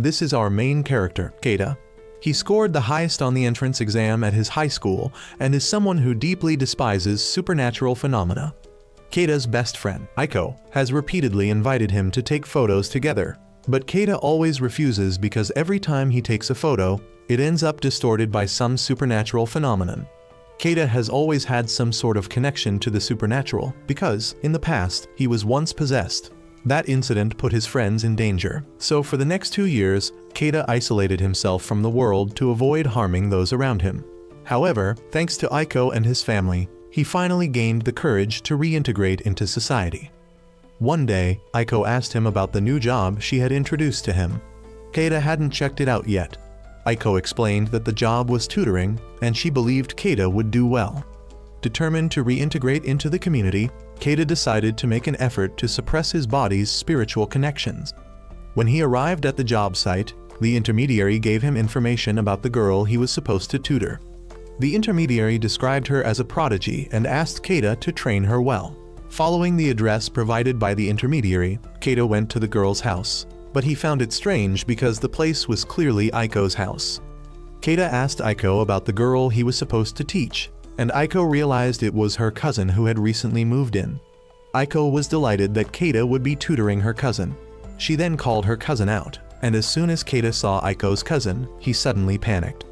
This is our main character, Keita. He scored the highest on the entrance exam at his high school and is someone who deeply despises supernatural phenomena. Keita's best friend, Aiko, has repeatedly invited him to take photos together, but Keita always refuses because every time he takes a photo, it ends up distorted by some supernatural phenomenon. Keita has always had some sort of connection to the supernatural because, in the past, he was once possessed. That incident put his friends in danger, so for the next 2 years, Keita isolated himself from the world to avoid harming those around him. However, thanks to Aiko and his family, he finally gained the courage to reintegrate into society. One day, Aiko asked him about the new job she had introduced to him. Keita hadn't checked it out yet. Aiko explained that the job was tutoring, and she believed Keita would do well. Determined to reintegrate into the community, Keita decided to make an effort to suppress his body's spiritual connections. When he arrived at the job site, the intermediary gave him information about the girl he was supposed to tutor. The intermediary described her as a prodigy and asked Keita to train her well. Following the address provided by the intermediary, Keita went to the girl's house, but he found it strange because the place was clearly Aiko's house. Keita asked Aiko about the girl he was supposed to teach, and Aiko realized it was her cousin who had recently moved in. Aiko was delighted that Keita would be tutoring her cousin. She then called her cousin out, and as soon as Keita saw Aiko's cousin, he suddenly panicked.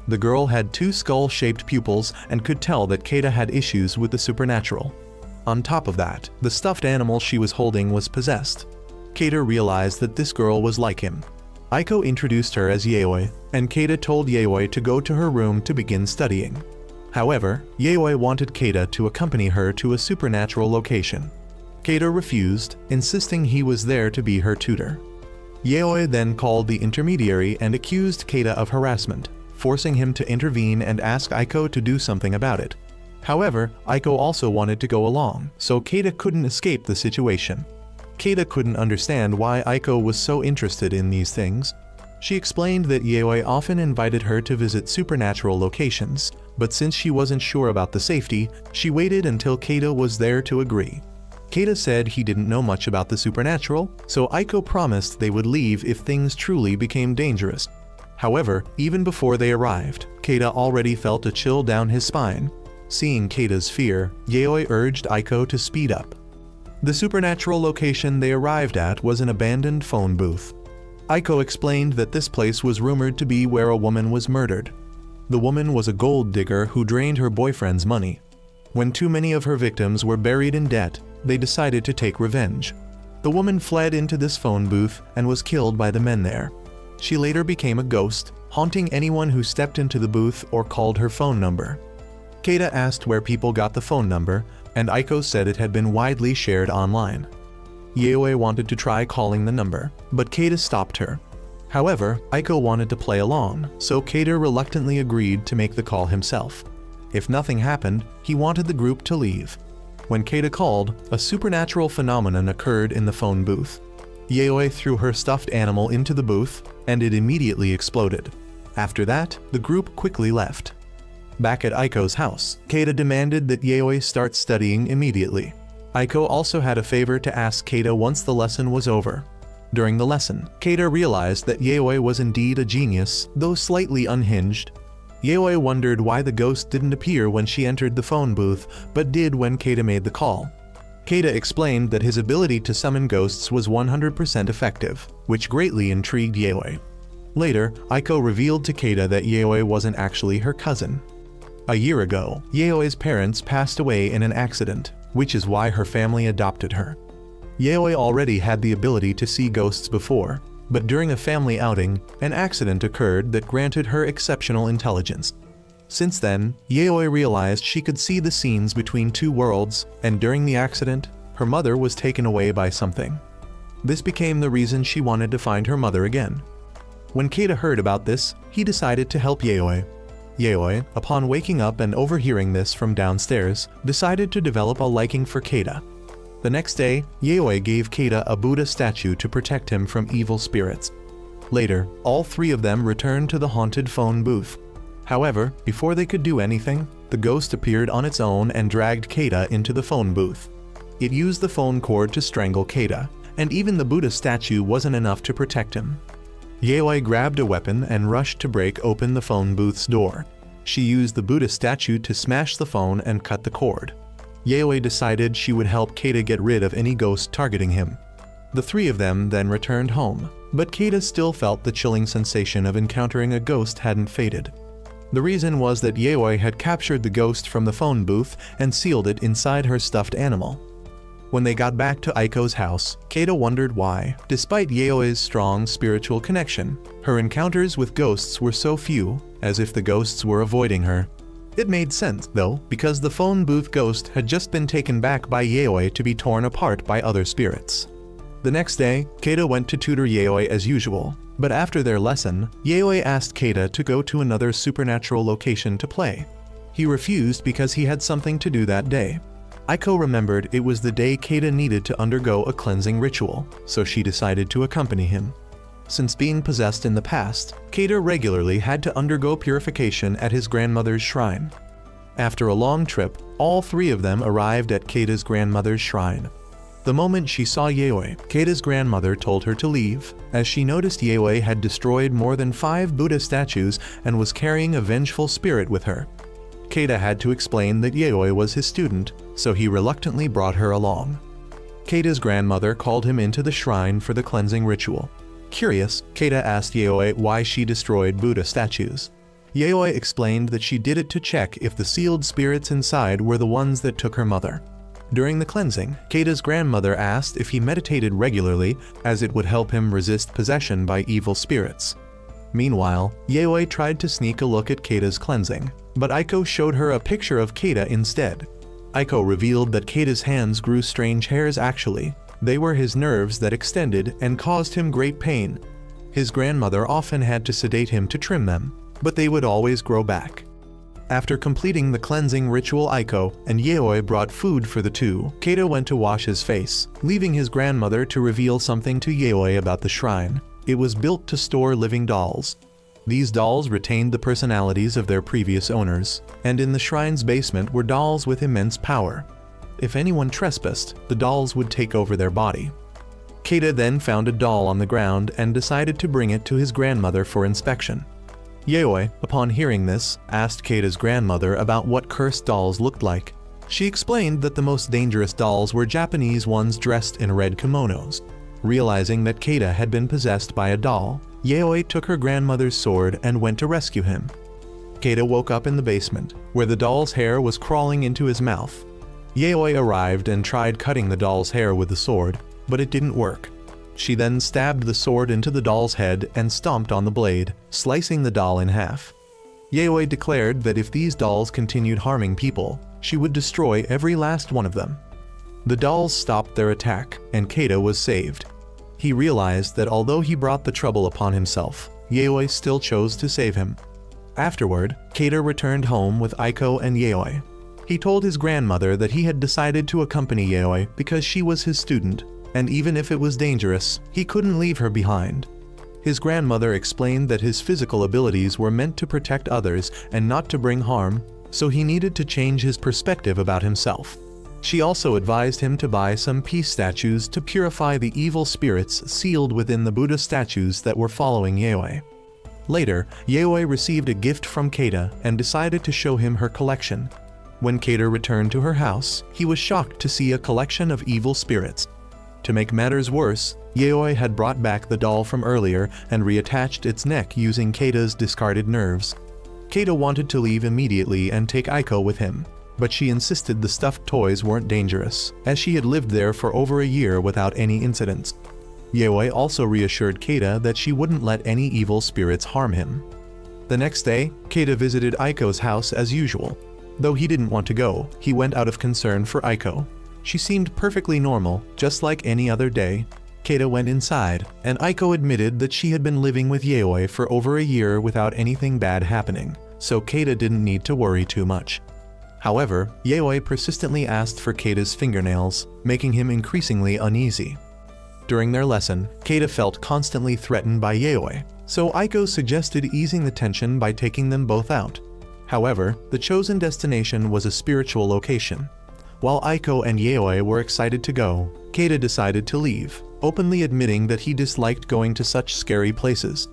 The girl had 2 skull-shaped pupils and could tell that Keita had issues with the supernatural. On top of that, the stuffed animal she was holding was possessed. Keita realized that this girl was like him. Aiko introduced her as Yaoi, and Keita told Yaoi to go to her room to begin studying. However, Yaoi wanted Keita to accompany her to a supernatural location. Keita refused, insisting he was there to be her tutor. Yaoi then called the intermediary and accused Keita of harassment, forcing him to intervene and ask Aiko to do something about it. However, Aiko also wanted to go along, so Keita couldn't escape the situation. Keita couldn't understand why Aiko was so interested in these things. She explained that Yaoi often invited her to visit supernatural locations, but since she wasn't sure about the safety, she waited until Keita was there to agree. Keita said he didn't know much about the supernatural, so Aiko promised they would leave if things truly became dangerous. However, even before they arrived, Keita already felt a chill down his spine. Seeing Keita's fear, Yaoi urged Aiko to speed up. The supernatural location they arrived at was an abandoned phone booth. Aiko explained that this place was rumored to be where a woman was murdered. The woman was a gold digger who drained her boyfriend's money. When too many of her victims were buried in debt, they decided to take revenge. The woman fled into this phone booth and was killed by the men there. She later became a ghost, haunting anyone who stepped into the booth or called her phone number. Keita asked where people got the phone number, and Aiko said it had been widely shared online. Yaoi wanted to try calling the number, but Keita stopped her. However, Aiko wanted to play along, so Keita reluctantly agreed to make the call himself. If nothing happened, he wanted the group to leave. When Keita called, a supernatural phenomenon occurred in the phone booth. Yaoi threw her stuffed animal into the booth, and it immediately exploded. After that, the group quickly left. Back at Aiko's house, Keita demanded that Yaoi start studying immediately. Aiko also had a favor to ask Keita once the lesson was over. During the lesson, Keita realized that Yaoi was indeed a genius, though slightly unhinged. Yaoi wondered why the ghost didn't appear when she entered the phone booth, but did when Keita made the call. Keita explained that his ability to summon ghosts was 100% effective, which greatly intrigued Yaoi. Later, Aiko revealed to Keita that Yaoi wasn't actually her cousin. A year ago, Yaoi's parents passed away in an accident, which is why her family adopted her. Yaoi already had the ability to see ghosts before, but during a family outing, an accident occurred that granted her exceptional intelligence. Since then, Yaoi realized she could see the scenes between 2 worlds, and during the accident, her mother was taken away by something. This became the reason she wanted to find her mother again. When Keita heard about this, he decided to help Yaoi. Yaoi, upon waking up and overhearing this from downstairs, decided to develop a liking for Keita. The next day, Yaoi gave Keita a Buddha statue to protect him from evil spirits. Later, all 3 of them returned to the haunted phone booth. However, before they could do anything, the ghost appeared on its own and dragged Keita into the phone booth. It used the phone cord to strangle Keita, and even the Buddha statue wasn't enough to protect him. Yayoi grabbed a weapon and rushed to break open the phone booth's door. She used the Buddha statue to smash the phone and cut the cord. Yayoi decided she would help Keita get rid of any ghost targeting him. The three of them then returned home, but Keita still felt the chilling sensation of encountering a ghost hadn't faded. The reason was that Yayoi had captured the ghost from the phone booth and sealed it inside her stuffed animal. When they got back to Aiko's house, Keita wondered why, despite Yayoi's strong spiritual connection, her encounters with ghosts were so few, as if the ghosts were avoiding her. It made sense, though, because the phone booth ghost had just been taken back by Yayoi to be torn apart by other spirits. The next day, Keita went to tutor Yayoi as usual, but after their lesson, Yayoi asked Keita to go to another supernatural location to play. He refused because he had something to do that day. Aiko remembered it was the day Keita needed to undergo a cleansing ritual, so she decided to accompany him. Since being possessed in the past, Keita regularly had to undergo purification at his grandmother's shrine. After a long trip, all three of them arrived at Keita's grandmother's shrine. The moment she saw Yayoi, Keita's grandmother told her to leave, as she noticed Yayoi had destroyed more than 5 Buddha statues and was carrying a vengeful spirit with her. Keita had to explain that Yayoi was his student, so he reluctantly brought her along. Keita's grandmother called him into the shrine for the cleansing ritual. Curious, Keita asked Yayoi why she destroyed Buddha statues. Yayoi explained that she did it to check if the sealed spirits inside were the ones that took her mother. During the cleansing, Keita's grandmother asked if he meditated regularly, as it would help him resist possession by evil spirits. Meanwhile, Yayoi tried to sneak a look at Keita's cleansing, but Aiko showed her a picture of Keita instead. Aiko revealed that Keita's hands grew strange hairs actually. They were his nerves that extended and caused him great pain. His grandmother often had to sedate him to trim them, but they would always grow back. After completing the cleansing ritual, Aiko and Yayoi brought food for the two. Keita went to wash his face, leaving his grandmother to reveal something to Yayoi about the shrine. It was built to store living dolls. These dolls retained the personalities of their previous owners, and in the shrine's basement were dolls with immense power. If anyone trespassed, the dolls would take over their body. Keita then found a doll on the ground and decided to bring it to his grandmother for inspection. Yayoi, upon hearing this, asked Keita's grandmother about what cursed dolls looked like. She explained that the most dangerous dolls were Japanese ones dressed in red kimonos. Realizing that Keita had been possessed by a doll, Yayoi took her grandmother's sword and went to rescue him. Keita woke up in the basement, where the doll's hair was crawling into his mouth. Yayoi arrived and tried cutting the doll's hair with the sword, but it didn't work. She then stabbed the sword into the doll's head and stomped on the blade, slicing the doll in half. Yayoi declared that if these dolls continued harming people, she would destroy every last one of them. The dolls stopped their attack, and Keita was saved. He realized that although he brought the trouble upon himself, Yayoi still chose to save him. Afterward, Keita returned home with Aiko and Yayoi. He told his grandmother that he had decided to accompany Yayoi because she was his student, and even if it was dangerous, he couldn't leave her behind. His grandmother explained that his physical abilities were meant to protect others and not to bring harm, so he needed to change his perspective about himself. She also advised him to buy some peace statues to purify the evil spirits sealed within the Buddha statues that were following Yayoi. Later, Yayoi received a gift from Keita and decided to show him her collection. When Keita returned to her house, he was shocked to see a collection of evil spirits. To make matters worse, Yayoi had brought back the doll from earlier and reattached its neck using Keita's discarded nerves. Keita wanted to leave immediately and take Aiko with him, but she insisted the stuffed toys weren't dangerous, as she had lived there for over a year without any incidents. Yayoi also reassured Keita that she wouldn't let any evil spirits harm him. The next day, Keita visited Aiko's house as usual. Though he didn't want to go, he went out of concern for Aiko. She seemed perfectly normal, just like any other day. Keita went inside, and Aiko admitted that she had been living with Yayoi for over a year without anything bad happening, so Keita didn't need to worry too much. However, Yayoi persistently asked for Keita's fingernails, making him increasingly uneasy. During their lesson, Keita felt constantly threatened by Yayoi, so Aiko suggested easing the tension by taking them both out. However, the chosen destination was a spiritual location. While Aiko and Yayoi were excited to go, Keita decided to leave. openly admitting that he disliked going to such scary places.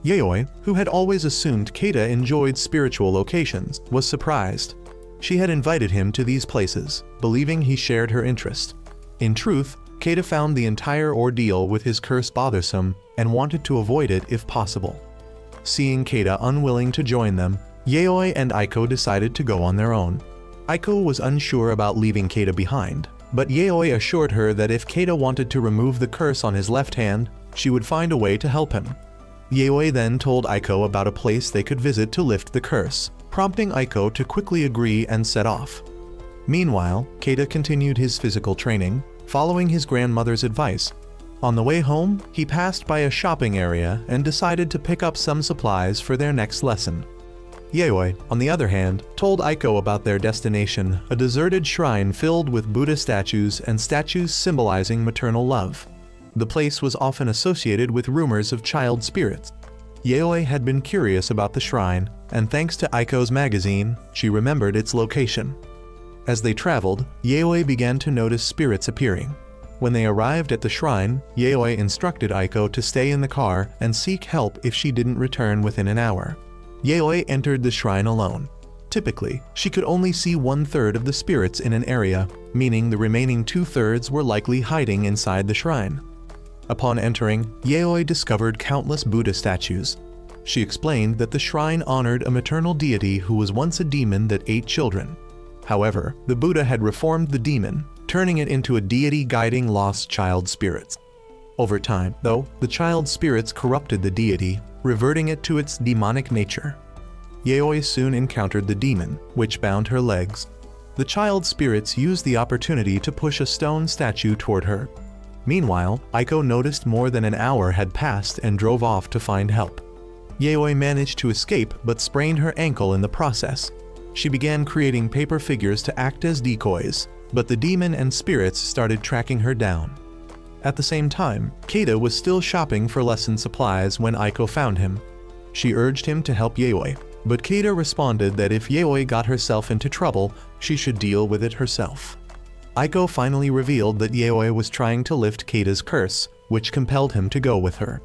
Yayoi, who had always assumed Keita enjoyed spiritual locations, was surprised. She had invited him to these places, believing he shared her interest. In truth, Keita found the entire ordeal with his curse bothersome and wanted to avoid it if possible. Seeing Keita unwilling to join them, Yayoi and Aiko decided to go on their own. Aiko was unsure about leaving Keita behind, but Yayoi assured her that if Keita wanted to remove the curse on his left hand, she would find a way to help him. Yayoi then told Aiko about a place they could visit to lift the curse, prompting Aiko to quickly agree and set off. Meanwhile, Keita continued his physical training, following his grandmother's advice. On the way home, he passed by a shopping area and decided to pick up some supplies for their next lesson. Yayoi, on the other hand, told Aiko about their destination, a deserted shrine filled with Buddha statues and statues symbolizing maternal love. The place was often associated with rumors of child spirits. Yayoi had been curious about the shrine, and thanks to Aiko's magazine, she remembered its location. As they traveled, Yayoi began to notice spirits appearing. When they arrived at the shrine, Yayoi instructed Aiko to stay in the car and seek help if she didn't return within an hour. Yayoi entered the shrine alone. Typically, she could only see 1/3 of the spirits in an area, meaning the remaining 2/3 were likely hiding inside the shrine. Upon entering, Yayoi discovered countless Buddha statues. She explained that the shrine honored a maternal deity who was once a demon that ate children. However, the Buddha had reformed the demon, turning it into a deity guiding lost child spirits. Over time, though, the child spirits corrupted the deity, reverting it to its demonic nature. Yayoi soon encountered the demon, which bound her legs. The child spirits used the opportunity to push a stone statue toward her. Meanwhile, Aiko noticed more than an hour had passed and drove off to find help. Yayoi managed to escape but sprained her ankle in the process. She began creating paper figures to act as decoys, but the demon and spirits started tracking her down. At the same time, Keita was still shopping for lesson supplies when Aiko found him. She urged him to help Yayoi, but Keita responded that if Yayoi got herself into trouble, she should deal with it herself. Aiko finally revealed that Yayoi was trying to lift Keita's curse, which compelled him to go with her.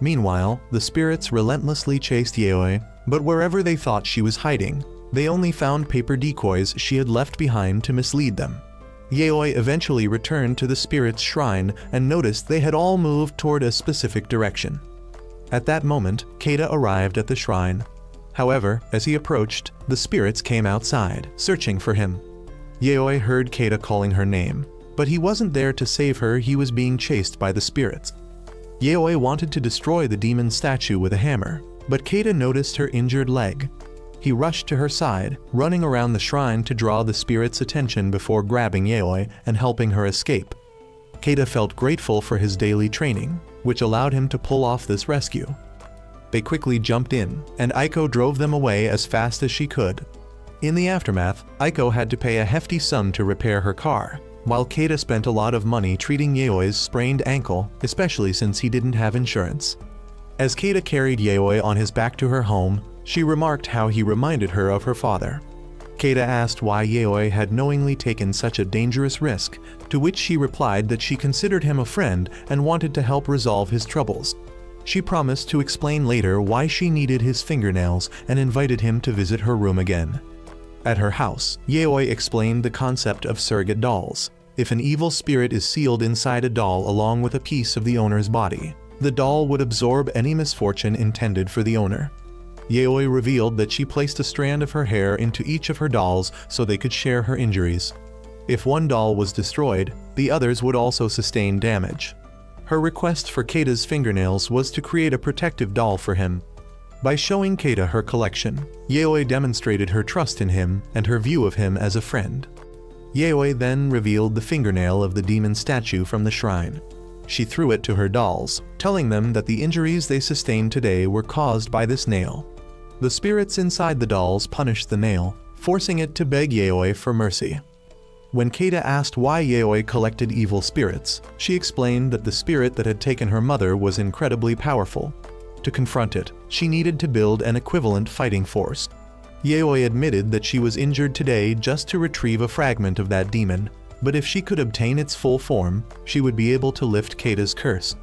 Meanwhile, the spirits relentlessly chased Yayoi, but wherever they thought she was hiding, they only found paper decoys she had left behind to mislead them. Yayoi eventually returned to the spirits' shrine and noticed they had all moved toward a specific direction. At that moment, Keita arrived at the shrine. However, as he approached, the spirits came outside, searching for him. Yayoi heard Keita calling her name, but he wasn't there to save her, he was being chased by the spirits. Yayoi wanted to destroy the demon statue with a hammer, but Keita noticed her injured leg. He rushed to her side, running around the shrine to draw the spirit's attention before grabbing Yayoi and helping her escape. Keita felt grateful for his daily training, which allowed him to pull off this rescue. They quickly jumped in, and Aiko drove them away as fast as she could. In the aftermath, Aiko had to pay a hefty sum to repair her car, while Keita spent a lot of money treating Yayoi's sprained ankle, especially since he didn't have insurance. As Keita carried Yayoi on his back to her home, she remarked how he reminded her of her father. Keita asked why Yayoi had knowingly taken such a dangerous risk, to which she replied that she considered him a friend and wanted to help resolve his troubles. She promised to explain later why she needed his fingernails and invited him to visit her room again. At her house, Yayoi explained the concept of surrogate dolls. If an evil spirit is sealed inside a doll along with a piece of the owner's body, the doll would absorb any misfortune intended for the owner. Yayoi revealed that she placed a strand of her hair into each of her dolls so they could share her injuries. If one doll was destroyed, the others would also sustain damage. Her request for Keita's fingernails was to create a protective doll for him. By showing Keita her collection, Yayoi demonstrated her trust in him and her view of him as a friend. Yayoi then revealed the fingernail of the demon statue from the shrine. She threw it to her dolls, telling them that the injuries they sustained today were caused by this nail. The spirits inside the dolls punished the nail, forcing it to beg Yayoi for mercy. When Keita asked why Yayoi collected evil spirits, she explained that the spirit that had taken her mother was incredibly powerful. To confront it, she needed to build an equivalent fighting force. Yayoi admitted that she was injured today just to retrieve a fragment of that demon. but if she could obtain its full form, she would be able to lift Keita's curse.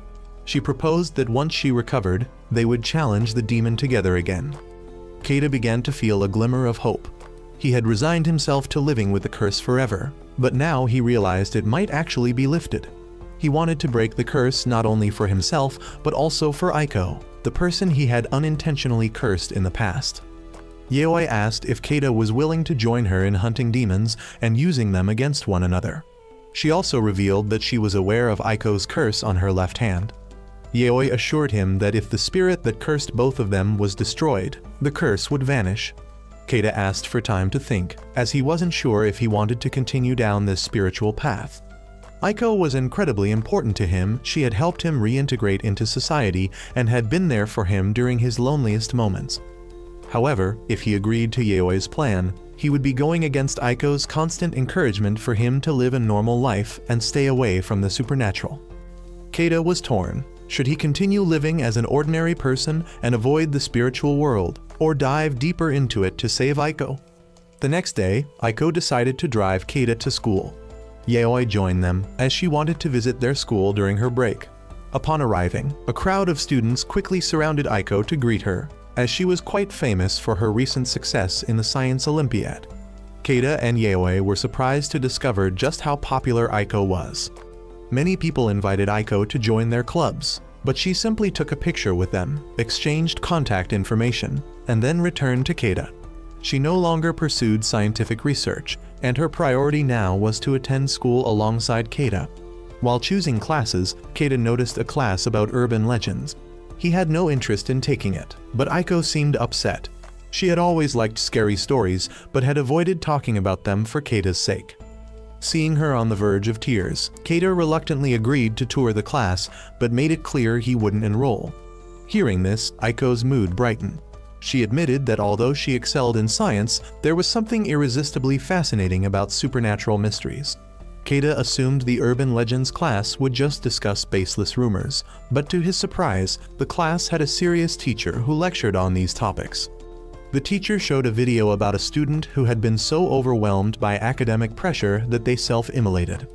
She proposed that once she recovered, they would challenge the demon together again. Keita began to feel a glimmer of hope. He had resigned himself to living with the curse forever, but now he realized it might actually be lifted. He wanted to break the curse not only for himself, but also for Aiko, the person he had unintentionally cursed in the past. Yaoi asked if Keita was willing to join her in hunting demons and using them against one another. She also revealed that she was aware of Aiko's curse on her left hand. Yaoi assured him that if the spirit that cursed both of them was destroyed, the curse would vanish. Keita asked for time to think, as he wasn't sure if he wanted to continue down this spiritual path. Aiko was incredibly important to him. She had helped him reintegrate into society and had been there for him during his loneliest moments. However, if he agreed to Yaoi's plan, he would be going against Aiko's constant encouragement for him to live a normal life and stay away from the supernatural. Keita was torn. Should he continue living as an ordinary person and avoid the spiritual world, or dive deeper into it to save Aiko? The next day, Aiko decided to drive Keita to school. Yaoi joined them, as she wanted to visit their school during her break. Upon arriving, a crowd of students quickly surrounded Aiko to greet her, as she was quite famous for her recent success in the Science Olympiad. Keita and Yaoi were surprised to discover just how popular Aiko was. Many people invited Aiko to join their clubs, but she simply took a picture with them, exchanged contact information, and then returned to Keita. She no longer pursued scientific research, and her priority now was to attend school alongside Keita. While choosing classes, Keita noticed a class about urban legends. He had no interest in taking it, but Aiko seemed upset. She had always liked scary stories, but had avoided talking about them for Keita's sake. Seeing her on the verge of tears, Keita reluctantly agreed to tour the class, but made it clear he wouldn't enroll. Hearing this, Aiko's mood brightened. She admitted that although she excelled in science, there was something irresistibly fascinating about supernatural mysteries. Keita assumed the urban legends class would just discuss baseless rumors, but to his surprise, the class had a serious teacher who lectured on these topics. The teacher showed a video about a student who had been so overwhelmed by academic pressure that they self-immolated.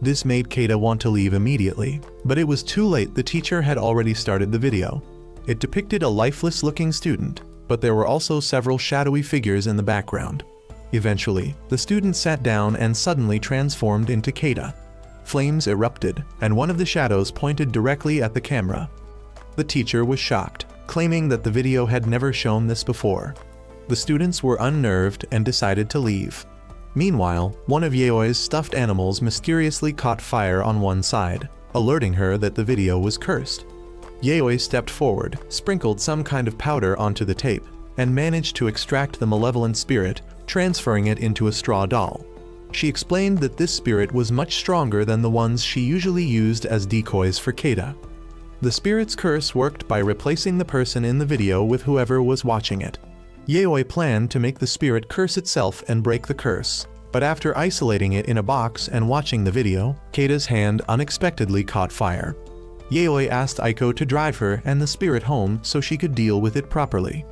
This made Keita want to leave immediately, but it was too late. The teacher had already started the video. It depicted a lifeless-looking student, but there were also several shadowy figures in the background. Eventually, the student sat down and suddenly transformed into Keita. Flames erupted, and one of the shadows pointed directly at the camera. The teacher was shocked, claiming that the video had never shown this before. The students were unnerved and decided to leave. Meanwhile, one of Yaoi's stuffed animals mysteriously caught fire on one side, alerting her that the video was cursed. Yaoi stepped forward, sprinkled some kind of powder onto the tape, and managed to extract the malevolent spirit, transferring it into a straw doll. She explained that this spirit was much stronger than the ones she usually used as decoys for Keita. The spirit's curse worked by replacing the person in the video with whoever was watching it. Yaoi planned to make the spirit curse itself and break the curse, but after isolating it in a box and watching the video, Keita's hand unexpectedly caught fire. Yaoi asked Aiko to drive her and the spirit home so she could deal with it properly.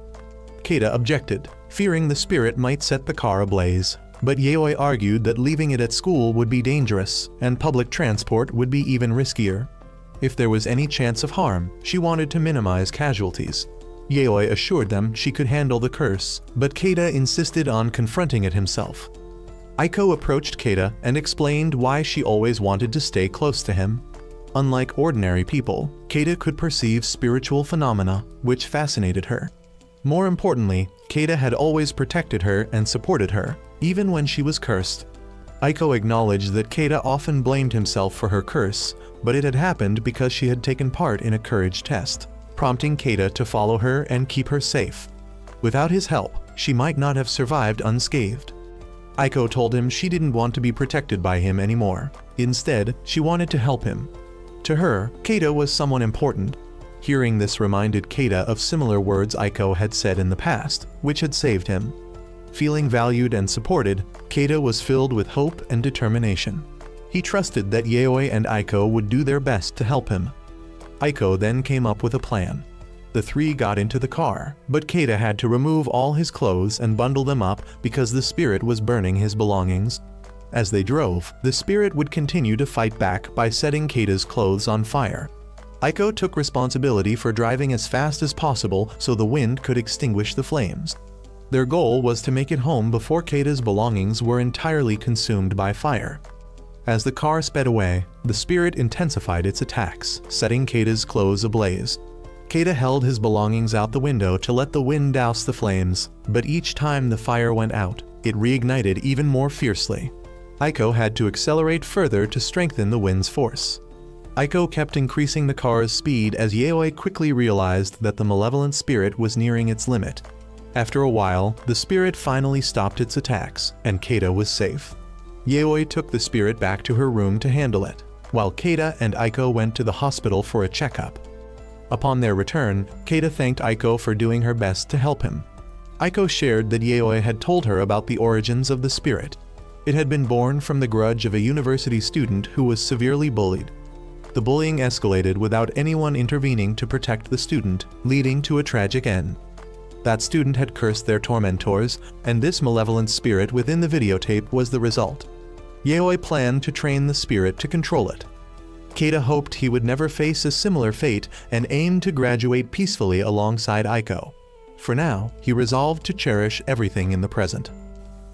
Keita objected, fearing the spirit might set the car ablaze, but Yaoi argued that leaving it at school would be dangerous, and public transport would be even riskier. If there was any chance of harm, she wanted to minimize casualties. Yaoi assured them she could handle the curse, but Keita insisted on confronting it himself. Aiko approached Keita and explained why she always wanted to stay close to him. Unlike ordinary people, Keita could perceive spiritual phenomena, which fascinated her. More importantly, Keita had always protected her and supported her, even when she was cursed. Aiko acknowledged that Keita often blamed himself for her curse, but it had happened because she had taken part in a courage test, prompting Keita to follow her and keep her safe. Without his help, she might not have survived unscathed. Aiko told him she didn't want to be protected by him anymore. Instead, she wanted to help him. To her, Keita was someone important. Hearing this reminded Keita of similar words Aiko had said in the past, which had saved him. Feeling valued and supported, Keita was filled with hope and determination. He trusted that Yaoi and Aiko would do their best to help him. Aiko then came up with a plan. The three got into the car, but Keita had to remove all his clothes and bundle them up because the spirit was burning his belongings. As they drove, the spirit would continue to fight back by setting Keita's clothes on fire. Aiko took responsibility for driving as fast as possible so the wind could extinguish the flames. Their goal was to make it home before Keita's belongings were entirely consumed by fire. As the car sped away, the spirit intensified its attacks, setting Keita's clothes ablaze. Keita held his belongings out the window to let the wind douse the flames, but each time the fire went out, it reignited even more fiercely. Aiko had to accelerate further to strengthen the wind's force. Aiko kept increasing the car's speed as Yaoi quickly realized that the malevolent spirit was nearing its limit. After a while, the spirit finally stopped its attacks, and Keita was safe. Yaoi took the spirit back to her room to handle it, while Keita and Aiko went to the hospital for a checkup. Upon their return, Keita thanked Aiko for doing her best to help him. Aiko shared that Yaoi had told her about the origins of the spirit. It had been born from the grudge of a university student who was severely bullied. The bullying escalated without anyone intervening to protect the student, leading to a tragic end. That student had cursed their tormentors, and this malevolent spirit within the videotape was the result. Yaoi planned to train the spirit to control it. Keita hoped he would never face a similar fate and aimed to graduate peacefully alongside Aiko. For now, he resolved to cherish everything in the present.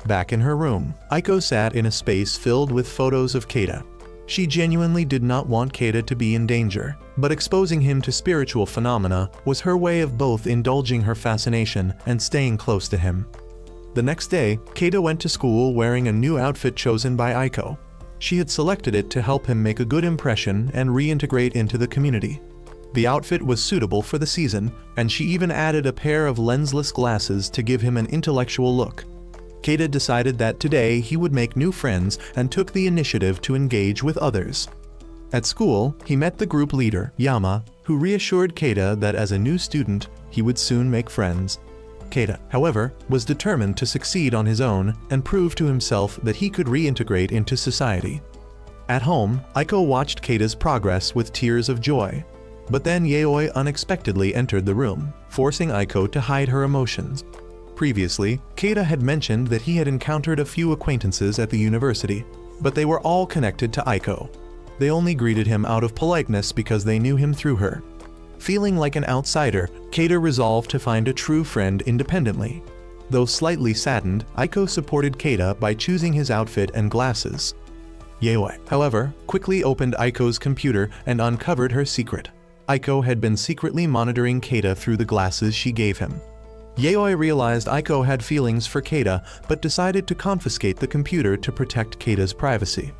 Back in her room, Aiko sat in a space filled with photos of Keita. She genuinely did not want Keita to be in danger, but exposing him to spiritual phenomena was her way of both indulging her fascination and staying close to him. The next day, Keita went to school wearing a new outfit chosen by Aiko. She had selected it to help him make a good impression and reintegrate into the community. The outfit was suitable for the season, and she even added a pair of lensless glasses to give him an intellectual look. Keita decided that today he would make new friends and took the initiative to engage with others. At school, he met the group leader, Yama, who reassured Keita that as a new student, he would soon make friends. Keita, however, was determined to succeed on his own and prove to himself that he could reintegrate into society. At home, Aiko watched Keita's progress with tears of joy. But then Yaoi unexpectedly entered the room, forcing Aiko to hide her emotions. Previously, Keita had mentioned that he had encountered a few acquaintances at the university, but they were all connected to Aiko. They only greeted him out of politeness because they knew him through her. Feeling like an outsider, Keita resolved to find a true friend independently. Though slightly saddened, Aiko supported Keita by choosing his outfit and glasses. Yaoi, however, quickly opened Aiko's computer and uncovered her secret. Aiko had been secretly monitoring Keita through the glasses she gave him. Yaoi realized Aiko had feelings for Keita, but decided to confiscate the computer to protect Keita's privacy.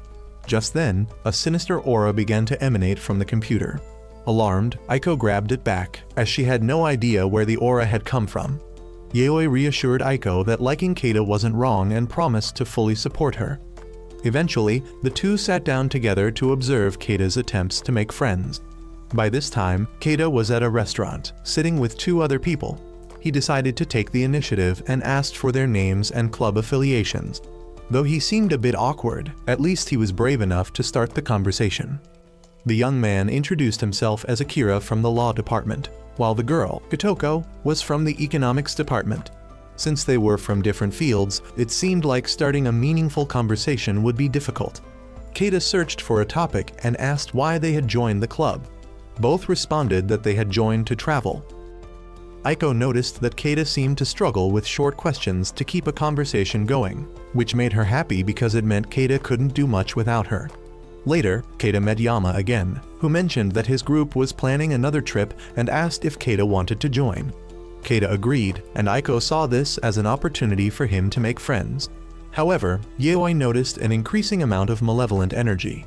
Just then, a sinister aura began to emanate from the computer. Alarmed, Aiko grabbed it back, as she had no idea where the aura had come from. Yaoi reassured Aiko that liking Keita wasn't wrong and promised to fully support her. Eventually, the two sat down together to observe Keita's attempts to make friends. By this time, Keita was at a restaurant, sitting with two other people. He decided to take the initiative and asked for their names and club affiliations. Though he seemed a bit awkward, at least he was brave enough to start the conversation. The young man introduced himself as Akira from the law department, while the girl, Kitoko, was from the economics department. Since they were from different fields, it seemed like starting a meaningful conversation would be difficult. Keita searched for a topic and asked why they had joined the club. Both responded that they had joined to travel. Aiko noticed that Keita seemed to struggle with short questions to keep a conversation going, which made her happy because it meant Keita couldn't do much without her. Later, Keita met Yama again, who mentioned that his group was planning another trip and asked if Keita wanted to join. Keita agreed, and Aiko saw this as an opportunity for him to make friends. However, Yaoi noticed an increasing amount of malevolent energy.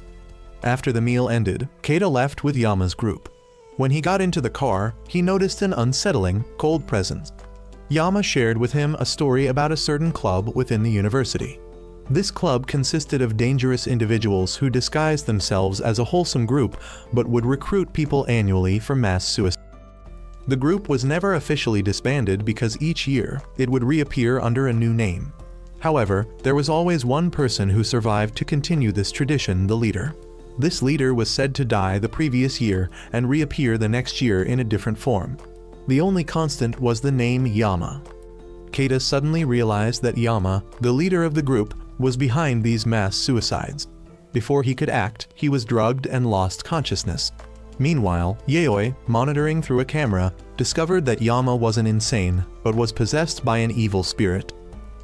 After the meal ended, Keita left with Yama's group. When he got into the car, he noticed an unsettling, cold presence. Yama shared with him a story about a certain club within the university. This club consisted of dangerous individuals who disguised themselves as a wholesome group but would recruit people annually for mass suicide. The group was never officially disbanded because each year it would reappear under a new name. However, there was always one person who survived to continue this tradition, the leader. This leader was said to die the previous year and reappear the next year in a different form. The only constant was the name Yama. Keita suddenly realized that Yama, the leader of the group, was behind these mass suicides. Before he could act, he was drugged and lost consciousness. Meanwhile, Yayoi, monitoring through a camera, discovered that Yama wasn't insane, but was possessed by an evil spirit.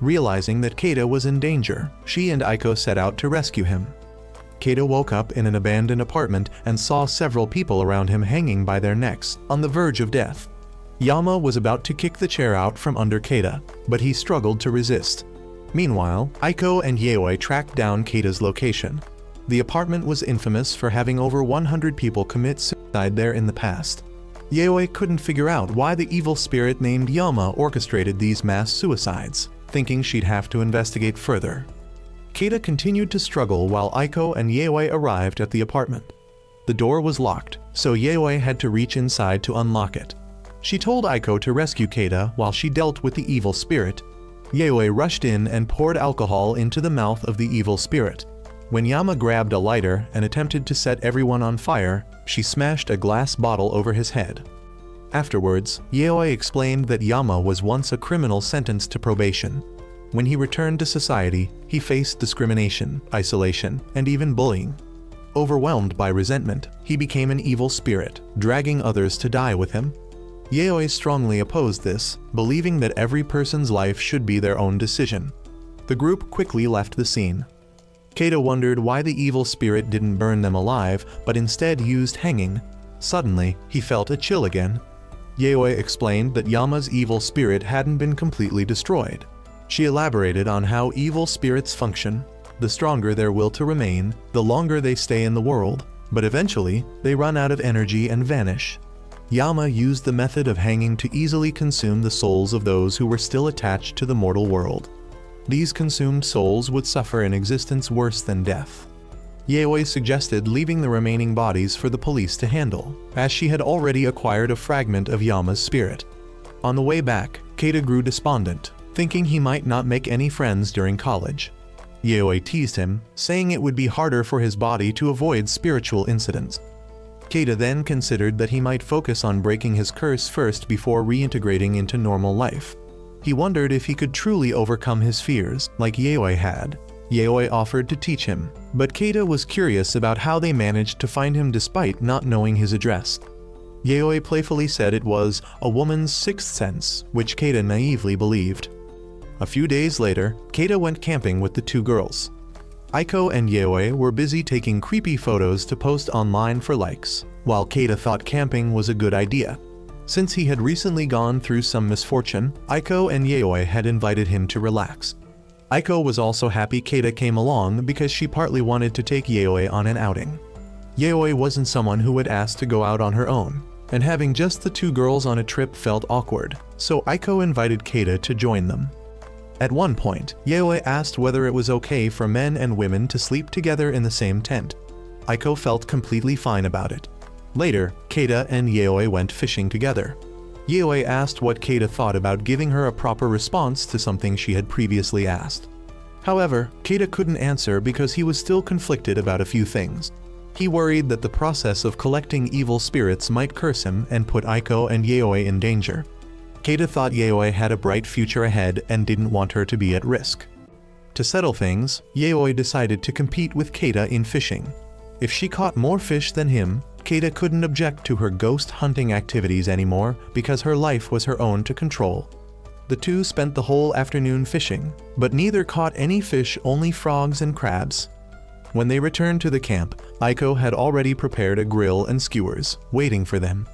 Realizing that Keita was in danger, she and Aiko set out to rescue him. Keita woke up in an abandoned apartment and saw several people around him hanging by their necks, on the verge of death. Yama was about to kick the chair out from under Keita, but he struggled to resist. Meanwhile, Aiko and Yayoi tracked down Keita's location. The apartment was infamous for having over 100 people commit suicide there in the past. Yayoi couldn't figure out why the evil spirit named Yama orchestrated these mass suicides, thinking she'd have to investigate further. Keita continued to struggle while Aiko and Yayoi arrived at the apartment. The door was locked, so Yayoi had to reach inside to unlock it. She told Aiko to rescue Keita while she dealt with the evil spirit. Yayoi rushed in and poured alcohol into the mouth of the evil spirit. When Yama grabbed a lighter and attempted to set everyone on fire, she smashed a glass bottle over his head. Afterwards, Yayoi explained that Yama was once a criminal sentenced to probation. When he returned to society, he faced discrimination, isolation, and even bullying. Overwhelmed by resentment, he became an evil spirit, dragging others to die with him. Yayoi strongly opposed this, believing that every person's life should be their own decision. The group quickly left the scene. Keita wondered why the evil spirit didn't burn them alive, but instead used hanging. Suddenly, he felt a chill again. Yayoi explained that Yama's evil spirit hadn't been completely destroyed. She elaborated on how evil spirits function. The stronger their will to remain, the longer they stay in the world, but eventually, they run out of energy and vanish. Yama used the method of hanging to easily consume the souls of those who were still attached to the mortal world. These consumed souls would suffer an existence worse than death. Yayoi suggested leaving the remaining bodies for the police to handle, as she had already acquired a fragment of Yama's spirit. On the way back, Keita grew despondent, thinking he might not make any friends during college. Yayoi teased him, saying it would be harder for his body to avoid spiritual incidents. Keita then considered that he might focus on breaking his curse first before reintegrating into normal life. He wondered if he could truly overcome his fears, like Yayoi had. Yayoi offered to teach him, but Keita was curious about how they managed to find him despite not knowing his address. Yayoi playfully said it was a woman's sixth sense, which Keita naively believed. A few days later, Keita went camping with the two girls. Aiko and Yayoi were busy taking creepy photos to post online for likes, while Keita thought camping was a good idea. Since he had recently gone through some misfortune, Aiko and Yayoi had invited him to relax. Aiko was also happy Keita came along because she partly wanted to take Yayoi on an outing. Yayoi wasn't someone who would ask to go out on her own, and having just the two girls on a trip felt awkward, so Aiko invited Keita to join them. At one point, Yayoi asked whether it was okay for men and women to sleep together in the same tent. Aiko felt completely fine about it. Later, Keita and Yayoi went fishing together. Yayoi asked what Keita thought about giving her a proper response to something she had previously asked. However, Keita couldn't answer because he was still conflicted about a few things. He worried that the process of collecting evil spirits might curse him and put Aiko and Yayoi in danger. Keita thought Yayoi had a bright future ahead and didn't want her to be at risk. To settle things, Yayoi decided to compete with Keita in fishing. If she caught more fish than him, Keita couldn't object to her ghost hunting activities anymore because her life was her own to control. The two spent the whole afternoon fishing, but neither caught any fish, only frogs and crabs. When they returned to the camp, Aiko had already prepared a grill and skewers, waiting for them.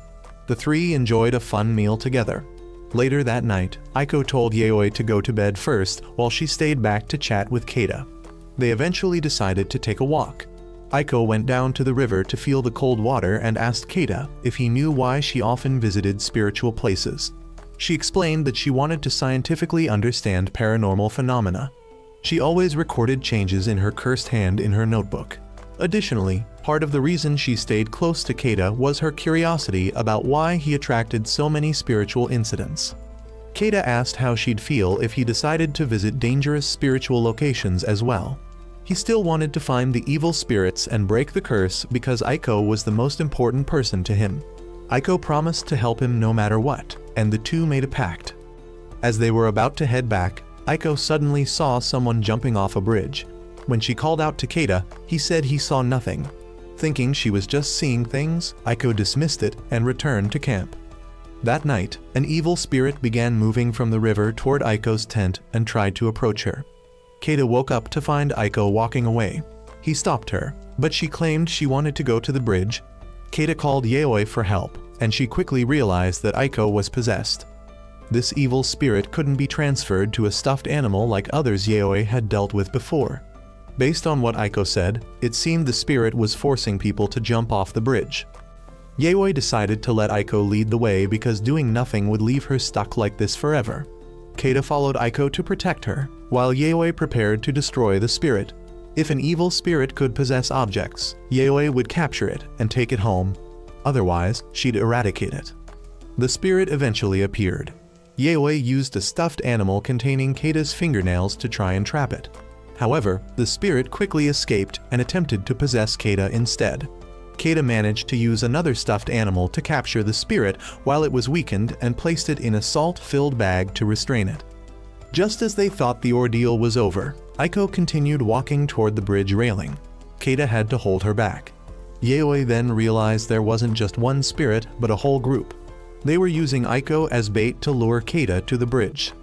The three enjoyed a fun meal together. Later that night, Aiko told Yayoi to go to bed first while she stayed back to chat with Keita. They eventually decided to take a walk. Aiko went down to the river to feel the cold water and asked Keita if he knew why she often visited spiritual places. She explained that she wanted to scientifically understand paranormal phenomena. She always recorded changes in her cursed hand in her notebook. Additionally, part of the reason she stayed close to Keita was her curiosity about why he attracted so many spiritual incidents. Keita asked how she'd feel if he decided to visit dangerous spiritual locations as well. He still wanted to find the evil spirits and break the curse because Aiko was the most important person to him. Aiko promised to help him no matter what, and the two made a pact. As they were about to head back, Aiko suddenly saw someone jumping off a bridge. When she called out to Keita, he said he saw nothing. Thinking she was just seeing things, Aiko dismissed it and returned to camp. That night, an evil spirit began moving from the river toward Aiko's tent and tried to approach her. Keita woke up to find Aiko walking away. He stopped her, but she claimed she wanted to go to the bridge. Keita called Yaoi for help, and she quickly realized that Aiko was possessed. This evil spirit couldn't be transferred to a stuffed animal like others Yaoi had dealt with before. Based on what Aiko said, it seemed the spirit was forcing people to jump off the bridge. Yaoi decided to let Aiko lead the way because doing nothing would leave her stuck like this forever. Keita followed Aiko to protect her, while Yaoi prepared to destroy the spirit. If an evil spirit could possess objects, Yaoi would capture it and take it home. Otherwise, she'd eradicate it. The spirit eventually appeared. Yaoi used a stuffed animal containing Keita's fingernails to try and trap it. However, the spirit quickly escaped and attempted to possess Keita instead. Keita managed to use another stuffed animal to capture the spirit while it was weakened and placed it in a salt-filled bag to restrain it. Just as they thought the ordeal was over, Aiko continued walking toward the bridge railing. Keita had to hold her back. Yaoi then realized there wasn't just one spirit but a whole group. They were using Aiko as bait to lure Keita to the bridge.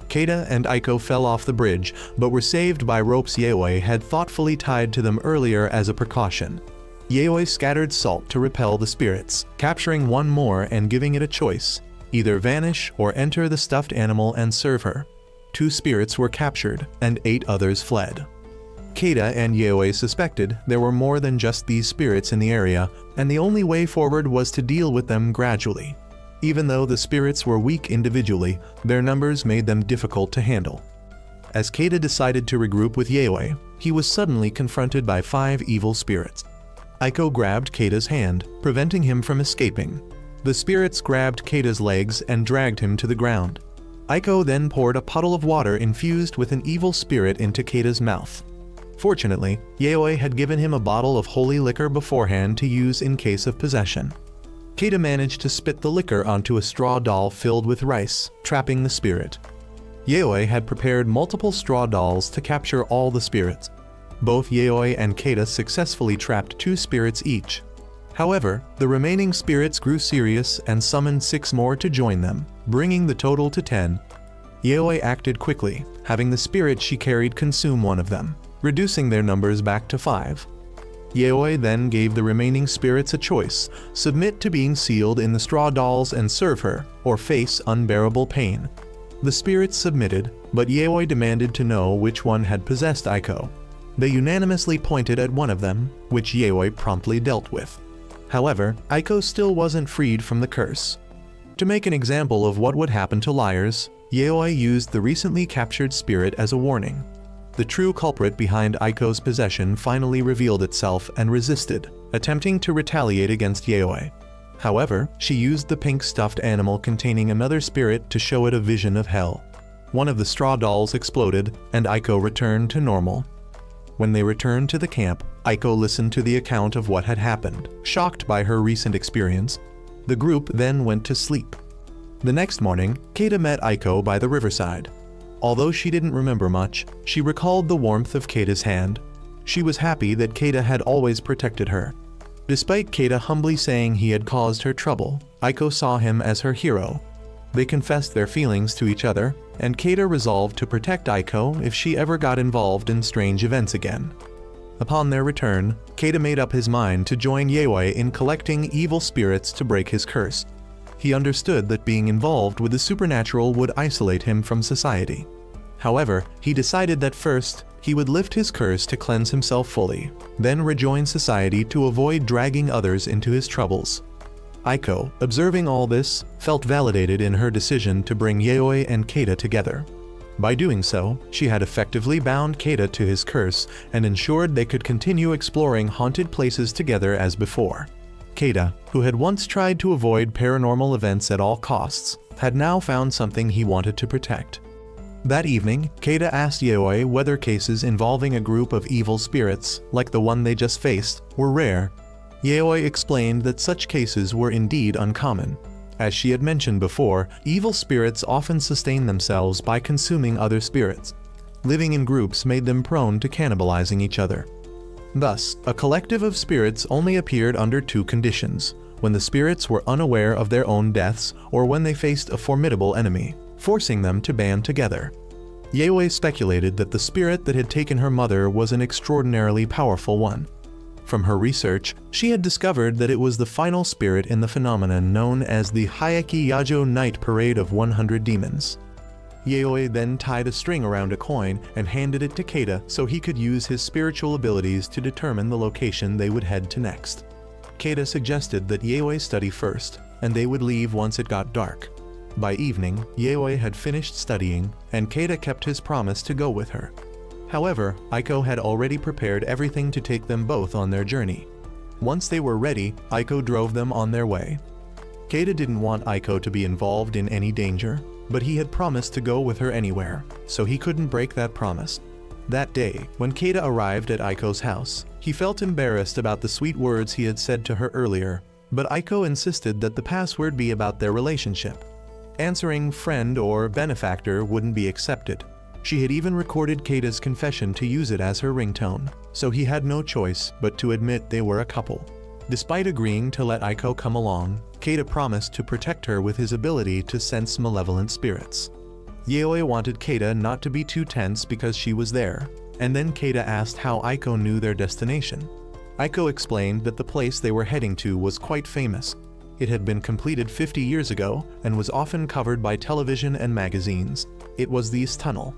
Keita and Aiko fell off the bridge but were saved by ropes Yaoi had thoughtfully tied to them earlier as a precaution. Yaoi scattered salt to repel the spirits, capturing one more and giving it a choice: either vanish or enter the stuffed animal and serve her. 2 spirits were captured, and 8 others fled. Keita and Yaoi suspected there were more than just these spirits in the area, and the only way forward was to deal with them gradually. Even though the spirits were weak individually, their numbers made them difficult to handle. As Keita decided to regroup with Yaoi, he was suddenly confronted by 5 evil spirits. Aiko grabbed Keita's hand, preventing him from escaping. The spirits grabbed Keita's legs and dragged him to the ground. Aiko then poured a puddle of water infused with an evil spirit into Keita's mouth. Fortunately, Yaoi had given him a bottle of holy liquor beforehand to use in case of possession. Keita managed to spit the liquor onto a straw doll filled with rice, trapping the spirit. Yaoi had prepared multiple straw dolls to capture all the spirits. Both Yaoi and Keita successfully trapped 2 spirits each. However, the remaining spirits grew serious and summoned 6 more to join them, bringing the total to 10. Yaoi acted quickly, having the spirit she carried consume one of them, reducing their numbers back to 5. Yaoi then gave the remaining spirits a choice: submit to being sealed in the straw dolls and serve her, or face unbearable pain. The spirits submitted, but Yaoi demanded to know which one had possessed Aiko. They unanimously pointed at one of them, which Yaoi promptly dealt with. However, Aiko still wasn't freed from the curse. To make an example of what would happen to liars, Yaoi used the recently captured spirit as a warning. The true culprit behind Aiko's possession finally revealed itself and resisted, attempting to retaliate against Yaoi. However, she used the pink stuffed animal containing another spirit to show it a vision of hell. One of the straw dolls exploded, and Aiko returned to normal. When they returned to the camp, Aiko listened to the account of what had happened, shocked by her recent experience. The group then went to sleep. The next morning, Keita met Aiko by the riverside. Although she didn't remember much, she recalled the warmth of Keita's hand. She was happy that Keita had always protected her. Despite Keita humbly saying he had caused her trouble, Aiko saw him as her hero. They confessed their feelings to each other, and Keita resolved to protect Aiko if she ever got involved in strange events again. Upon their return, Keita made up his mind to join Yaoi in collecting evil spirits to break his curse. He understood that being involved with the supernatural would isolate him from society. However, he decided that first, he would lift his curse to cleanse himself fully, then rejoin society to avoid dragging others into his troubles. Aiko, observing all this, felt validated in her decision to bring Yaoi and Keita together. By doing so, she had effectively bound Keita to his curse and ensured they could continue exploring haunted places together as before. Keita, who had once tried to avoid paranormal events at all costs, had now found something he wanted to protect. That evening, Keita asked Yaoi whether cases involving a group of evil spirits, like the one they just faced, were rare. Yaoi explained that such cases were indeed uncommon. As she had mentioned before, evil spirits often sustain themselves by consuming other spirits. Living in groups made them prone to cannibalizing each other. Thus, a collective of spirits only appeared under two conditions: when the spirits were unaware of their own deaths or when they faced a formidable enemy, forcing them to band together. Yayoi speculated that the spirit that had taken her mother was an extraordinarily powerful one. From her research, she had discovered that it was the final spirit in the phenomenon known as the Hyeki Yajo Night Parade of 100 Demons. Yayoi then tied a string around a coin and handed it to Keita so he could use his spiritual abilities to determine the location they would head to next. Keita suggested that Yayoi study first, and they would leave once it got dark. By evening, Yayoi had finished studying, and Keita kept his promise to go with her. However, Aiko had already prepared everything to take them both on their journey. Once they were ready, Aiko drove them on their way. Keita didn't want Aiko to be involved in any danger, but he had promised to go with her anywhere, so he couldn't break that promise. That day, when Keita arrived at Aiko's house, he felt embarrassed about the sweet words he had said to her earlier, but Aiko insisted that the password be about their relationship. Answering friend or benefactor wouldn't be accepted. She had even recorded Keita's confession to use it as her ringtone, so he had no choice but to admit they were a couple. Despite agreeing to let Aiko come along, Keita promised to protect her with his ability to sense malevolent spirits. Yayoi wanted Keita not to be too tense because she was there, and then Keita asked how Aiko knew their destination. Aiko explained that the place they were heading to was quite famous. It had been completed 50 years ago and was often covered by television and magazines. It was the East Tunnel.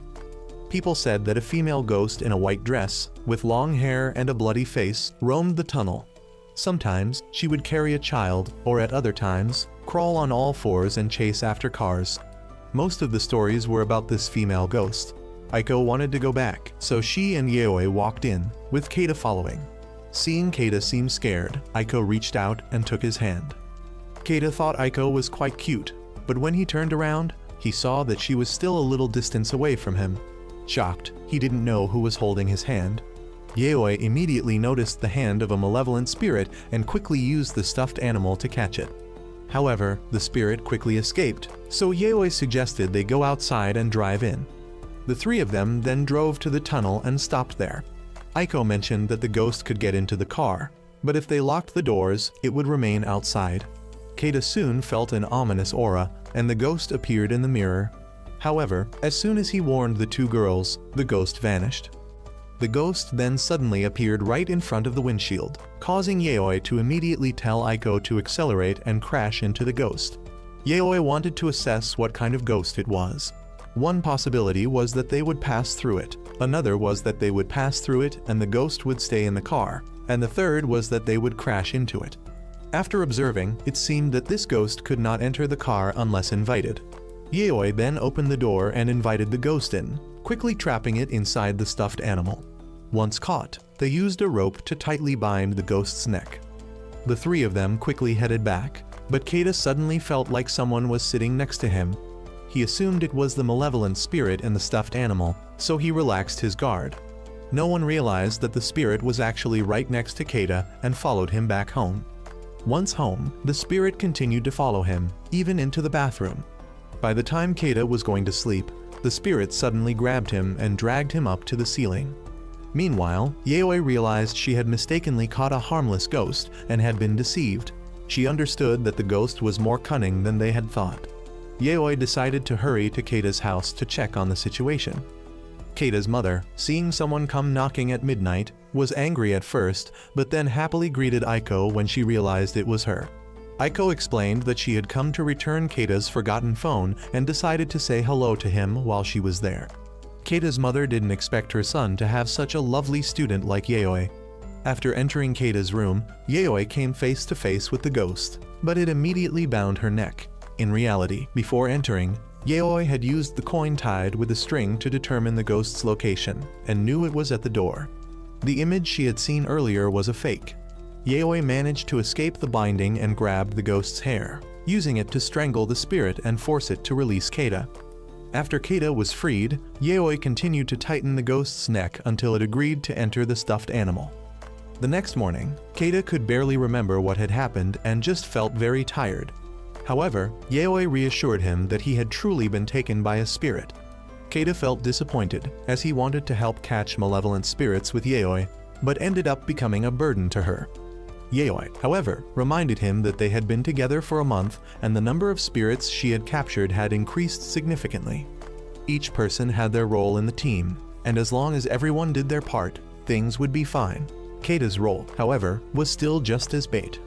People said that a female ghost in a white dress, with long hair and a bloody face, roamed the tunnel. Sometimes, she would carry a child, or at other times, crawl on all fours and chase after cars. Most of the stories were about this female ghost. Aiko wanted to go back, so she and Yayoi walked in, with Keita following. Seeing Keita seem scared, Aiko reached out and took his hand. Keita thought Aiko was quite cute, but when he turned around, he saw that she was still a little distance away from him. Shocked, he didn't know who was holding his hand. Yayoi immediately noticed the hand of a malevolent spirit and quickly used the stuffed animal to catch it. However, the spirit quickly escaped, so Yayoi suggested they go outside and drive in. The three of them then drove to the tunnel and stopped there. Aiko mentioned that the ghost could get into the car, but if they locked the doors, it would remain outside. Keita soon felt an ominous aura, and the ghost appeared in the mirror. However, as soon as he warned the two girls, the ghost vanished. The ghost then suddenly appeared right in front of the windshield, causing Yayoi to immediately tell Aiko to accelerate and crash into the ghost. Yayoi wanted to assess what kind of ghost it was. One possibility was that they would pass through it, another was that they would pass through it and the ghost would stay in the car, and the third was that they would crash into it. After observing, it seemed that this ghost could not enter the car unless invited. Yayoi then opened the door and invited the ghost in, quickly trapping it inside the stuffed animal. Once caught, they used a rope to tightly bind the ghost's neck. The three of them quickly headed back, but Keita suddenly felt like someone was sitting next to him. He assumed it was the malevolent spirit in the stuffed animal, so he relaxed his guard. No one realized that the spirit was actually right next to Keita and followed him back home. Once home, the spirit continued to follow him, even into the bathroom. By the time Keita was going to sleep, the spirit suddenly grabbed him and dragged him up to the ceiling. Meanwhile, Yayoi realized she had mistakenly caught a harmless ghost and had been deceived. She understood that the ghost was more cunning than they had thought. Yayoi decided to hurry to Keita's house to check on the situation. Keita's mother, seeing someone come knocking at midnight, was angry at first, but then happily greeted Aiko when she realized it was her. Aiko explained that she had come to return Keita's forgotten phone and decided to say hello to him while she was there. Keita's mother didn't expect her son to have such a lovely student like Yayoi. After entering Keita's room, Yayoi came face to face with the ghost, but it immediately bound her neck. In reality, before entering, Yayoi had used the coin tied with a string to determine the ghost's location, and knew it was at the door. The image she had seen earlier was a fake. Yayoi managed to escape the binding and grabbed the ghost's hair, using it to strangle the spirit and force it to release Keita. After Keita was freed, Yayoi continued to tighten the ghost's neck until it agreed to enter the stuffed animal. The next morning, Keita could barely remember what had happened and just felt very tired. However, Yaoi reassured him that he had truly been taken by a spirit. Keita felt disappointed, as he wanted to help catch malevolent spirits with Yaoi, but ended up becoming a burden to her. Yaoi, however, reminded him that they had been together for a month and the number of spirits she had captured had increased significantly. Each person had their role in the team, and as long as everyone did their part, things would be fine. Keita's role, however, was still just as bait.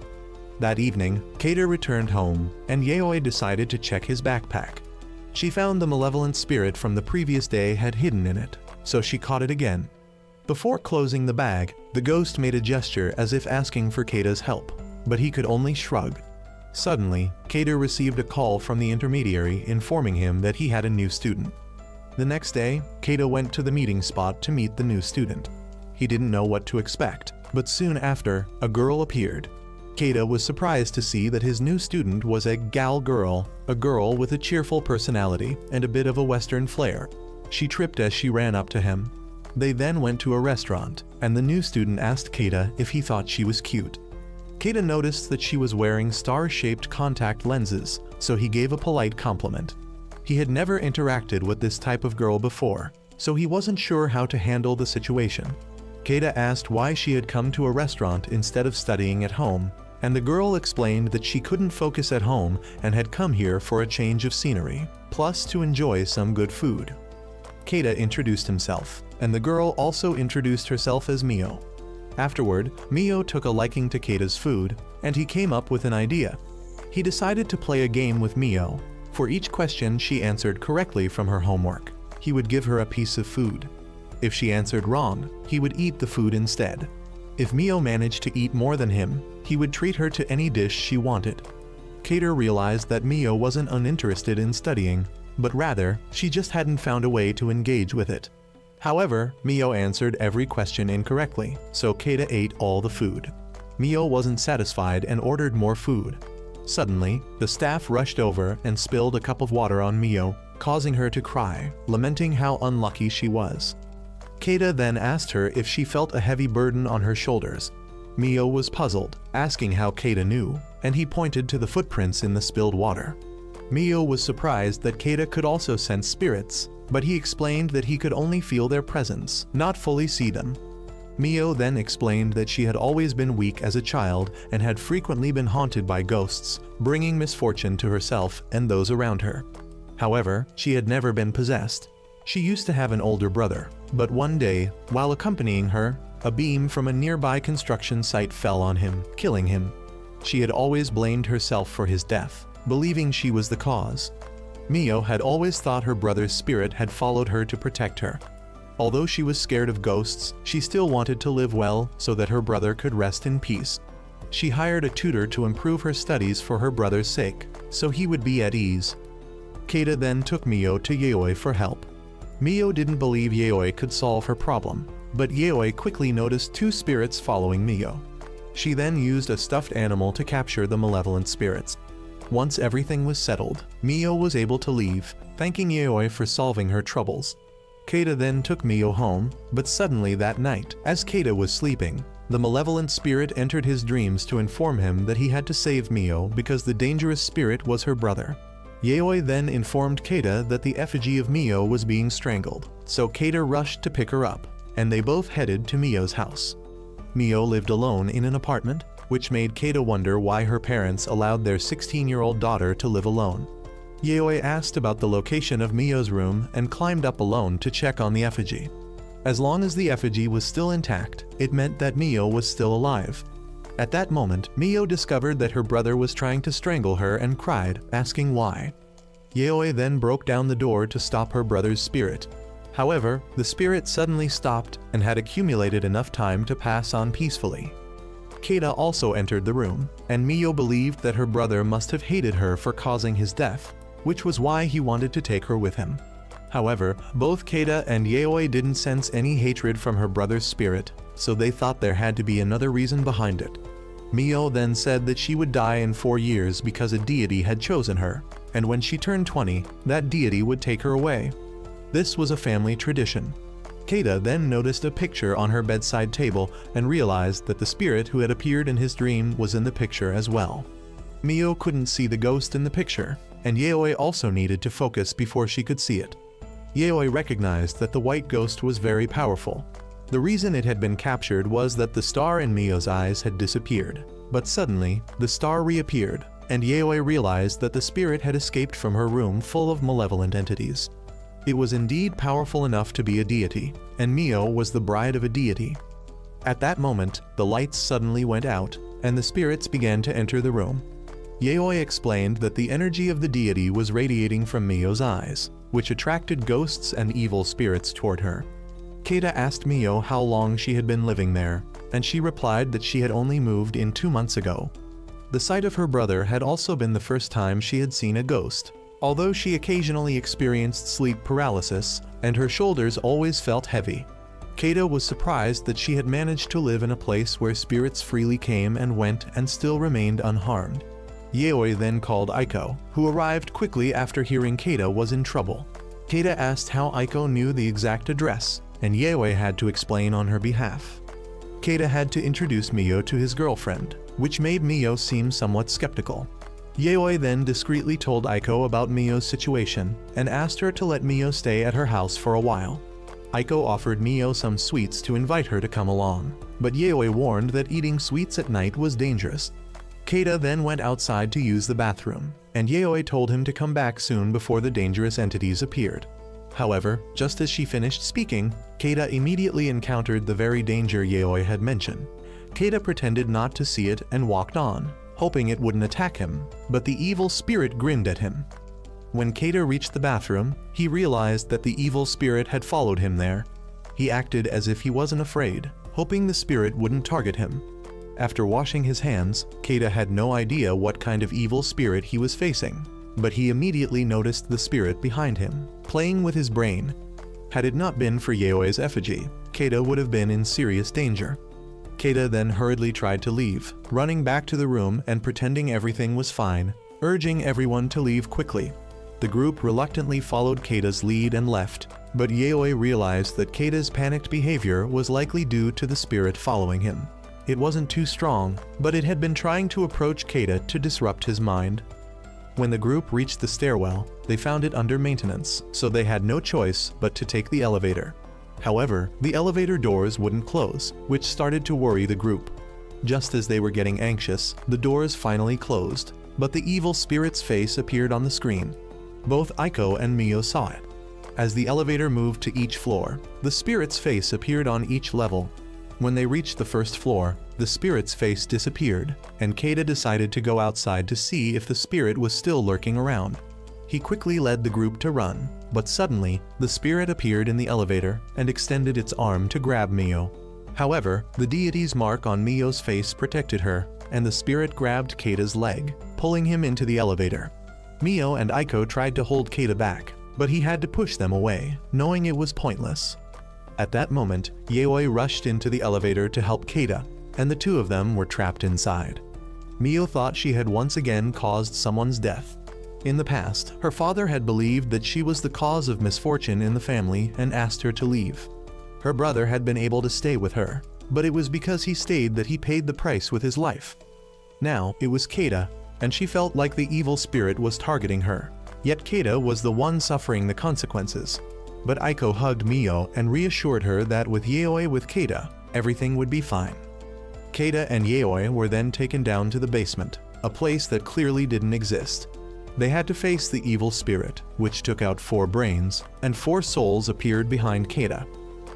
That evening, Keita returned home, and Yaoi decided to check his backpack. She found the malevolent spirit from the previous day had hidden in it, so she caught it again. Before closing the bag, the ghost made a gesture as if asking for Keita's help, but he could only shrug. Suddenly, Keita received a call from the intermediary informing him that he had a new student. The next day, Keita went to the meeting spot to meet the new student. He didn't know what to expect, but soon after, a girl appeared. Keita was surprised to see that his new student was a girl with a cheerful personality and a bit of a Western flair. She tripped as she ran up to him. They then went to a restaurant, and the new student asked Keita if he thought she was cute. Keita noticed that she was wearing star-shaped contact lenses, so he gave a polite compliment. He had never interacted with this type of girl before, so he wasn't sure how to handle the situation. Keita asked why she had come to a restaurant instead of studying at home, and the girl explained that she couldn't focus at home and had come here for a change of scenery, plus to enjoy some good food. Keita introduced himself, and the girl also introduced herself as Mio. Afterward, Mio took a liking to Keita's food, and he came up with an idea. He decided to play a game with Mio. For each question she answered correctly from her homework, he would give her a piece of food. If she answered wrong, he would eat the food instead. If Mio managed to eat more than him, he would treat her to any dish she wanted. Keita realized that Mio wasn't uninterested in studying, but rather, she just hadn't found a way to engage with it. However, Mio answered every question incorrectly, so Keita ate all the food. Mio wasn't satisfied and ordered more food. Suddenly, the staff rushed over and spilled a cup of water on Mio, causing her to cry, lamenting how unlucky she was. Keita then asked her if she felt a heavy burden on her shoulders. Mio was puzzled, asking how Keita knew, and he pointed to the footprints in the spilled water. Mio was surprised that Keita could also sense spirits, but he explained that he could only feel their presence, not fully see them. Mio then explained that she had always been weak as a child and had frequently been haunted by ghosts, bringing misfortune to herself and those around her. However, she had never been possessed. She used to have an older brother, but one day, while accompanying her, a beam from a nearby construction site fell on him, killing him. She had always blamed herself for his death, believing she was the cause. Mio had always thought her brother's spirit had followed her to protect her. Although she was scared of ghosts, she still wanted to live well so that her brother could rest in peace. She hired a tutor to improve her studies for her brother's sake, so he would be at ease. Keita then took Mio to Yaoi for help. Mio didn't believe Yaoi could solve her problem, but Yaoi quickly noticed two spirits following Mio. She then used a stuffed animal to capture the malevolent spirits. Once everything was settled, Mio was able to leave, thanking Yaoi for solving her troubles. Keita then took Mio home, but suddenly that night, as Keita was sleeping, the malevolent spirit entered his dreams to inform him that he had to save Mio because the dangerous spirit was her brother. Yaoi then informed Keita that the effigy of Mio was being strangled, so Keita rushed to pick her up, and they both headed to Mio's house. Mio lived alone in an apartment, which made Keita wonder why her parents allowed their 16-year-old daughter to live alone. Yaoi asked about the location of Mio's room and climbed up alone to check on the effigy. As long as the effigy was still intact, it meant that Mio was still alive. At that moment, Mio discovered that her brother was trying to strangle her and cried, asking why. Yaoi then broke down the door to stop her brother's spirit. However, the spirit suddenly stopped and had accumulated enough time to pass on peacefully. Keita also entered the room, and Mio believed that her brother must have hated her for causing his death, which was why he wanted to take her with him. However, both Keita and Yaoi didn't sense any hatred from her brother's spirit, so they thought there had to be another reason behind it. Mio then said that she would die in 4 years because a deity had chosen her, and when she turned 20, that deity would take her away. This was a family tradition. Keita then noticed a picture on her bedside table and realized that the spirit who had appeared in his dream was in the picture as well. Mio couldn't see the ghost in the picture, and Yaoi also needed to focus before she could see it. Yaoi recognized that the white ghost was very powerful. The reason it had been captured was that the star in Mio's eyes had disappeared. But suddenly, the star reappeared, and Yaoi realized that the spirit had escaped from her room full of malevolent entities. It was indeed powerful enough to be a deity, and Mio was the bride of a deity. At that moment, the lights suddenly went out, and the spirits began to enter the room. Yaoi explained that the energy of the deity was radiating from Mio's eyes, which attracted ghosts and evil spirits toward her. Keita asked Mio how long she had been living there, and she replied that she had only moved in 2 months ago. The sight of her brother had also been the first time she had seen a ghost, although she occasionally experienced sleep paralysis, and her shoulders always felt heavy. Keita was surprised that she had managed to live in a place where spirits freely came and went and still remained unharmed. Yaoi then called Aiko, who arrived quickly after hearing Keita was in trouble. Keita asked how Aiko knew the exact address, and Yaoi had to explain on her behalf. Keita had to introduce Mio to his girlfriend, which made Mio seem somewhat skeptical. Yaoi then discreetly told Aiko about Mio's situation and asked her to let Mio stay at her house for a while. Aiko offered Mio some sweets to invite her to come along, but Yaoi warned that eating sweets at night was dangerous. Keita then went outside to use the bathroom, and Yaoi told him to come back soon before the dangerous entities appeared. However, just as she finished speaking, Keita immediately encountered the very danger Yaoi had mentioned. Keita pretended not to see it and walked on, hoping it wouldn't attack him, but the evil spirit grinned at him. When Keita reached the bathroom, he realized that the evil spirit had followed him there. He acted as if he wasn't afraid, hoping the spirit wouldn't target him. After washing his hands, Keita had no idea what kind of evil spirit he was facing, but he immediately noticed the spirit behind him, playing with his brain. Had it not been for Yaoi's effigy, Keita would have been in serious danger. Keita then hurriedly tried to leave, running back to the room and pretending everything was fine, urging everyone to leave quickly. The group reluctantly followed Keita's lead and left, but Yaoi realized that Keita's panicked behavior was likely due to the spirit following him. It wasn't too strong, but it had been trying to approach Keita to disrupt his mind. When the group reached the stairwell, they found it under maintenance, so they had no choice but to take the elevator. However, the elevator doors wouldn't close, which started to worry the group. Just as they were getting anxious, the doors finally closed, but the evil spirit's face appeared on the screen. Both Aiko and Mio saw it. As the elevator moved to each floor, the spirit's face appeared on each level. When they reached the first floor, the spirit's face disappeared, and Keita decided to go outside to see if the spirit was still lurking around. He quickly led the group to run, but suddenly, the spirit appeared in the elevator and extended its arm to grab Mio. However, the deity's mark on Mio's face protected her, and the spirit grabbed Keita's leg, pulling him into the elevator. Mio and Aiko tried to hold Keita back, but he had to push them away, knowing it was pointless. At that moment, Yaoi rushed into the elevator to help Keita, and the two of them were trapped inside. Mio thought she had once again caused someone's death. In the past, her father had believed that she was the cause of misfortune in the family and asked her to leave. Her brother had been able to stay with her, but it was because he stayed that he paid the price with his life. Now, it was Keita, and she felt like the evil spirit was targeting her. Yet Keita was the one suffering the consequences. But Aiko hugged Mio and reassured her that with Yaoi with Keita, everything would be fine. Keita and Yaoi were then taken down to the basement, a place that clearly didn't exist. They had to face the evil spirit, which took out 4 brains, and 4 souls appeared behind Keita.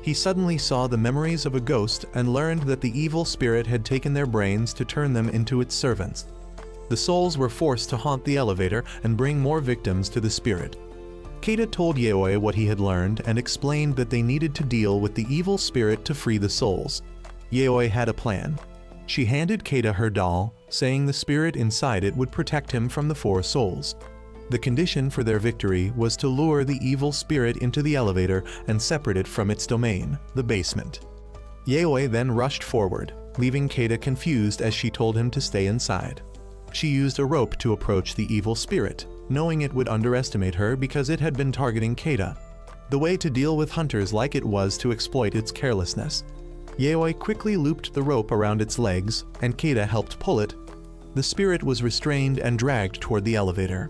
He suddenly saw the memories of a ghost and learned that the evil spirit had taken their brains to turn them into its servants. The souls were forced to haunt the elevator and bring more victims to the spirit. Keita told Yaoi what he had learned and explained that they needed to deal with the evil spirit to free the souls. Yaoi had a plan. She handed Keita her doll, saying the spirit inside it would protect him from the 4 souls. The condition for their victory was to lure the evil spirit into the elevator and separate it from its domain, the basement. Yaoi then rushed forward, leaving Keita confused as she told him to stay inside. She used a rope to approach the evil spirit, knowing it would underestimate her because it had been targeting Keita. The way to deal with hunters like it was to exploit its carelessness. Yaoi quickly looped the rope around its legs, and Keita helped pull it. the spirit was restrained and dragged toward the elevator.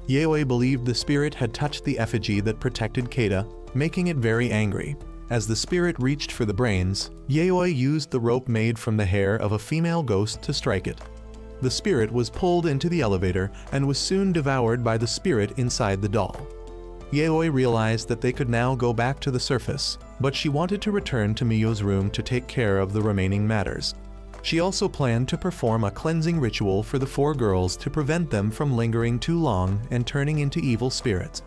Yaoi believed the spirit had touched the effigy that protected Keita, making it very angry. As the spirit reached for the brains, Yaoi used the rope made from the hair of a female ghost to strike it. The spirit was pulled into the elevator and was soon devoured by the spirit inside the doll. Yaoi realized that they could now go back to the surface, but she wanted to return to Mio's room to take care of the remaining matters. She also planned to perform a cleansing ritual for the 4 girls to prevent them from lingering too long and turning into evil spirits.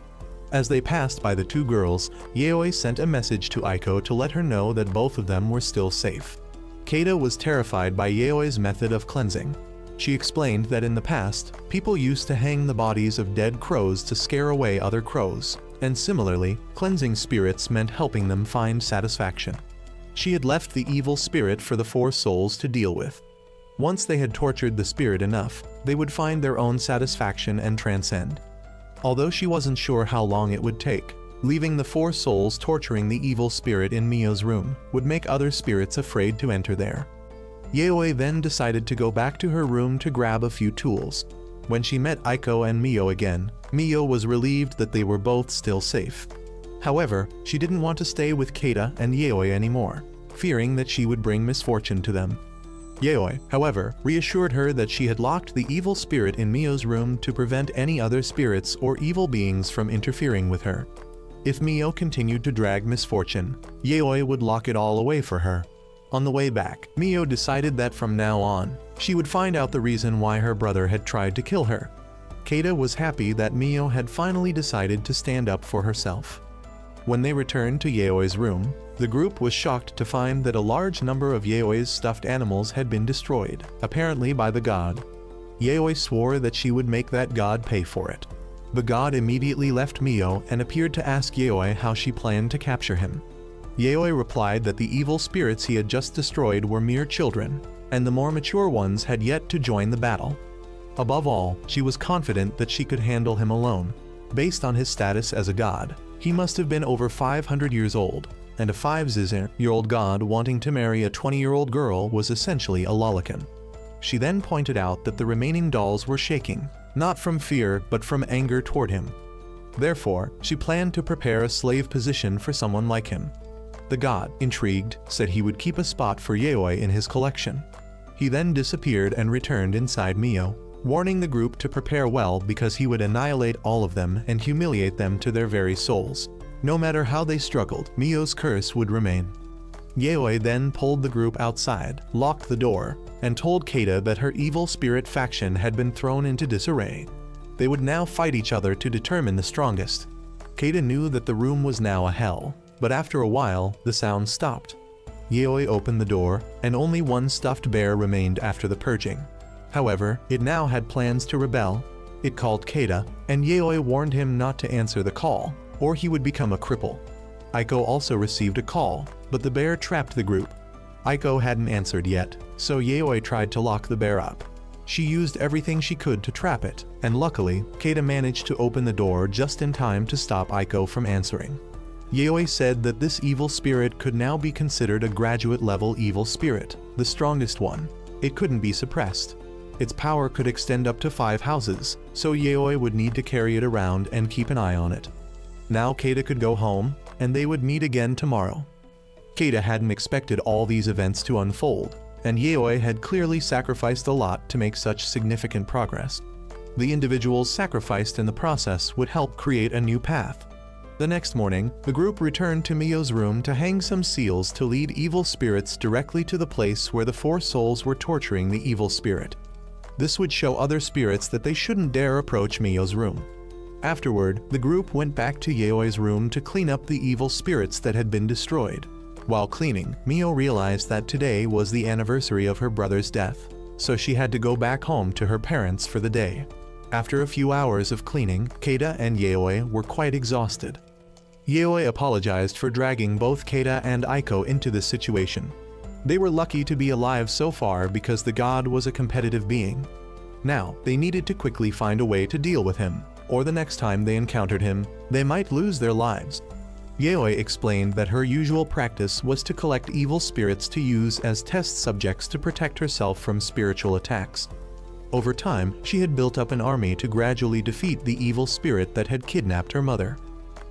As they passed by the 2 girls, Yaoi sent a message to Aiko to let her know that both of them were still safe. Keita was terrified by Yaoi's method of cleansing. She explained that in the past, people used to hang the bodies of dead crows to scare away other crows, and similarly, cleansing spirits meant helping them find satisfaction. She had left the evil spirit for the 4 souls to deal with. Once they had tortured the spirit enough, they would find their own satisfaction and transcend. Although she wasn't sure how long it would take, leaving the 4 souls torturing the evil spirit in Mio's room would make other spirits afraid to enter there. Yaoi then decided to go back to her room to grab a few tools. When she met Aiko and Mio again, Mio was relieved that they were both still safe. However, she didn't want to stay with Keita and Yaoi anymore, fearing that she would bring misfortune to them. Yaoi, however, reassured her that she had locked the evil spirit in Mio's room to prevent any other spirits or evil beings from interfering with her. If Mio continued to drag misfortune, Yaoi would lock it all away for her. On the way back, Mio decided that from now on, she would find out the reason why her brother had tried to kill her. Keita was happy that Mio had finally decided to stand up for herself. When they returned to Yaoi's room, the group was shocked to find that a large number of Yaoi's stuffed animals had been destroyed, apparently by the god. Yaoi swore that she would make that god pay for it. The god immediately left Mio and appeared to ask Yaoi how she planned to capture him. Yaoi replied that the evil spirits he had just destroyed were mere children, and the more mature ones had yet to join the battle. Above all, she was confident that she could handle him alone. Based on his status as a god, he must have been over 500 years old, and a 500-year-old god wanting to marry a 20-year-old girl was essentially a lolicon. She then pointed out that the remaining dolls were shaking, not from fear but from anger toward him. Therefore, she planned to prepare a slave position for someone like him. The god, intrigued, said he would keep a spot for Yaoi in his collection. He then disappeared and returned inside Mio, warning the group to prepare well because he would annihilate all of them and humiliate them to their very souls. No matter how they struggled, Mio's curse would remain. Yaoi then pulled the group outside, locked the door, and told Keita that her evil spirit faction had been thrown into disarray. They would now fight each other to determine the strongest. Keita knew that the room was now a hell, but after a while, the sound stopped. Yaoi opened the door, and only one stuffed bear remained after the purging. However, it now had plans to rebel. It called Keita, and Yaoi warned him not to answer the call, or he would become a cripple. Aiko also received a call, but the bear trapped the group. Aiko hadn't answered yet, so Yaoi tried to lock the bear up. She used everything she could to trap it, and luckily, Keita managed to open the door just in time to stop Aiko from answering. Yaoi said that this evil spirit could now be considered a graduate-level evil spirit, the strongest one. It couldn't be suppressed. Its power could extend up to 5 houses, so Yaoi would need to carry it around and keep an eye on it. Now Keita could go home, and they would meet again tomorrow. Keita hadn't expected all these events to unfold, and Yaoi had clearly sacrificed a lot to make such significant progress. The individuals sacrificed in the process would help create a new path. The next morning, the group returned to Mio's room to hang some seals to lead evil spirits directly to the place where the 4 souls were torturing the evil spirit. This would show other spirits that they shouldn't dare approach Mio's room. Afterward, the group went back to Yaoi's room to clean up the evil spirits that had been destroyed. While cleaning, Mio realized that today was the anniversary of her brother's death, so she had to go back home to her parents for the day. After a few hours of cleaning, Keita and Yaoi were quite exhausted. Yaoi apologized for dragging both Keita and Aiko into this situation. They were lucky to be alive so far because the god was a competitive being. Now, they needed to quickly find a way to deal with him, or the next time they encountered him, they might lose their lives. Yaoi explained that her usual practice was to collect evil spirits to use as test subjects to protect herself from spiritual attacks. Over time, she had built up an army to gradually defeat the evil spirit that had kidnapped her mother.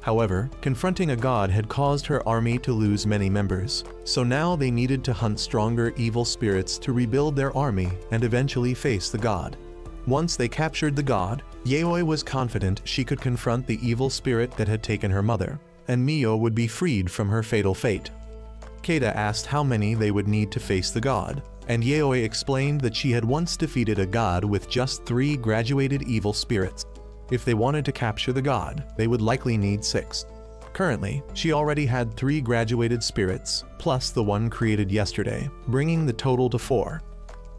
However, confronting a god had caused her army to lose many members, so now they needed to hunt stronger evil spirits to rebuild their army and eventually face the god. Once they captured the god, Yaoi was confident she could confront the evil spirit that had taken her mother, and Mio would be freed from her fatal fate. Keita asked how many they would need to face the god, and Yaoi explained that she had once defeated a god with just 3 graduated evil spirits. If they wanted to capture the god, they would likely need 6. Currently, she already had 3 graduated spirits, plus the one created yesterday, bringing the total to 4.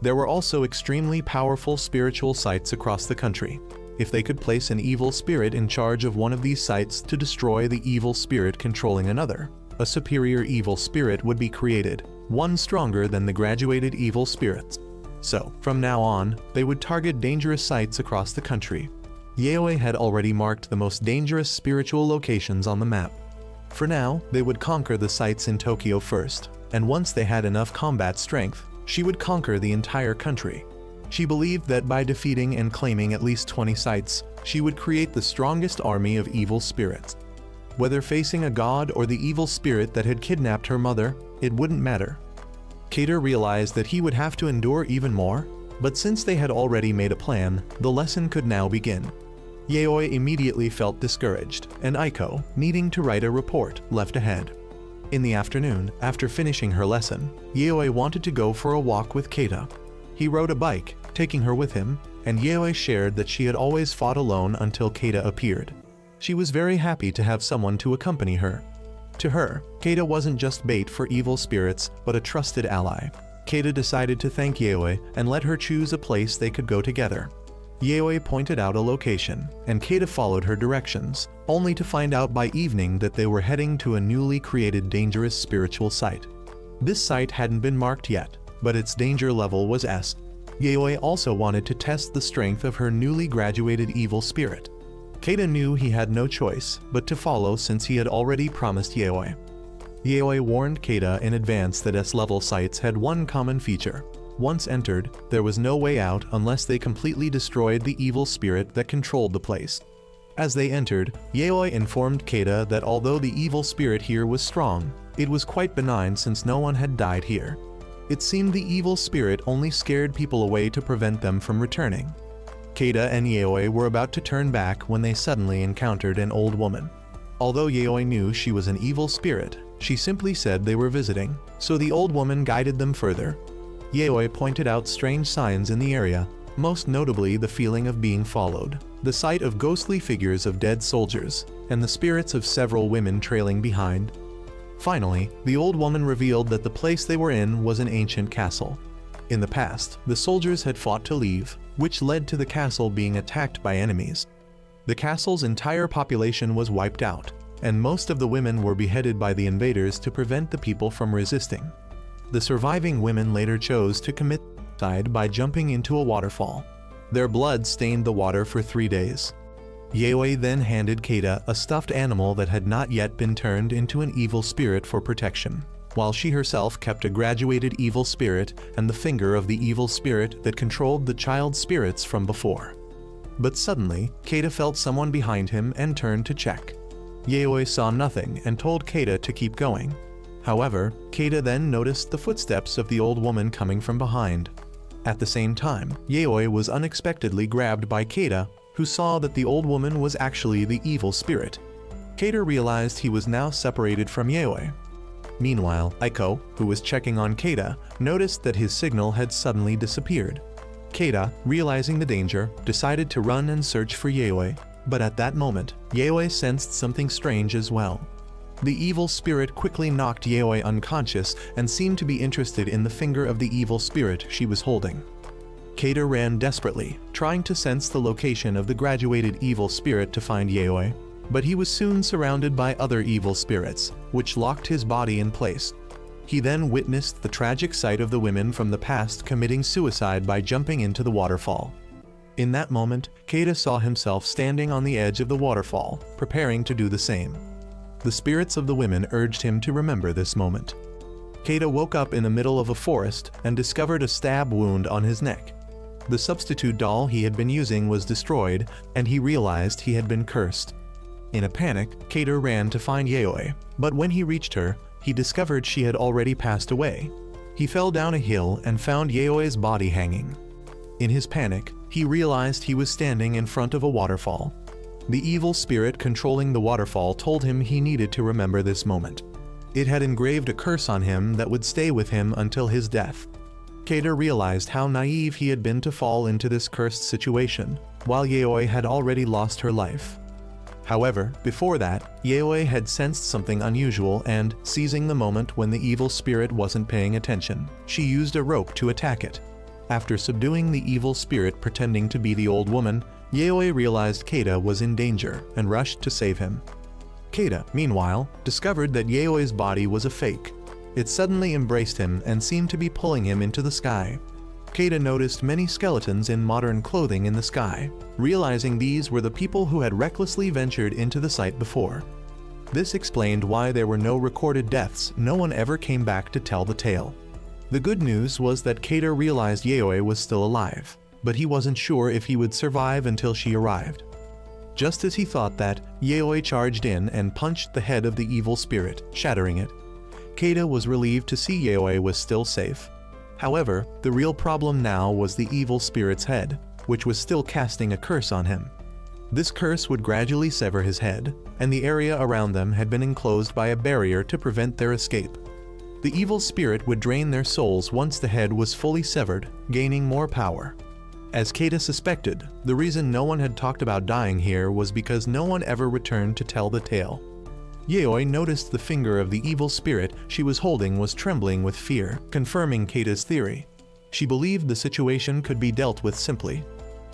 There were also extremely powerful spiritual sites across the country. If they could place an evil spirit in charge of one of these sites to destroy the evil spirit controlling another, a superior evil spirit would be created, one stronger than the graduated evil spirits. So, from now on, they would target dangerous sites across the country. Yaoi had already marked the most dangerous spiritual locations on the map. For now, they would conquer the sites in Tokyo first, and once they had enough combat strength, she would conquer the entire country. She believed that by defeating and claiming at least 20 sites, she would create the strongest army of evil spirits. Whether facing a god or the evil spirit that had kidnapped her mother, it wouldn't matter. Keita realized that he would have to endure even more, but since they had already made a plan, the lesson could now begin. Yaoi immediately felt discouraged, and Aiko, needing to write a report, left ahead. In the afternoon, after finishing her lesson, Yaoi wanted to go for a walk with Keita. He rode a bike, taking her with him, and Yaoi shared that she had always fought alone until Keita appeared. She was very happy to have someone to accompany her. To her, Keita wasn't just bait for evil spirits, but a trusted ally. Keita decided to thank Yaoi and let her choose a place they could go together. Yaoi pointed out a location, and Keita followed her directions, only to find out by evening that they were heading to a newly created dangerous spiritual site. This site hadn't been marked yet, but its danger level was S. Yaoi also wanted to test the strength of her newly graduated evil spirit. Keita knew he had no choice but to follow since he had already promised Yaoi. Yaoi warned Keita in advance that S-level sites had one common feature. Once entered, there was no way out unless they completely destroyed the evil spirit that controlled the place. As they entered, Yaoi informed Keita that although the evil spirit here was strong, it was quite benign since no one had died here. It seemed the evil spirit only scared people away to prevent them from returning. Keita and Yaoi were about to turn back when they suddenly encountered an old woman. Although Yaoi knew she was an evil spirit, she simply said they were visiting, so the old woman guided them further. Yaoi pointed out strange signs in the area, most notably the feeling of being followed, the sight of ghostly figures of dead soldiers, and the spirits of several women trailing behind. Finally, the old woman revealed that the place they were in was an ancient castle. In the past, the soldiers had fought to leave, which led to the castle being attacked by enemies. The castle's entire population was wiped out, and most of the women were beheaded by the invaders to prevent the people from resisting. The surviving women later chose to commit suicide by jumping into a waterfall. Their blood stained the water for 3 days. Yaoi then handed Keita a stuffed animal that had not yet been turned into an evil spirit for protection, while she herself kept a graduated evil spirit and the finger of the evil spirit that controlled the child's spirits from before. But suddenly, Keita felt someone behind him and turned to check. Yaoi saw nothing and told Keita to keep going. However, Keita then noticed the footsteps of the old woman coming from behind. At the same time, Yaoi was unexpectedly grabbed by Keita, who saw that the old woman was actually the evil spirit. Keita realized he was now separated from Yaoi. Meanwhile, Aiko, who was checking on Keita, noticed that his signal had suddenly disappeared. Keita, realizing the danger, decided to run and search for Yaoi, but at that moment, Yaoi sensed something strange as well. The evil spirit quickly knocked Yaoi unconscious and seemed to be interested in the finger of the evil spirit she was holding. Keita ran desperately, trying to sense the location of the graduated evil spirit to find Yaoi, but he was soon surrounded by other evil spirits, which locked his body in place. He then witnessed the tragic sight of the women from the past committing suicide by jumping into the waterfall. In that moment, Keita saw himself standing on the edge of the waterfall, preparing to do the same. The spirits of the women urged him to remember this moment. Keita woke up in the middle of a forest and discovered a stab wound on his neck. The substitute doll he had been using was destroyed, and he realized he had been cursed. In a panic, Keita ran to find Yaoi, but when he reached her, he discovered she had already passed away. He fell down a hill and found Yaoi's body hanging. In his panic, he realized he was standing in front of a waterfall. The evil spirit controlling the waterfall told him he needed to remember this moment. It had engraved a curse on him that would stay with him until his death. Keita realized how naive he had been to fall into this cursed situation, while Yaoi had already lost her life. However, before that, Yaoi had sensed something unusual and, seizing the moment when the evil spirit wasn't paying attention, she used a rope to attack it. After subduing the evil spirit pretending to be the old woman, Yaoi realized Keita was in danger and rushed to save him. Keita, meanwhile, discovered that Yaoi's body was a fake. It suddenly embraced him and seemed to be pulling him into the sky. Keita noticed many skeletons in modern clothing in the sky, realizing these were the people who had recklessly ventured into the site before. This explained why there were no recorded deaths. No one ever came back to tell the tale. The good news was that Keita realized Yaoi was still alive, but he wasn't sure if he would survive until she arrived. Just as he thought that, Yaoi charged in and punched the head of the evil spirit, shattering it. Keita was relieved to see Yaoi was still safe. However, the real problem now was the evil spirit's head, which was still casting a curse on him. This curse would gradually sever his head, and the area around them had been enclosed by a barrier to prevent their escape. The evil spirit would drain their souls once the head was fully severed, gaining more power. As Keita suspected, the reason no one had talked about dying here was because no one ever returned to tell the tale. Yaoi noticed the finger of the evil spirit she was holding was trembling with fear, confirming Keita's theory. She believed the situation could be dealt with simply.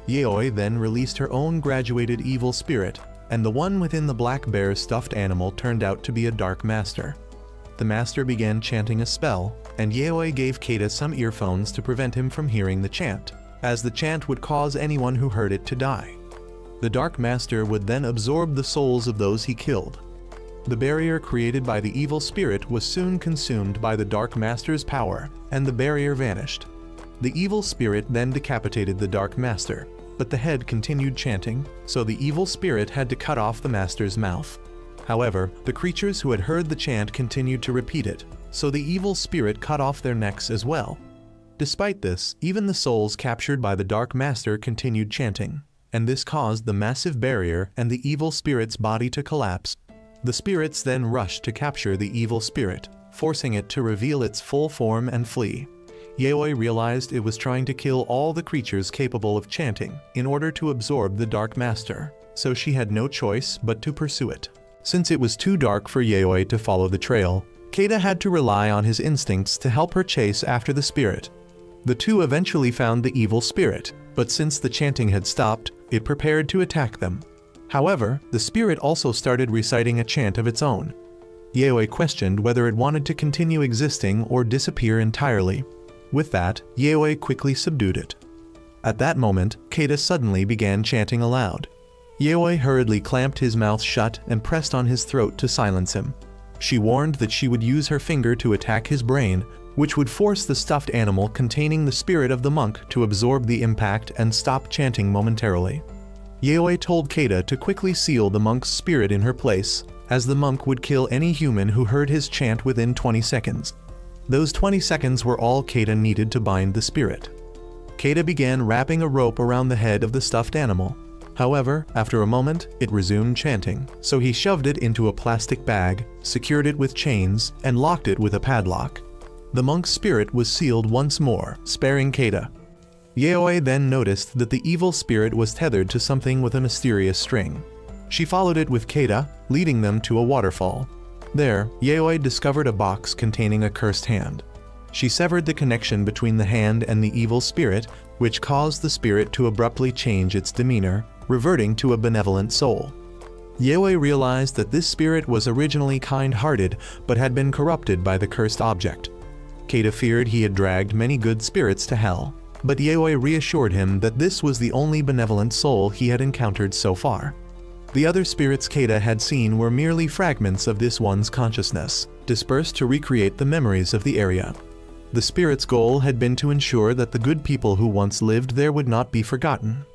Yaoi then released her own graduated evil spirit, and the one within the black bear's stuffed animal turned out to be a dark master. The master began chanting a spell, and Yaoi gave Keita some earphones to prevent him from hearing the chant, as the chant would cause anyone who heard it to die. The dark master would then absorb the souls of those he killed. The barrier created by the evil spirit was soon consumed by the Dark Master's power, and the barrier vanished. The evil spirit then decapitated the Dark Master, but the head continued chanting, so the evil spirit had to cut off the Master's mouth. However, the creatures who had heard the chant continued to repeat it, so the evil spirit cut off their necks as well. Despite this, even the souls captured by the Dark Master continued chanting, and this caused the massive barrier and the evil spirit's body to collapse. The spirits then rushed to capture the evil spirit, forcing it to reveal its full form and flee. Yaoi realized it was trying to kill all the creatures capable of chanting in order to absorb the Dark Master, so she had no choice but to pursue it. Since it was too dark for Yaoi to follow the trail, Keita had to rely on his instincts to help her chase after the spirit. The two eventually found the evil spirit, but since the chanting had stopped, it prepared to attack them. However, the spirit also started reciting a chant of its own. Yaoi questioned whether it wanted to continue existing or disappear entirely. With that, Yaoi quickly subdued it. At that moment, Keita suddenly began chanting aloud. Yaoi hurriedly clamped his mouth shut and pressed on his throat to silence him. She warned that she would use her finger to attack his brain, which would force the stuffed animal containing the spirit of the monk to absorb the impact and stop chanting momentarily. Yaoi told Keita to quickly seal the monk's spirit in her place, as the monk would kill any human who heard his chant within 20 seconds. Those 20 seconds were all Keita needed to bind the spirit. Keita began wrapping a rope around the head of the stuffed animal. However, after a moment, it resumed chanting, so he shoved it into a plastic bag, secured it with chains, and locked it with a padlock. The monk's spirit was sealed once more, sparing Keita. Yaoi then noticed that the evil spirit was tethered to something with a mysterious string. She followed it with Keita, leading them to a waterfall. There, Yaoi discovered a box containing a cursed hand. She severed the connection between the hand and the evil spirit, which caused the spirit to abruptly change its demeanor, reverting to a benevolent soul. Yaoi realized that this spirit was originally kind-hearted, but had been corrupted by the cursed object. Keita feared he had dragged many good spirits to hell, but Yaoi reassured him that this was the only benevolent soul he had encountered so far. The other spirits Keita had seen were merely fragments of this one's consciousness, dispersed to recreate the memories of the area. The spirit's goal had been to ensure that the good people who once lived there would not be forgotten.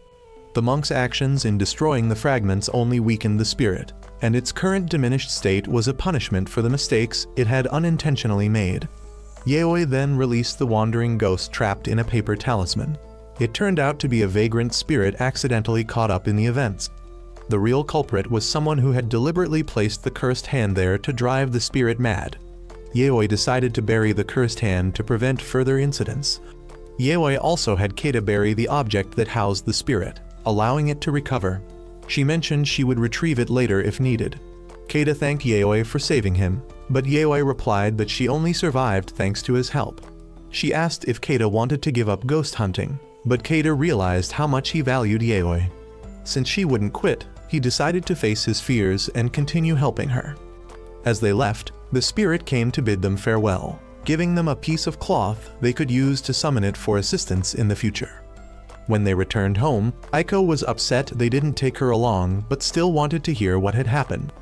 The monk's actions in destroying the fragments only weakened the spirit, and its current diminished state was a punishment for the mistakes it had unintentionally made. Yaoi then released the wandering ghost trapped in a paper talisman. It turned out to be a vagrant spirit accidentally caught up in the events. The real culprit was someone who had deliberately placed the cursed hand there to drive the spirit mad. Yaoi decided to bury the cursed hand to prevent further incidents. Yaoi also had Keita bury the object that housed the spirit, allowing it to recover. She mentioned she would retrieve it later if needed. Keita thanked Yaoi for saving him, but Yaoi replied that she only survived thanks to his help. She asked if Keita wanted to give up ghost hunting, but Keita realized how much he valued Yaoi. Since she wouldn't quit, he decided to face his fears and continue helping her. As they left, the spirit came to bid them farewell, giving them a piece of cloth they could use to summon it for assistance in the future. When they returned home, Aiko was upset they didn't take her along but still wanted to hear what had happened.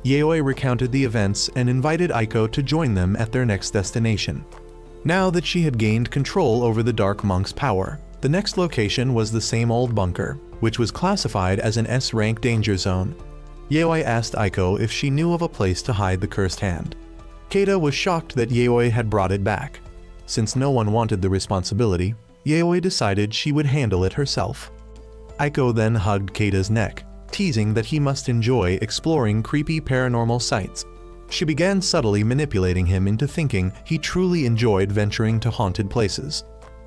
Yaoi recounted the events and invited Aiko to join them at their next destination. Now that she had gained control over the Dark Monk's power, the next location was the same old bunker, which was classified as an S-rank danger zone. Yaoi asked Aiko if she knew of a place to hide the cursed hand. Keita was shocked that Yaoi had brought it back. Since no one wanted the responsibility, Yaoi decided she would handle it herself. Aiko then hugged Keita's neck, teasing that he must enjoy exploring creepy paranormal sites. She began subtly manipulating him into thinking he truly enjoyed venturing to haunted places.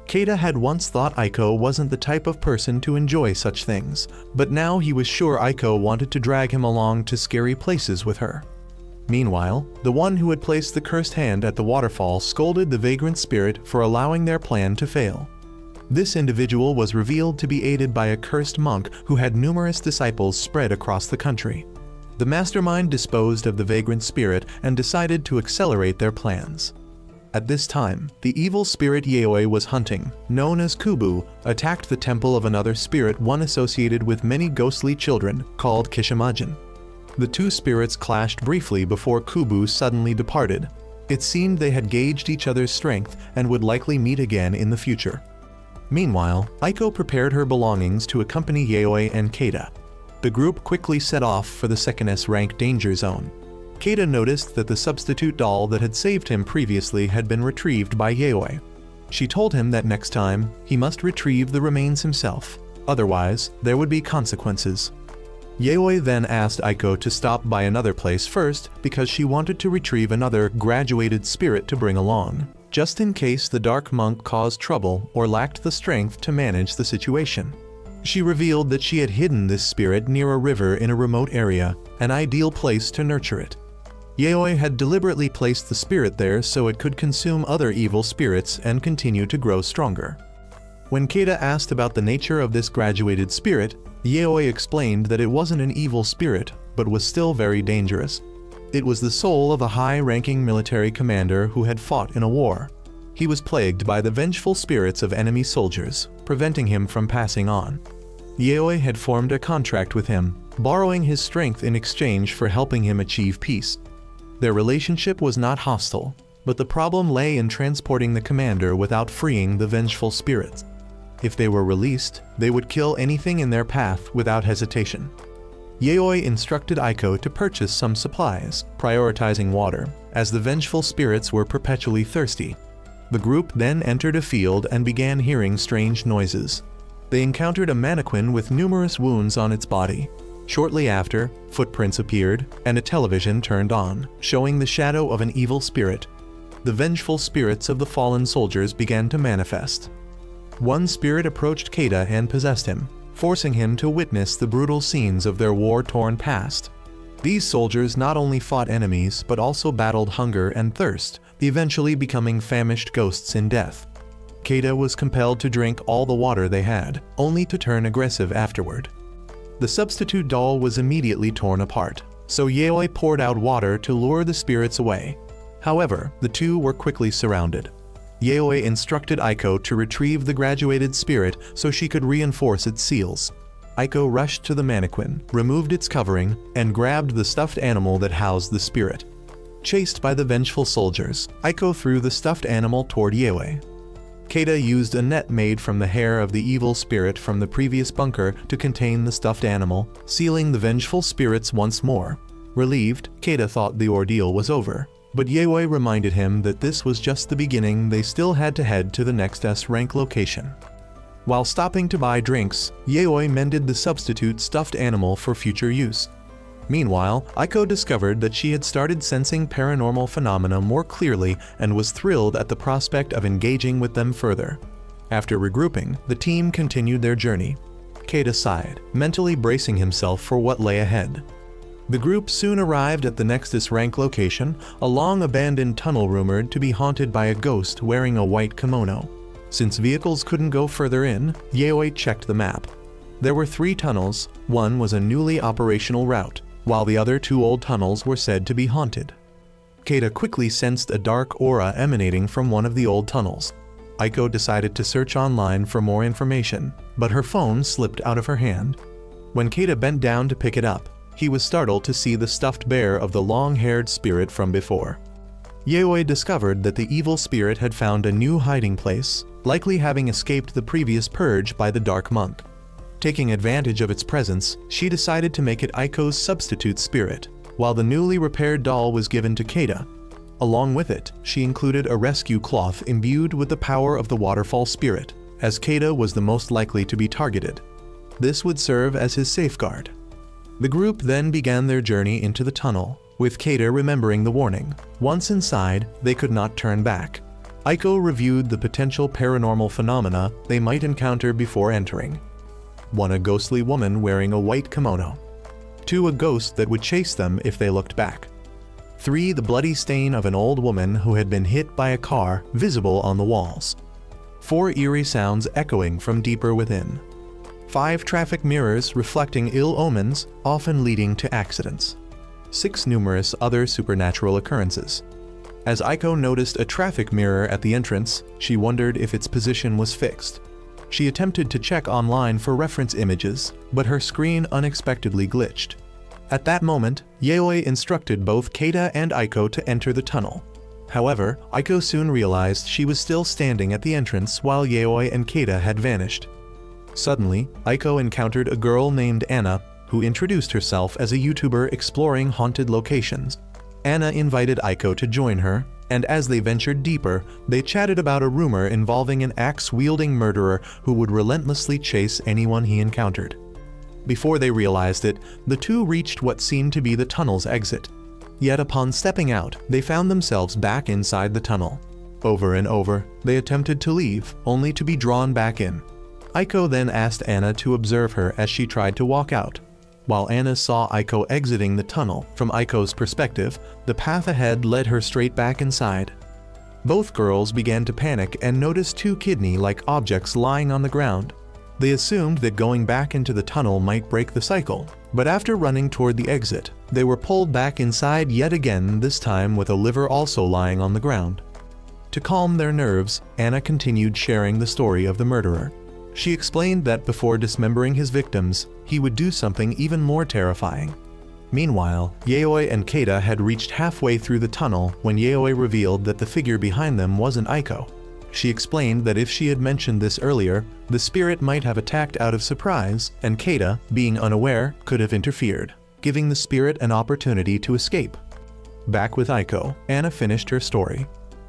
Keita had once thought Aiko wasn't the type of person to enjoy such things, but now he was sure Aiko wanted to drag him along to scary places with her. Meanwhile, the one who had placed the cursed hand at the waterfall scolded the vagrant spirit for allowing their plan to fail. This individual was revealed to be aided by a cursed monk who had numerous disciples spread across the country. The mastermind disposed of the vagrant spirit and decided to accelerate their plans. At this time, the evil spirit Yaoi was hunting, known as Kubu, attacked the temple of another spirit one associated with many ghostly children, called Kishamajin. The two spirits clashed briefly before Kubu suddenly departed. It seemed they had gauged each other's strength and would likely meet again in the future. Meanwhile, Aiko prepared her belongings to accompany Yaoi and Keita. The group quickly set off for the second S-rank danger zone. Keita noticed that the substitute doll that had saved him previously had been retrieved by Yaoi. She told him that next time, he must retrieve the remains himself, otherwise there would be consequences. Yaoi then asked Aiko to stop by another place first because she wanted to retrieve another graduated spirit to bring along, just in case the Dark Monk caused trouble or lacked the strength to manage the situation. She revealed that she had hidden this spirit near a river in a remote area, an ideal place to nurture it. Yaoi had deliberately placed the spirit there so it could consume other evil spirits and continue to grow stronger. When Keita asked about the nature of this graduated spirit, Yaoi explained that it wasn't an evil spirit, but was still very dangerous. It was the soul of a high-ranking military commander who had fought in a war. He was plagued by the vengeful spirits of enemy soldiers, preventing him from passing on. Yaoi had formed a contract with him, borrowing his strength in exchange for helping him achieve peace. Their relationship was not hostile, but the problem lay in transporting the commander without freeing the vengeful spirits. If they were released, they would kill anything in their path without hesitation. Yaoi instructed Aiko to purchase some supplies, prioritizing water, as the vengeful spirits were perpetually thirsty. The group then entered a field and began hearing strange noises. They encountered a mannequin with numerous wounds on its body. Shortly after, footprints appeared, and a television turned on, showing the shadow of an evil spirit. The vengeful spirits of the fallen soldiers began to manifest. One spirit approached Keita and possessed him, forcing him to witness the brutal scenes of their war-torn past. These soldiers not only fought enemies but also battled hunger and thirst, eventually becoming famished ghosts in death. Keita was compelled to drink all the water they had, only to turn aggressive afterward. The substitute doll was immediately torn apart, so Yaoi poured out water to lure the spirits away. However, the two were quickly surrounded. Yaoi instructed Aiko to retrieve the graduated spirit so she could reinforce its seals. Aiko rushed to the mannequin, removed its covering, and grabbed the stuffed animal that housed the spirit. Chased by the vengeful soldiers, Aiko threw the stuffed animal toward Yaoi. Keita used a net made from the hair of the evil spirit from the previous bunker to contain the stuffed animal, sealing the vengeful spirits once more. Relieved, Keita thought the ordeal was over, but Yaoi reminded him that this was just the beginning. They still had to head to the next S-rank location. While stopping to buy drinks, Yaoi mended the substitute stuffed animal for future use. Meanwhile, Aiko discovered that she had started sensing paranormal phenomena more clearly and was thrilled at the prospect of engaging with them further. After regrouping, the team continued their journey. Keita sighed, mentally bracing himself for what lay ahead. The group soon arrived at the next S-rank location, a long abandoned tunnel rumored to be haunted by a ghost wearing a white kimono. Since vehicles couldn't go further in, Yaoi checked the map. There were 3 tunnels. One was a newly operational route, while the other 2 old tunnels were said to be haunted. Keita quickly sensed a dark aura emanating from one of the old tunnels. Aiko decided to search online for more information, but her phone slipped out of her hand. When Keita bent down to pick it up, he was startled to see the stuffed bear of the long-haired spirit from before. Yaoi discovered that the evil spirit had found a new hiding place, likely having escaped the previous purge by the Dark Monk. Taking advantage of its presence, she decided to make it Aiko's substitute spirit, while the newly repaired doll was given to Keita. Along with it, she included a rescue cloth imbued with the power of the waterfall spirit, as Keita was the most likely to be targeted. This would serve as his safeguard. The group then began their journey into the tunnel, with Keita remembering the warning. Once inside, they could not turn back. Aiko reviewed the potential paranormal phenomena they might encounter before entering. 1. A ghostly woman wearing a white kimono. 2. A ghost that would chase them if they looked back. 3. The bloody stain of an old woman who had been hit by a car visible on the walls. 4. Eerie sounds echoing from deeper within. 5. Traffic mirrors reflecting ill omens, often leading to accidents. 6. Numerous other supernatural occurrences. As Aiko noticed a traffic mirror at the entrance, she wondered if its position was fixed. She attempted to check online for reference images, but her screen unexpectedly glitched. At that moment, Yaoi instructed both Keita and Aiko to enter the tunnel. However, Aiko soon realized she was still standing at the entrance while Yaoi and Keita had vanished. Suddenly, Aiko encountered a girl named Anna, who introduced herself as a YouTuber exploring haunted locations. Anna invited Aiko to join her, and as they ventured deeper, they chatted about a rumor involving an axe-wielding murderer who would relentlessly chase anyone he encountered. Before they realized it, the two reached what seemed to be the tunnel's exit. Yet upon stepping out, they found themselves back inside the tunnel. Over and over, they attempted to leave, only to be drawn back in. Aiko then asked Anna to observe her as she tried to walk out. While Anna saw Aiko exiting the tunnel, from Aiko's perspective, the path ahead led her straight back inside. Both girls began to panic and noticed 2 kidney-like objects lying on the ground. They assumed that going back into the tunnel might break the cycle, but after running toward the exit, they were pulled back inside yet again, this time with a liver also lying on the ground. To calm their nerves, Anna continued sharing the story of the murderer. She explained that before dismembering his victims, he would do something even more terrifying. Meanwhile, Yaoi and Keita had reached halfway through the tunnel when Yaoi revealed that the figure behind them wasn't Aiko. She explained that if she had mentioned this earlier, the spirit might have attacked out of surprise, and Keita, being unaware, could have interfered, giving the spirit an opportunity to escape. Back with Aiko, Anna finished her story.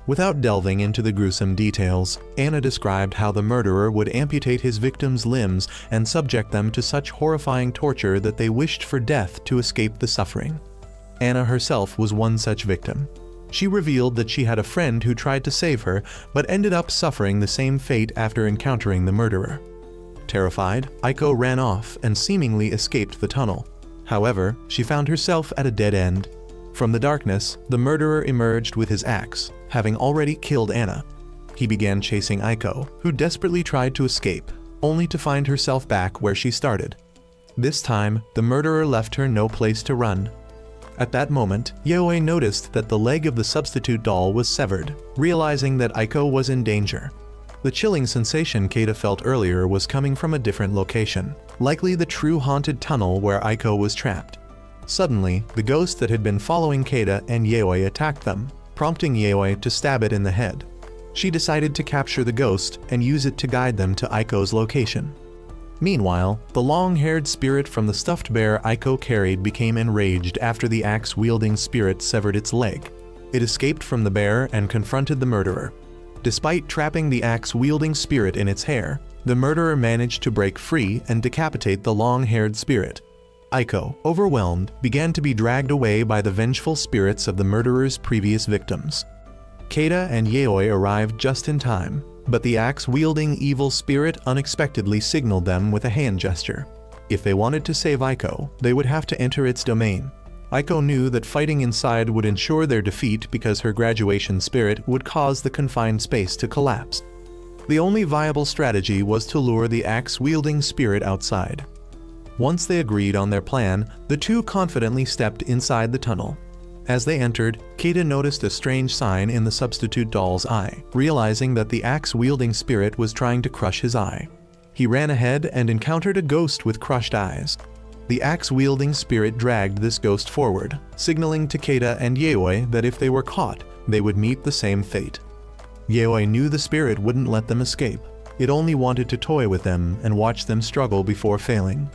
Without delving into the gruesome details, Anna described how the murderer would amputate his victims' limbs and subject them to such horrifying torture that they wished for death to escape the suffering. Anna herself was one such victim. She revealed that she had a friend who tried to save her, but ended up suffering the same fate after encountering the murderer. Terrified, Aiko ran off and seemingly escaped the tunnel. However, she found herself at a dead end. From the darkness, the murderer emerged with his axe, having already killed Anna. He began chasing Aiko, who desperately tried to escape, only to find herself back where she started. This time, the murderer left her no place to run. At that moment, Yaoi noticed that the leg of the substitute doll was severed, realizing that Aiko was in danger. The chilling sensation Keita felt earlier was coming from a different location, likely the true haunted tunnel where Aiko was trapped. Suddenly, the ghost that had been following Keita and Yaoi attacked them, prompting Yaoi to stab it in the head. She decided to capture the ghost and use it to guide them to Aiko's location. Meanwhile, the long-haired spirit from the stuffed bear Aiko carried became enraged after the axe-wielding spirit severed its leg. It escaped from the bear and confronted the murderer. Despite trapping the axe-wielding spirit in its hair, the murderer managed to break free and decapitate the long-haired spirit. Aiko, overwhelmed, began to be dragged away by the vengeful spirits of the murderer's previous victims. Keita and Yaoi arrived just in time, but the axe-wielding evil spirit unexpectedly signaled them with a hand gesture. If they wanted to save Aiko, they would have to enter its domain. Aiko knew that fighting inside would ensure their defeat because her graduation spirit would cause the confined space to collapse. The only viable strategy was to lure the axe-wielding spirit outside. Once they agreed on their plan, the two confidently stepped inside the tunnel. As they entered, Keita noticed a strange sign in the substitute doll's eye, realizing that the axe-wielding spirit was trying to crush his eye. He ran ahead and encountered a ghost with crushed eyes. The axe-wielding spirit dragged this ghost forward, signaling to Keita and Yaoi that if they were caught, they would meet the same fate. Yaoi knew the spirit wouldn't let them escape. It only wanted to toy with them and watch them struggle before failing.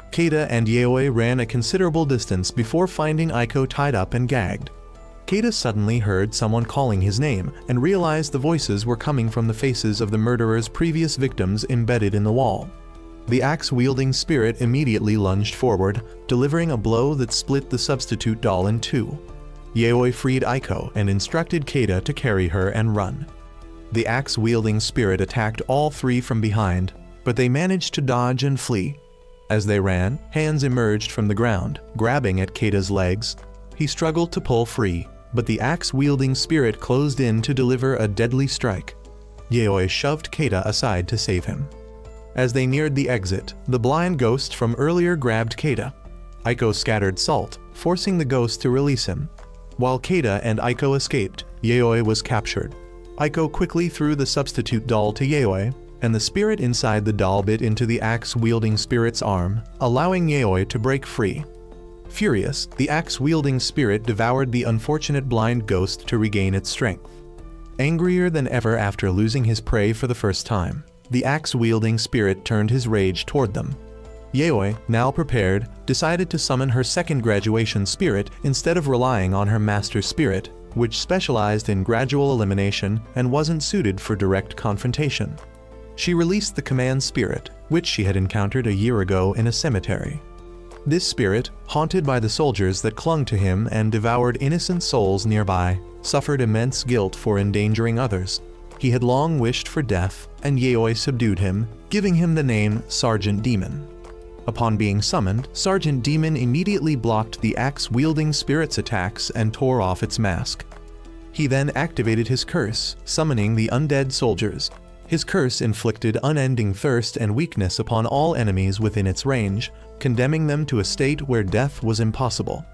Keita and Yaoi ran a considerable distance before finding Aiko tied up and gagged. Keita suddenly heard someone calling his name and realized the voices were coming from the faces of the murderer's previous victims embedded in the wall. The axe-wielding spirit immediately lunged forward, delivering a blow that split the substitute doll in two. Yaoi freed Aiko and instructed Keita to carry her and run. The axe-wielding spirit attacked all three from behind, but they managed to dodge and flee. As they ran, hands emerged from the ground, grabbing at Keita's legs. He struggled to pull free, but the axe-wielding spirit closed in to deliver a deadly strike. Yaoi shoved Keita aside to save him. As they neared the exit, the blind ghost from earlier grabbed Keita. Aiko scattered salt, forcing the ghost to release him. While Keita and Aiko escaped, Yaoi was captured. Aiko quickly threw the substitute doll to Yaoi, and the spirit inside the doll bit into the axe-wielding spirit's arm, allowing Yaoi to break free. Furious, the axe-wielding spirit devoured the unfortunate blind ghost to regain its strength. Angrier than ever after losing his prey for the first time, the axe-wielding spirit turned his rage toward them. Yaoi, now prepared, decided to summon her second graduation spirit instead of relying on her master spirit, which specialized in gradual elimination and wasn't suited for direct confrontation. She released the command spirit, which she had encountered a year ago in a cemetery. This spirit, haunted by the soldiers that clung to him and devoured innocent souls nearby, suffered immense guilt for endangering others. He had long wished for death, and Yaoi subdued him, giving him the name Sergeant Demon. Upon being summoned, Sergeant Demon immediately blocked the axe-wielding spirit's attacks and tore off its mask. He then activated his curse, summoning the undead soldiers. His curse inflicted unending thirst and weakness upon all enemies within its range, condemning them to a state where death was impossible.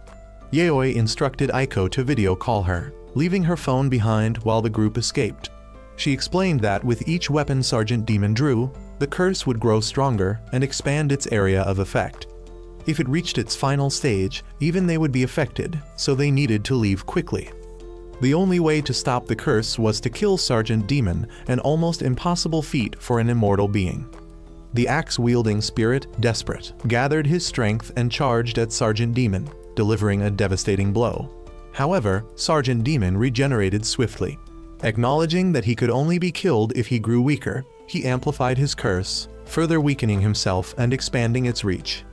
Yaoi instructed Aiko to video call her, leaving her phone behind while the group escaped. She explained that with each weapon Sergeant Demon drew, the curse would grow stronger and expand its area of effect. If it reached its final stage, even they would be affected, so they needed to leave quickly. The only way to stop the curse was to kill Sergeant Demon, an almost impossible feat for an immortal being. The axe-wielding spirit, desperate, gathered his strength and charged at Sergeant Demon, delivering a devastating blow. However, Sergeant Demon regenerated swiftly. Acknowledging that he could only be killed if he grew weaker, he amplified his curse, further weakening himself and expanding its reach.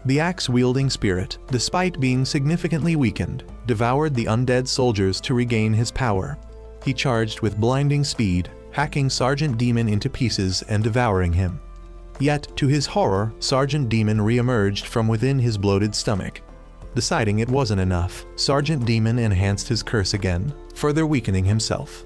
The axe-wielding spirit, despite being significantly weakened, devoured the undead soldiers to regain his power. He charged with blinding speed, hacking Sergeant Demon into pieces and devouring him. Yet, to his horror, Sergeant Demon re-emerged from within his bloated stomach. Deciding it wasn't enough, Sergeant Demon enhanced his curse again, further weakening himself.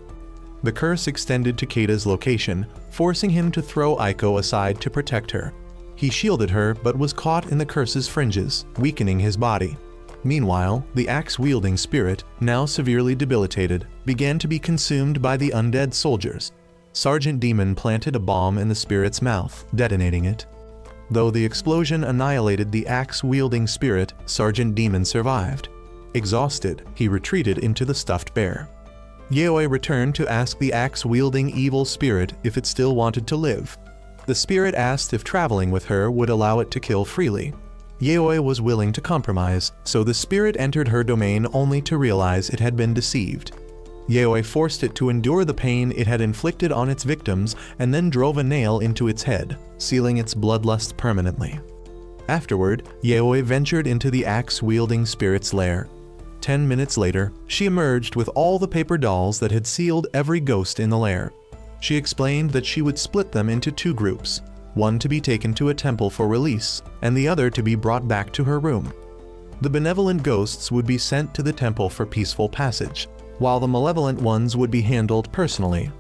The curse extended to Keita's location, forcing him to throw Aiko aside to protect her. He shielded her but was caught in the curse's fringes, weakening his body. Meanwhile, the axe-wielding spirit, now severely debilitated, began to be consumed by the undead soldiers. Sergeant Demon planted a bomb in the spirit's mouth, detonating it. Though the explosion annihilated the axe-wielding spirit, Sergeant Demon survived. Exhausted, he retreated into the stuffed bear. Yaoi returned to ask the axe-wielding evil spirit if it still wanted to live. The spirit asked if traveling with her would allow it to kill freely. Yaoi was willing to compromise, so the spirit entered her domain only to realize it had been deceived. Yaoi forced it to endure the pain it had inflicted on its victims and then drove a nail into its head, sealing its bloodlust permanently. Afterward, Yaoi ventured into the axe-wielding spirit's lair. 10 minutes later, she emerged with all the paper dolls that had sealed every ghost in the lair. She explained that she would split them into 2 groups, one to be taken to a temple for release, and the other to be brought back to her room. The benevolent ghosts would be sent to the temple for peaceful passage, while the malevolent ones would be handled personally.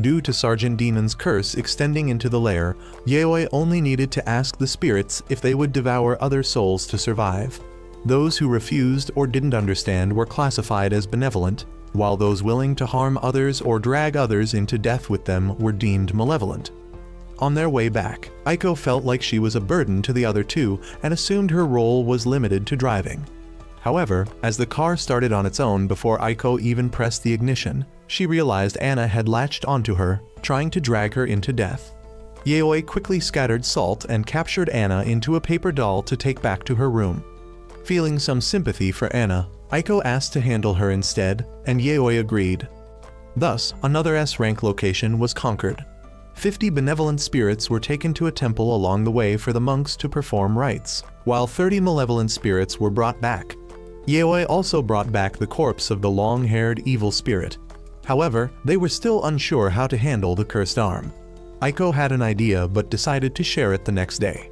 Due to Sergeant Demon's curse extending into the lair, Yaoi only needed to ask the spirits if they would devour other souls to survive. Those who refused or didn't understand were classified as benevolent, while those willing to harm others or drag others into death with them were deemed malevolent. On their way back, Aiko felt like she was a burden to the other 2 and assumed her role was limited to driving. However, as the car started on its own before Aiko even pressed the ignition, she realized Anna had latched onto her, trying to drag her into death. Yaoi quickly scattered salt and captured Anna into a paper doll to take back to her room. Feeling some sympathy for Anna, Aiko asked to handle her instead, and Yaoi agreed. Thus, another S-rank location was conquered. 50 benevolent spirits were taken to a temple along the way for the monks to perform rites, while 30 malevolent spirits were brought back. Yaoi also brought back the corpse of the long-haired evil spirit. However, they were still unsure how to handle the cursed arm. Aiko had an idea but decided to share it the next day.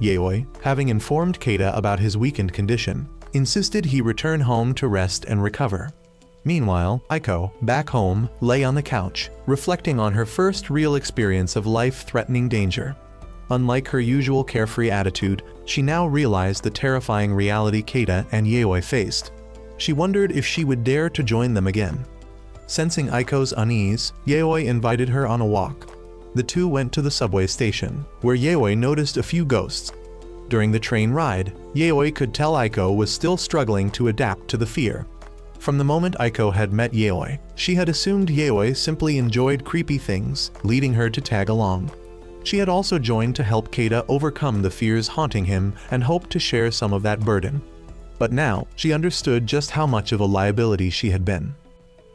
Yaoi, having informed Keita about his weakened condition, insisted he return home to rest and recover. Meanwhile, Aiko, back home, lay on the couch, reflecting on her first real experience of life-threatening danger. Unlike her usual carefree attitude, she now realized the terrifying reality Keita and Yaoi faced. She wondered if she would dare to join them again. Sensing Aiko's unease, Yaoi invited her on a walk. The 2 went to the subway station, where Yaoi noticed a few ghosts. During the train ride, Yaoi could tell Aiko was still struggling to adapt to the fear. From the moment Aiko had met Yaoi, she had assumed Yaoi simply enjoyed creepy things, leading her to tag along. She had also joined to help Keita overcome the fears haunting him and hoped to share some of that burden. But now, she understood just how much of a liability she had been.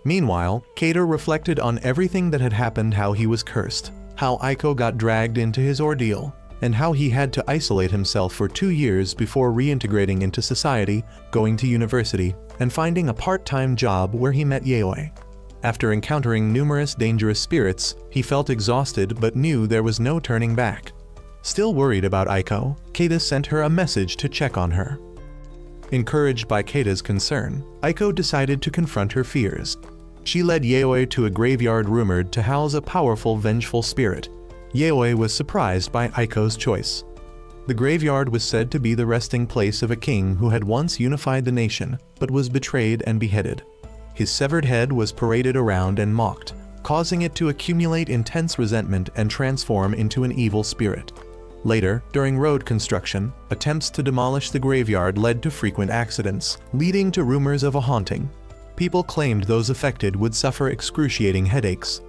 Meanwhile, Keita reflected on everything that had happened, how he was cursed, how Aiko got dragged into his ordeal, and how he had to isolate himself for 2 years before reintegrating into society, going to university, and finding a part-time job where he met Yaoi. After encountering numerous dangerous spirits, he felt exhausted but knew there was no turning back. Still worried about Aiko, Keita sent her a message to check on her. Encouraged by Keita's concern, Aiko decided to confront her fears. She led Yaoi to a graveyard rumored to house a powerful, vengeful spirit. Yaoi was surprised by Aiko's choice. The graveyard was said to be the resting place of a king who had once unified the nation, but was betrayed and beheaded. His severed head was paraded around and mocked, causing it to accumulate intense resentment and transform into an evil spirit. Later, during road construction, attempts to demolish the graveyard led to frequent accidents, leading to rumors of a haunting. People claimed those affected would suffer excruciating headaches.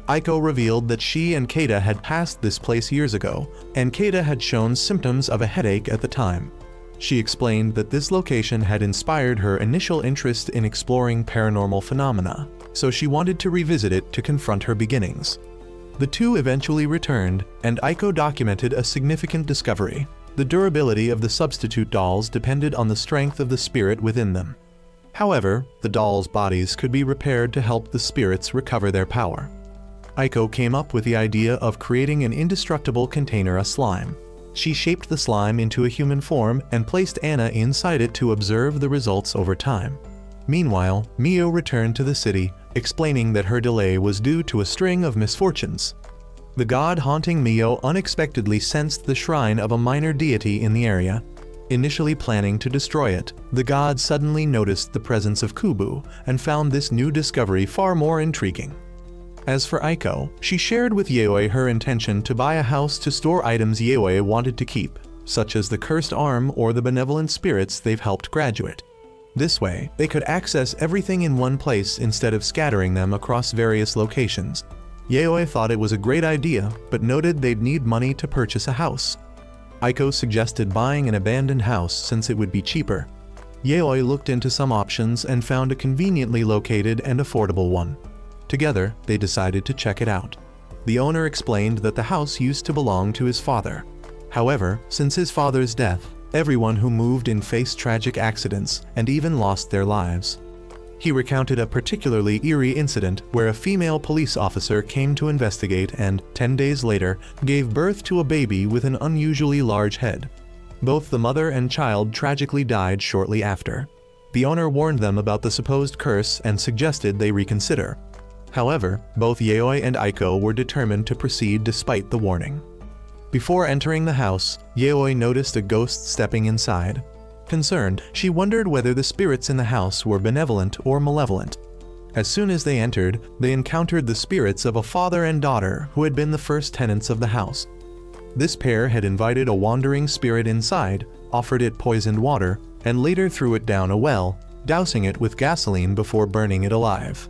Aiko revealed that she and Keita had passed this place years ago, and Keita had shown symptoms of a headache at the time. She explained that this location had inspired her initial interest in exploring paranormal phenomena, so she wanted to revisit it to confront her beginnings. The 2 eventually returned, and Aiko documented a significant discovery. The durability of the substitute dolls depended on the strength of the spirit within them. However, the dolls' bodies could be repaired to help the spirits recover their power. Aiko came up with the idea of creating an indestructible container of slime. She shaped the slime into a human form and placed Anna inside it to observe the results over time. Meanwhile, Mio returned to the city, explaining that her delay was due to a string of misfortunes. The god haunting Mio unexpectedly sensed the shrine of a minor deity in the area. Initially planning to destroy it, the god suddenly noticed the presence of Kubu and found this new discovery far more intriguing. As for Aiko, she shared with Yaoi her intention to buy a house to store items Yaoi wanted to keep, such as the cursed arm or the benevolent spirits they've helped graduate. This way, they could access everything in one place instead of scattering them across various locations. Yaoi thought it was a great idea, but noted they'd need money to purchase a house. Aiko suggested buying an abandoned house since it would be cheaper. Yaoi looked into some options and found a conveniently located and affordable one. Together, they decided to check it out. The owner explained that the house used to belong to his father. However, since his father's death, everyone who moved in faced tragic accidents and even lost their lives. He recounted a particularly eerie incident where a female police officer came to investigate and, 10 days later, gave birth to a baby with an unusually large head. Both the mother and child tragically died shortly after. The owner warned them about the supposed curse and suggested they reconsider. However, both Yaoi and Aiko were determined to proceed despite the warning. Before entering the house, Yaoi noticed a ghost stepping inside. Concerned, she wondered whether the spirits in the house were benevolent or malevolent. As soon as they entered, they encountered the spirits of a father and daughter who had been the first tenants of the house. This pair had invited a wandering spirit inside, offered it poisoned water, and later threw it down a well, dousing it with gasoline before burning it alive.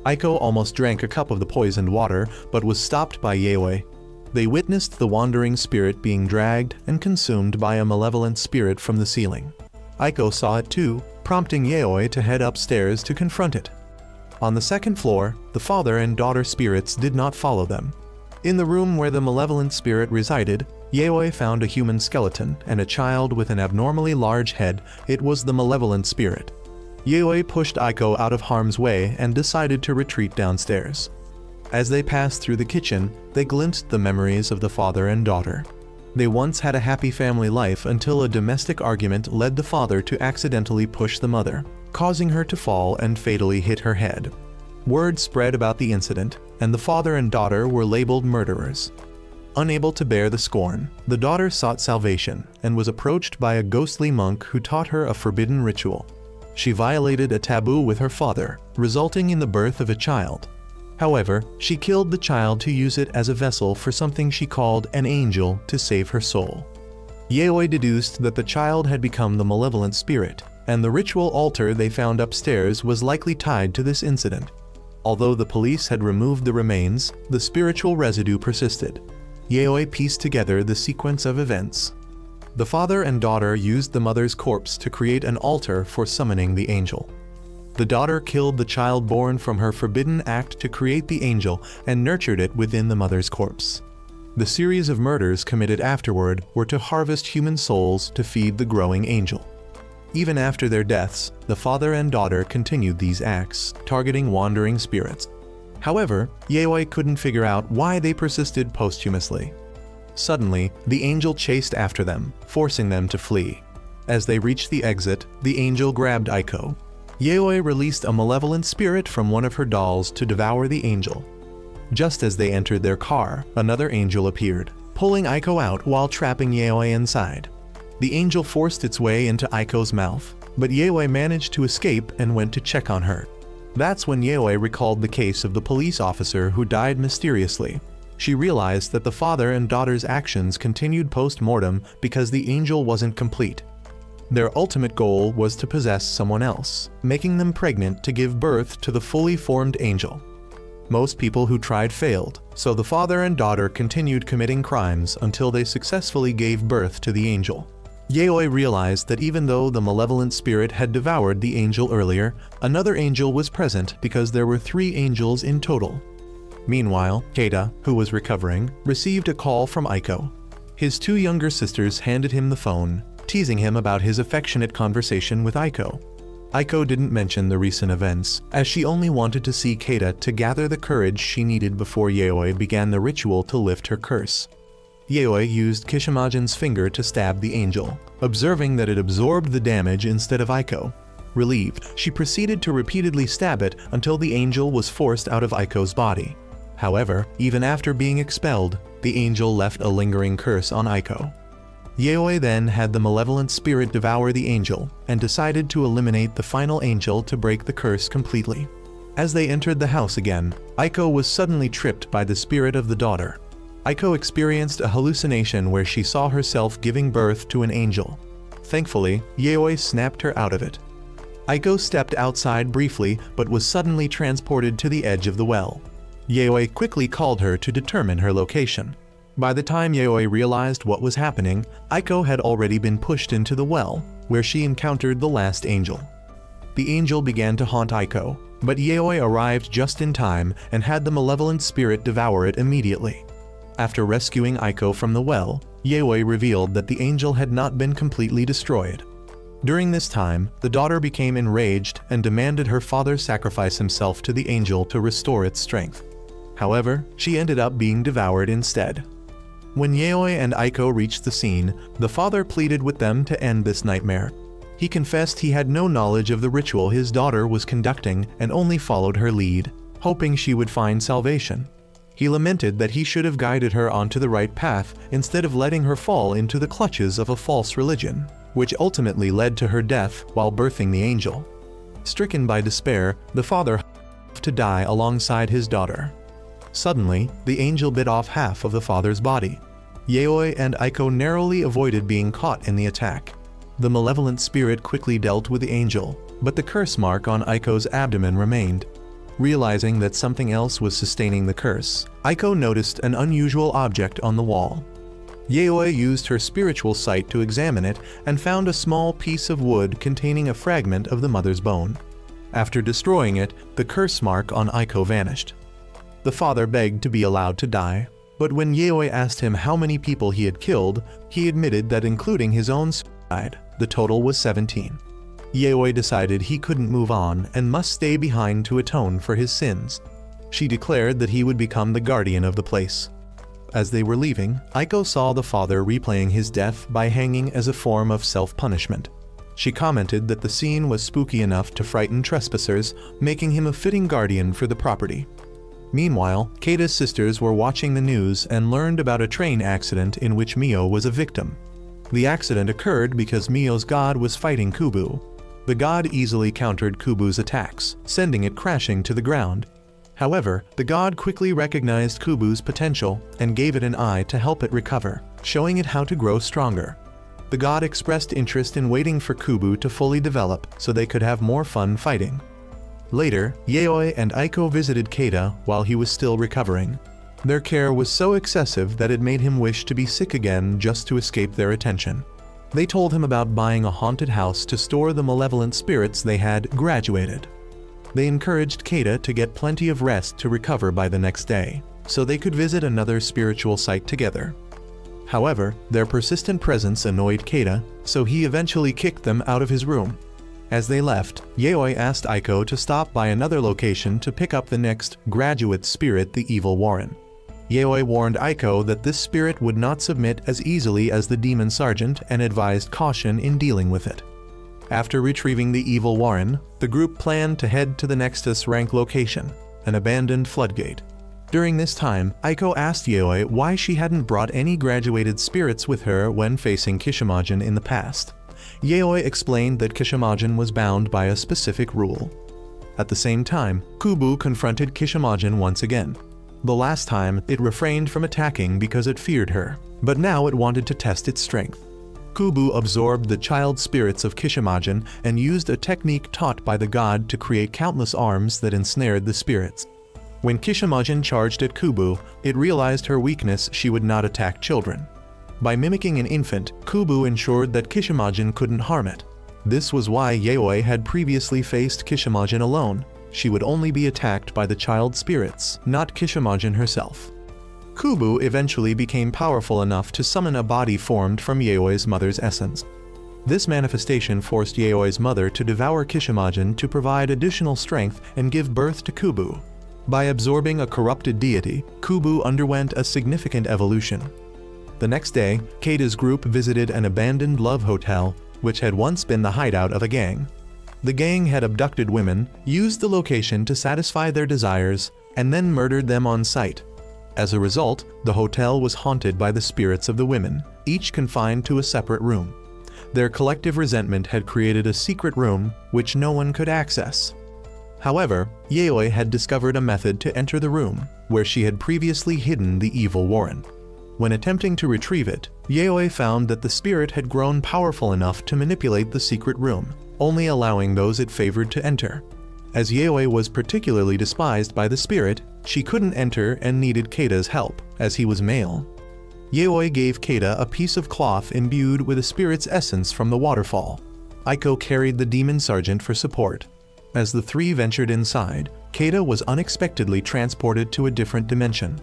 Aiko almost drank a cup of the poisoned water, but was stopped by Yaoi. They witnessed the wandering spirit being dragged and consumed by a malevolent spirit from the ceiling. Aiko saw it too, prompting Yaoi to head upstairs to confront it. On the second floor, the father and daughter spirits did not follow them. In the room where the malevolent spirit resided, Yaoi found a human skeleton and a child with an abnormally large head. It was the malevolent spirit. Yaoi pushed Aiko out of harm's way and decided to retreat downstairs. As they passed through the kitchen, they glimpsed the memories of the father and daughter. They once had a happy family life until a domestic argument led the father to accidentally push the mother, causing her to fall and fatally hit her head. Word spread about the incident, and the father and daughter were labeled murderers. Unable to bear the scorn, the daughter sought salvation and was approached by a ghostly monk who taught her a forbidden ritual. She violated a taboo with her father, resulting in the birth of a child. However, she killed the child to use it as a vessel for something she called an angel to save her soul. Yaoi deduced that the child had become the malevolent spirit, and the ritual altar they found upstairs was likely tied to this incident. Although the police had removed the remains, the spiritual residue persisted. Yaoi pieced together the sequence of events. The father and daughter used the mother's corpse to create an altar for summoning the angel. The daughter killed the child born from her forbidden act to create the angel and nurtured it within the mother's corpse. The series of murders committed afterward were to harvest human souls to feed the growing angel. Even after their deaths, the father and daughter continued these acts, targeting wandering spirits. However, Yaoi couldn't figure out why they persisted posthumously. Suddenly, the angel chased after them, forcing them to flee. As they reached the exit, the angel grabbed Aiko. Yaoi released a malevolent spirit from one of her dolls to devour the angel. Just as they entered their car, another angel appeared, pulling Aiko out while trapping Yaoi inside. The angel forced its way into Aiko's mouth, but Yaoi managed to escape and went to check on her. That's when Yaoi recalled the case of the police officer who died mysteriously. She realized that the father and daughter's actions continued post-mortem because the angel wasn't complete. Their ultimate goal was to possess someone else, making them pregnant to give birth to the fully formed angel. Most people who tried failed, so the father and daughter continued committing crimes until they successfully gave birth to the angel. Yaoi realized that even though the malevolent spirit had devoured the angel earlier, another angel was present because there were 3 angels in total. Meanwhile, Keita, who was recovering, received a call from Aiko. His 2 younger sisters handed him the phone, teasing him about his affectionate conversation with Aiko. Aiko didn't mention the recent events, as she only wanted to see Keita to gather the courage she needed before Yaoi began the ritual to lift her curse. Yaoi used Kishimagen's finger to stab the angel, observing that it absorbed the damage instead of Aiko. Relieved, she proceeded to repeatedly stab it until the angel was forced out of Aiko's body. However, even after being expelled, the angel left a lingering curse on Aiko. Yaoi then had the malevolent spirit devour the angel and decided to eliminate the final angel to break the curse completely. As they entered the house again, Aiko was suddenly tripped by the spirit of the daughter. Aiko experienced a hallucination where she saw herself giving birth to an angel. Thankfully, Yaoi snapped her out of it. Aiko stepped outside briefly but was suddenly transported to the edge of the well. Yaoi quickly called her to determine her location. By the time Yaoi realized what was happening, Aiko had already been pushed into the well, where she encountered the last angel. The angel began to haunt Aiko, but Yaoi arrived just in time and had the malevolent spirit devour it immediately. After rescuing Aiko from the well, Yaoi revealed that the angel had not been completely destroyed. During this time, the daughter became enraged and demanded her father sacrifice himself to the angel to restore its strength. However, she ended up being devoured instead. When Yaoi and Aiko reached the scene, the father pleaded with them to end this nightmare. He confessed he had no knowledge of the ritual his daughter was conducting and only followed her lead, hoping she would find salvation. He lamented that he should have guided her onto the right path instead of letting her fall into the clutches of a false religion, which ultimately led to her death while birthing the angel. Stricken by despair, the father hoped to die alongside his daughter. Suddenly, the angel bit off half of the father's body. Yaoi and Aiko narrowly avoided being caught in the attack. The malevolent spirit quickly dealt with the angel, but the curse mark on Aiko's abdomen remained. Realizing that something else was sustaining the curse, Aiko noticed an unusual object on the wall. Yaoi used her spiritual sight to examine it and found a small piece of wood containing a fragment of the mother's bone. After destroying it, the curse mark on Aiko vanished. The father begged to be allowed to die, but when Yaoi asked him how many people he had killed, he admitted that including his own suicide, the total was 17. Yaoi decided he couldn't move on and must stay behind to atone for his sins. She declared that he would become the guardian of the place. As they were leaving, Aiko saw the father replaying his death by hanging as a form of self-punishment. She commented that the scene was spooky enough to frighten trespassers, making him a fitting guardian for the property. Meanwhile, Keida's sisters were watching the news and learned about a train accident in which Mio was a victim. The accident occurred because Mio's god was fighting Kubu. The god easily countered Kubu's attacks, sending it crashing to the ground. However, the god quickly recognized Kubu's potential and gave it an eye to help it recover, showing it how to grow stronger. The god expressed interest in waiting for Kubu to fully develop so they could have more fun fighting. Later, Yaoi and Aiko visited Keida while he was still recovering. Their care was so excessive that it made him wish to be sick again just to escape their attention. They told him about buying a haunted house to store the malevolent spirits they had graduated. They encouraged Keida to get plenty of rest to recover by the next day, so they could visit another spiritual site together. However, their persistent presence annoyed Keida, so he eventually kicked them out of his room. As they left, Yaoi asked Aiko to stop by another location to pick up the next graduate spirit, the Evil Warren. Yaoi warned Aiko that this spirit would not submit as easily as the demon sergeant and advised caution in dealing with it. After retrieving the Evil Warren, the group planned to head to the next S-rank location, an abandoned floodgate. During this time, Aiko asked Yaoi why she hadn't brought any graduated spirits with her when facing Kishimajin in the past. Yaoi explained that Kishimajin was bound by a specific rule. At the same time, Kubu confronted Kishimajin once again. The last time, it refrained from attacking because it feared her, but now it wanted to test its strength. Kubu absorbed the child spirits of Kishimajin and used a technique taught by the god to create countless arms that ensnared the spirits. When Kishimajin charged at Kubu, it realized her weakness: she would not attack children. By mimicking an infant, Kubu ensured that Kishimajin couldn't harm it. This was why Yaoi had previously faced Kishimajin alone. She would only be attacked by the child spirits, not Kishimajin herself. Kubu eventually became powerful enough to summon a body formed from Yaoi's mother's essence. This manifestation forced Yaoi's mother to devour Kishimajin to provide additional strength and give birth to Kubu. By absorbing a corrupted deity, Kubu underwent a significant evolution. The next day, Keida's group visited an abandoned love hotel, which had once been the hideout of a gang. The gang had abducted women, used the location to satisfy their desires, and then murdered them on sight. As a result, the hotel was haunted by the spirits of the women, each confined to a separate room. Their collective resentment had created a secret room which no one could access. However, Yayoi had discovered a method to enter the room, where she had previously hidden the evil Warren. When attempting to retrieve it, Yayoi found that the spirit had grown powerful enough to manipulate the secret room, only allowing those it favored to enter. As Yayoi was particularly despised by the spirit, she couldn't enter and needed Keida's help, as he was male. Yayoi gave Keida a piece of cloth imbued with a spirit's essence from the waterfall. Aiko carried the demon sergeant for support. As the three ventured inside, Keida was unexpectedly transported to a different dimension.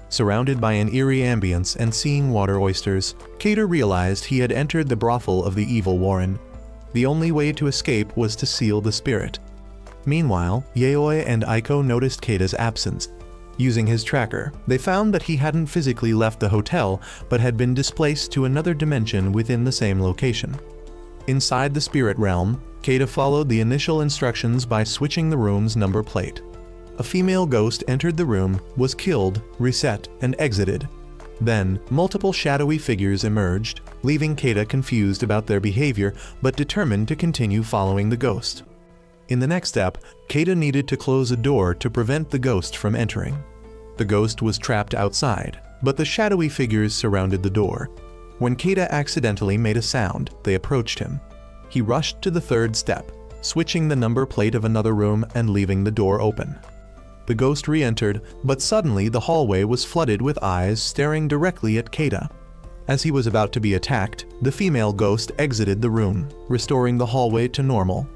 Surrounded by an eerie ambience and seeing water oysters, Keida realized he had entered the brothel of the evil Warren. The only way to escape was to seal the spirit. Meanwhile, Yayoi and Aiko noticed Keida's absence. Using his tracker, they found that he hadn't physically left the hotel, but had been displaced to another dimension within the same location. Inside the spirit realm, Keida followed the initial instructions by switching the room's number plate. A female ghost entered the room, was killed, reset, and exited. Then, multiple shadowy figures emerged, leaving Keida confused about their behavior but determined to continue following the ghost. In the next step, Keida needed to close a door to prevent the ghost from entering. The ghost was trapped outside, but the shadowy figures surrounded the door. When Keida accidentally made a sound, they approached him. He rushed to the third step, switching the number plate of another room and leaving the door open. The ghost re-entered, but suddenly the hallway was flooded with eyes staring directly at Keida. As he was about to be attacked, the female ghost exited the room, restoring the hallway to normal.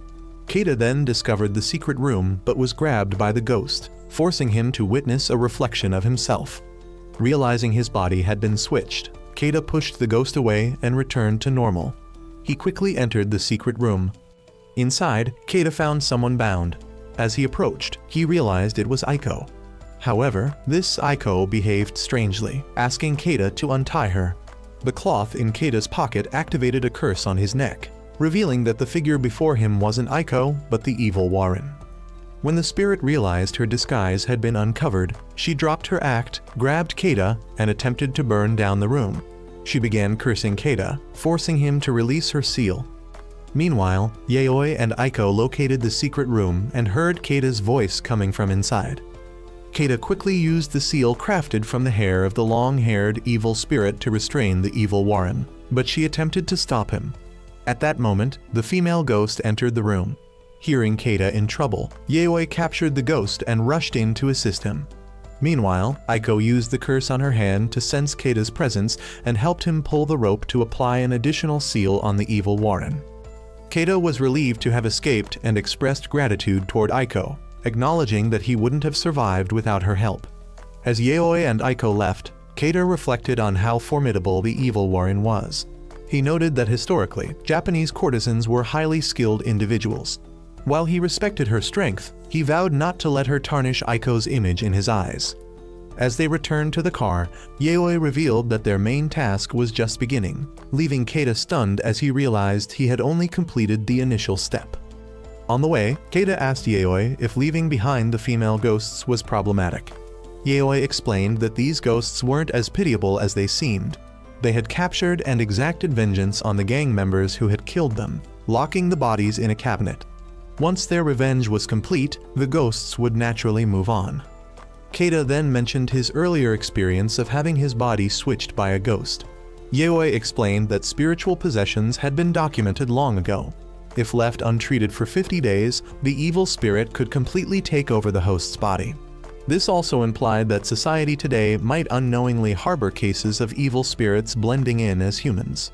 Keida then discovered the secret room but was grabbed by the ghost, forcing him to witness a reflection of himself. Realizing his body had been switched, Keida pushed the ghost away and returned to normal. He quickly entered the secret room. Inside, Keida found someone bound. As he approached, he realized it was Aiko. However, this Aiko behaved strangely, asking Keida to untie her. The cloth in Keida's pocket activated a curse on his neck, revealing that the figure before him wasn't Aiko, but the evil Warren. When the spirit realized her disguise had been uncovered, she dropped her act, grabbed Keida, and attempted to burn down the room. She began cursing Keida, forcing him to release her seal. Meanwhile, Yayoi and Aiko located the secret room and heard Keida's voice coming from inside. Keida quickly used the seal crafted from the hair of the long-haired evil spirit to restrain the evil Warren, but she attempted to stop him. At that moment, the female ghost entered the room. Hearing Keida in trouble, Yayoi captured the ghost and rushed in to assist him. Meanwhile, Aiko used the curse on her hand to sense Keida's presence and helped him pull the rope to apply an additional seal on the evil Warren. Keida was relieved to have escaped and expressed gratitude toward Aiko, acknowledging that he wouldn't have survived without her help. As Yayoi and Aiko left, Keida reflected on how formidable the evil Warren was. He noted that historically, Japanese courtesans were highly skilled individuals. While he respected her strength, he vowed not to let her tarnish Aiko's image in his eyes. As they returned to the car, Yayoi revealed that their main task was just beginning, leaving Keida stunned as he realized he had only completed the initial step. On the way, Keida asked Yayoi if leaving behind the female ghosts was problematic. Yayoi explained that these ghosts weren't as pitiable as they seemed. They had captured and exacted vengeance on the gang members who had killed them, locking the bodies in a cabinet. Once their revenge was complete, the ghosts would naturally move on. Keida then mentioned his earlier experience of having his body switched by a ghost. Yayoi explained that spiritual possessions had been documented long ago. If left untreated for 50 days, the evil spirit could completely take over the host's body. This also implied that society today might unknowingly harbor cases of evil spirits blending in as humans.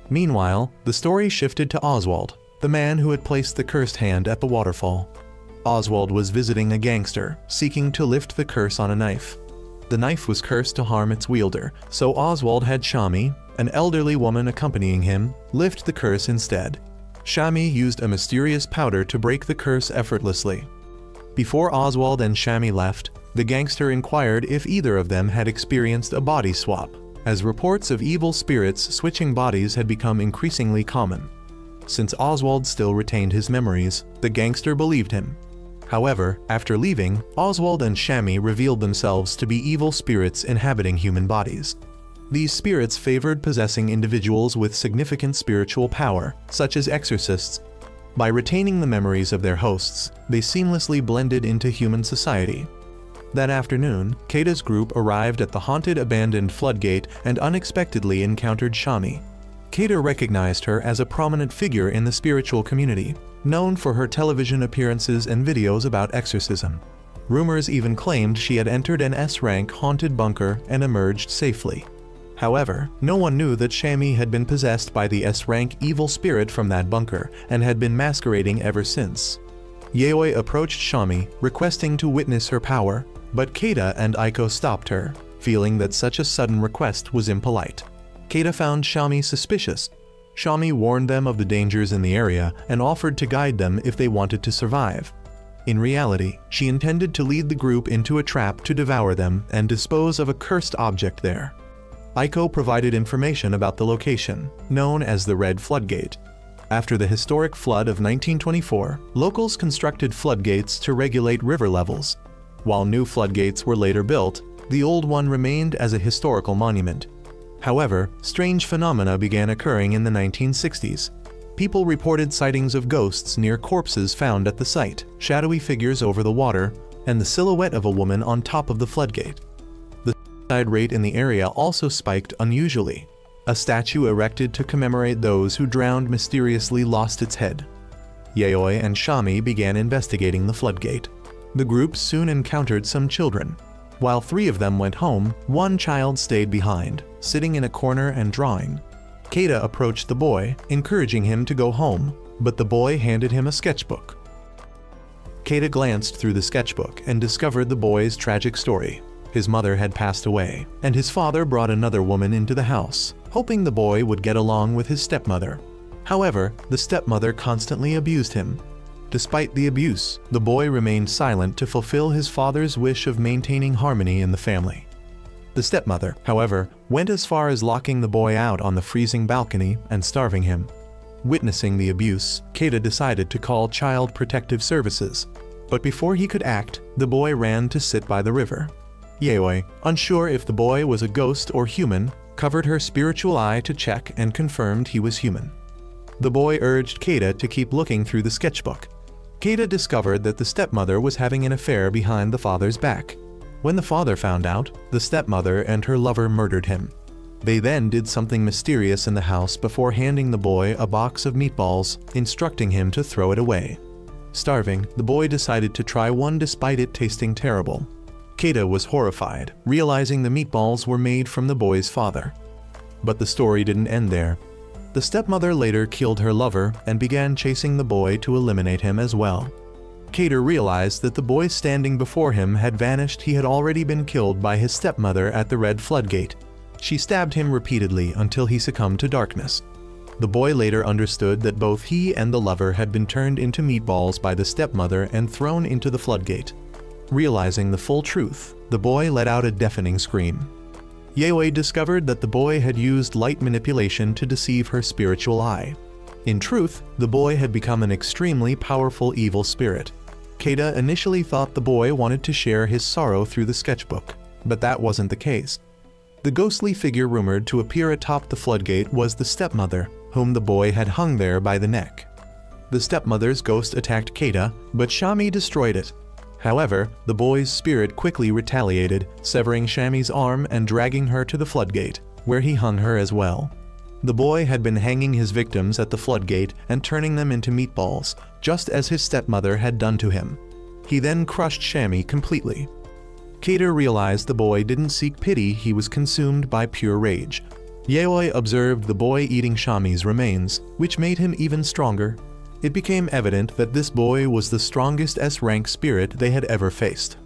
Meanwhile, the story shifted to Oswald, the man who had placed the cursed hand at the waterfall. Oswald was visiting a gangster, seeking to lift the curse on a knife. The knife was cursed to harm its wielder, so Oswald had Shami, an elderly woman accompanying him, lift the curse instead. Shami used a mysterious powder to break the curse effortlessly. Before Oswald and Shami left, the gangster inquired if either of them had experienced a body swap, as reports of evil spirits switching bodies had become increasingly common. Since Oswald still retained his memories, the gangster believed him. However, after leaving, Oswald and Shami revealed themselves to be evil spirits inhabiting human bodies. These spirits favored possessing individuals with significant spiritual power, such as exorcists. By retaining the memories of their hosts, they seamlessly blended into human society. That afternoon, Keita's group arrived at the haunted abandoned floodgate and unexpectedly encountered Shami. Keita recognized her as a prominent figure in the spiritual community, known for her television appearances and videos about exorcism. Rumors even claimed she had entered an S-rank haunted bunker and emerged safely. However, no one knew that Shami had been possessed by the S-rank evil spirit from that bunker and had been masquerading ever since. Yayoi approached Shami, requesting to witness her power, but Keita and Aiko stopped her, feeling that such a sudden request was impolite. Keita found Shami suspicious. Shami warned them of the dangers in the area and offered to guide them if they wanted to survive. In reality, she intended to lead the group into a trap to devour them and dispose of a cursed object there. Aiko provided information about the location, known as the Red Floodgate. After the historic flood of 1924, locals constructed floodgates to regulate river levels. While new floodgates were later built, the old one remained as a historical monument. However, strange phenomena began occurring in the 1960s. People reported sightings of ghosts near corpses found at the site, shadowy figures over the water, and the silhouette of a woman on top of the floodgate. The suicide rate in the area also spiked unusually. A statue erected to commemorate those who drowned mysteriously lost its head. Yayoi and Shami began investigating the floodgate. The group soon encountered some children. While 3 of them went home, 1 child stayed behind, sitting in a corner and drawing. Keita approached the boy, encouraging him to go home, but the boy handed him a sketchbook. Keita glanced through the sketchbook and discovered the boy's tragic story. His mother had passed away, and his father brought another woman into the house, hoping the boy would get along with his stepmother. However, the stepmother constantly abused him. Despite the abuse, the boy remained silent to fulfill his father's wish of maintaining harmony in the family. The stepmother, however, went as far as locking the boy out on the freezing balcony and starving him. Witnessing the abuse, Keita decided to call Child Protective Services. But before he could act, the boy ran to sit by the river. Yayoi, unsure if the boy was a ghost or human, covered her spiritual eye to check and confirmed he was human. The boy urged Keita to keep looking through the sketchbook. Keita discovered that the stepmother was having an affair behind the father's back. When the father found out, the stepmother and her lover murdered him. They then did something mysterious in the house before handing the boy a box of meatballs, instructing him to throw it away. Starving, the boy decided to try one despite it tasting terrible. Keita was horrified, realizing the meatballs were made from the boy's father. But the story didn't end there. The stepmother later killed her lover and began chasing the boy to eliminate him as well. Keita realized that the boy standing before him had vanished. He had already been killed by his stepmother at the Red Floodgate. She stabbed him repeatedly until he succumbed to darkness. The boy later understood that both he and the lover had been turned into meatballs by the stepmother and thrown into the floodgate. Realizing the full truth, the boy let out a deafening scream. Yayoi discovered that the boy had used light manipulation to deceive her spiritual eye. In truth, the boy had become an extremely powerful evil spirit. Keita initially thought the boy wanted to share his sorrow through the sketchbook, but that wasn't the case. The ghostly figure rumored to appear atop the floodgate was the stepmother, whom the boy had hung there by the neck. The stepmother's ghost attacked Keita, but Shami destroyed it. However, the boy's spirit quickly retaliated, severing Shami's arm and dragging her to the floodgate, where he hung her as well. The boy had been hanging his victims at the floodgate and turning them into meatballs, just as his stepmother had done to him. He then crushed Shami completely. Keita realized the boy didn't seek pity, he was consumed by pure rage. Yayoi observed the boy eating Shami's remains, which made him even stronger. It became evident that this boy was the strongest S-rank spirit they had ever faced.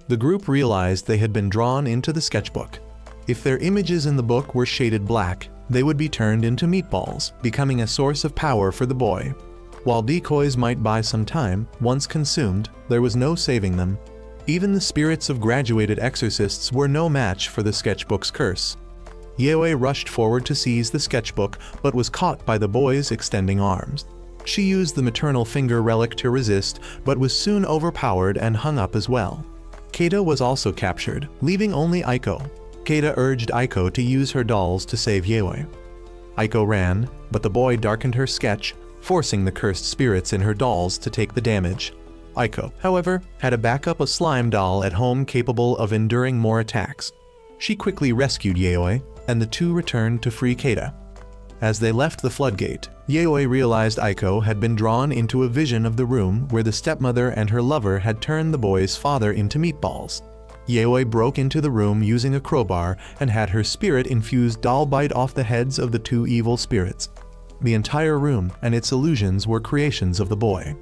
The group realized they had been drawn into the sketchbook. If their images in the book were shaded black, they would be turned into meatballs, becoming a source of power for the boy. While decoys might buy some time, once consumed, there was no saving them. Even the spirits of graduated exorcists were no match for the sketchbook's curse. Yayoi rushed forward to seize the sketchbook, but was caught by the boy's extending arms. She used the maternal finger relic to resist, but was soon overpowered and hung up as well. Keita was also captured, leaving only Aiko. Keita urged Aiko to use her dolls to save Yayoi. Aiko ran, but the boy darkened her sketch, forcing the cursed spirits in her dolls to take the damage. Aiko, however, had a backup slime doll at home capable of enduring more attacks. She quickly rescued Yaoi, and the two returned to free Keita. As they left the floodgate, Yaoi realized Aiko had been drawn into a vision of the room where the stepmother and her lover had turned the boy's father into meatballs. Yaoi broke into the room using a crowbar and had her spirit-infused doll bite off the heads of the two evil spirits. The entire room and its illusions were creations of the boy.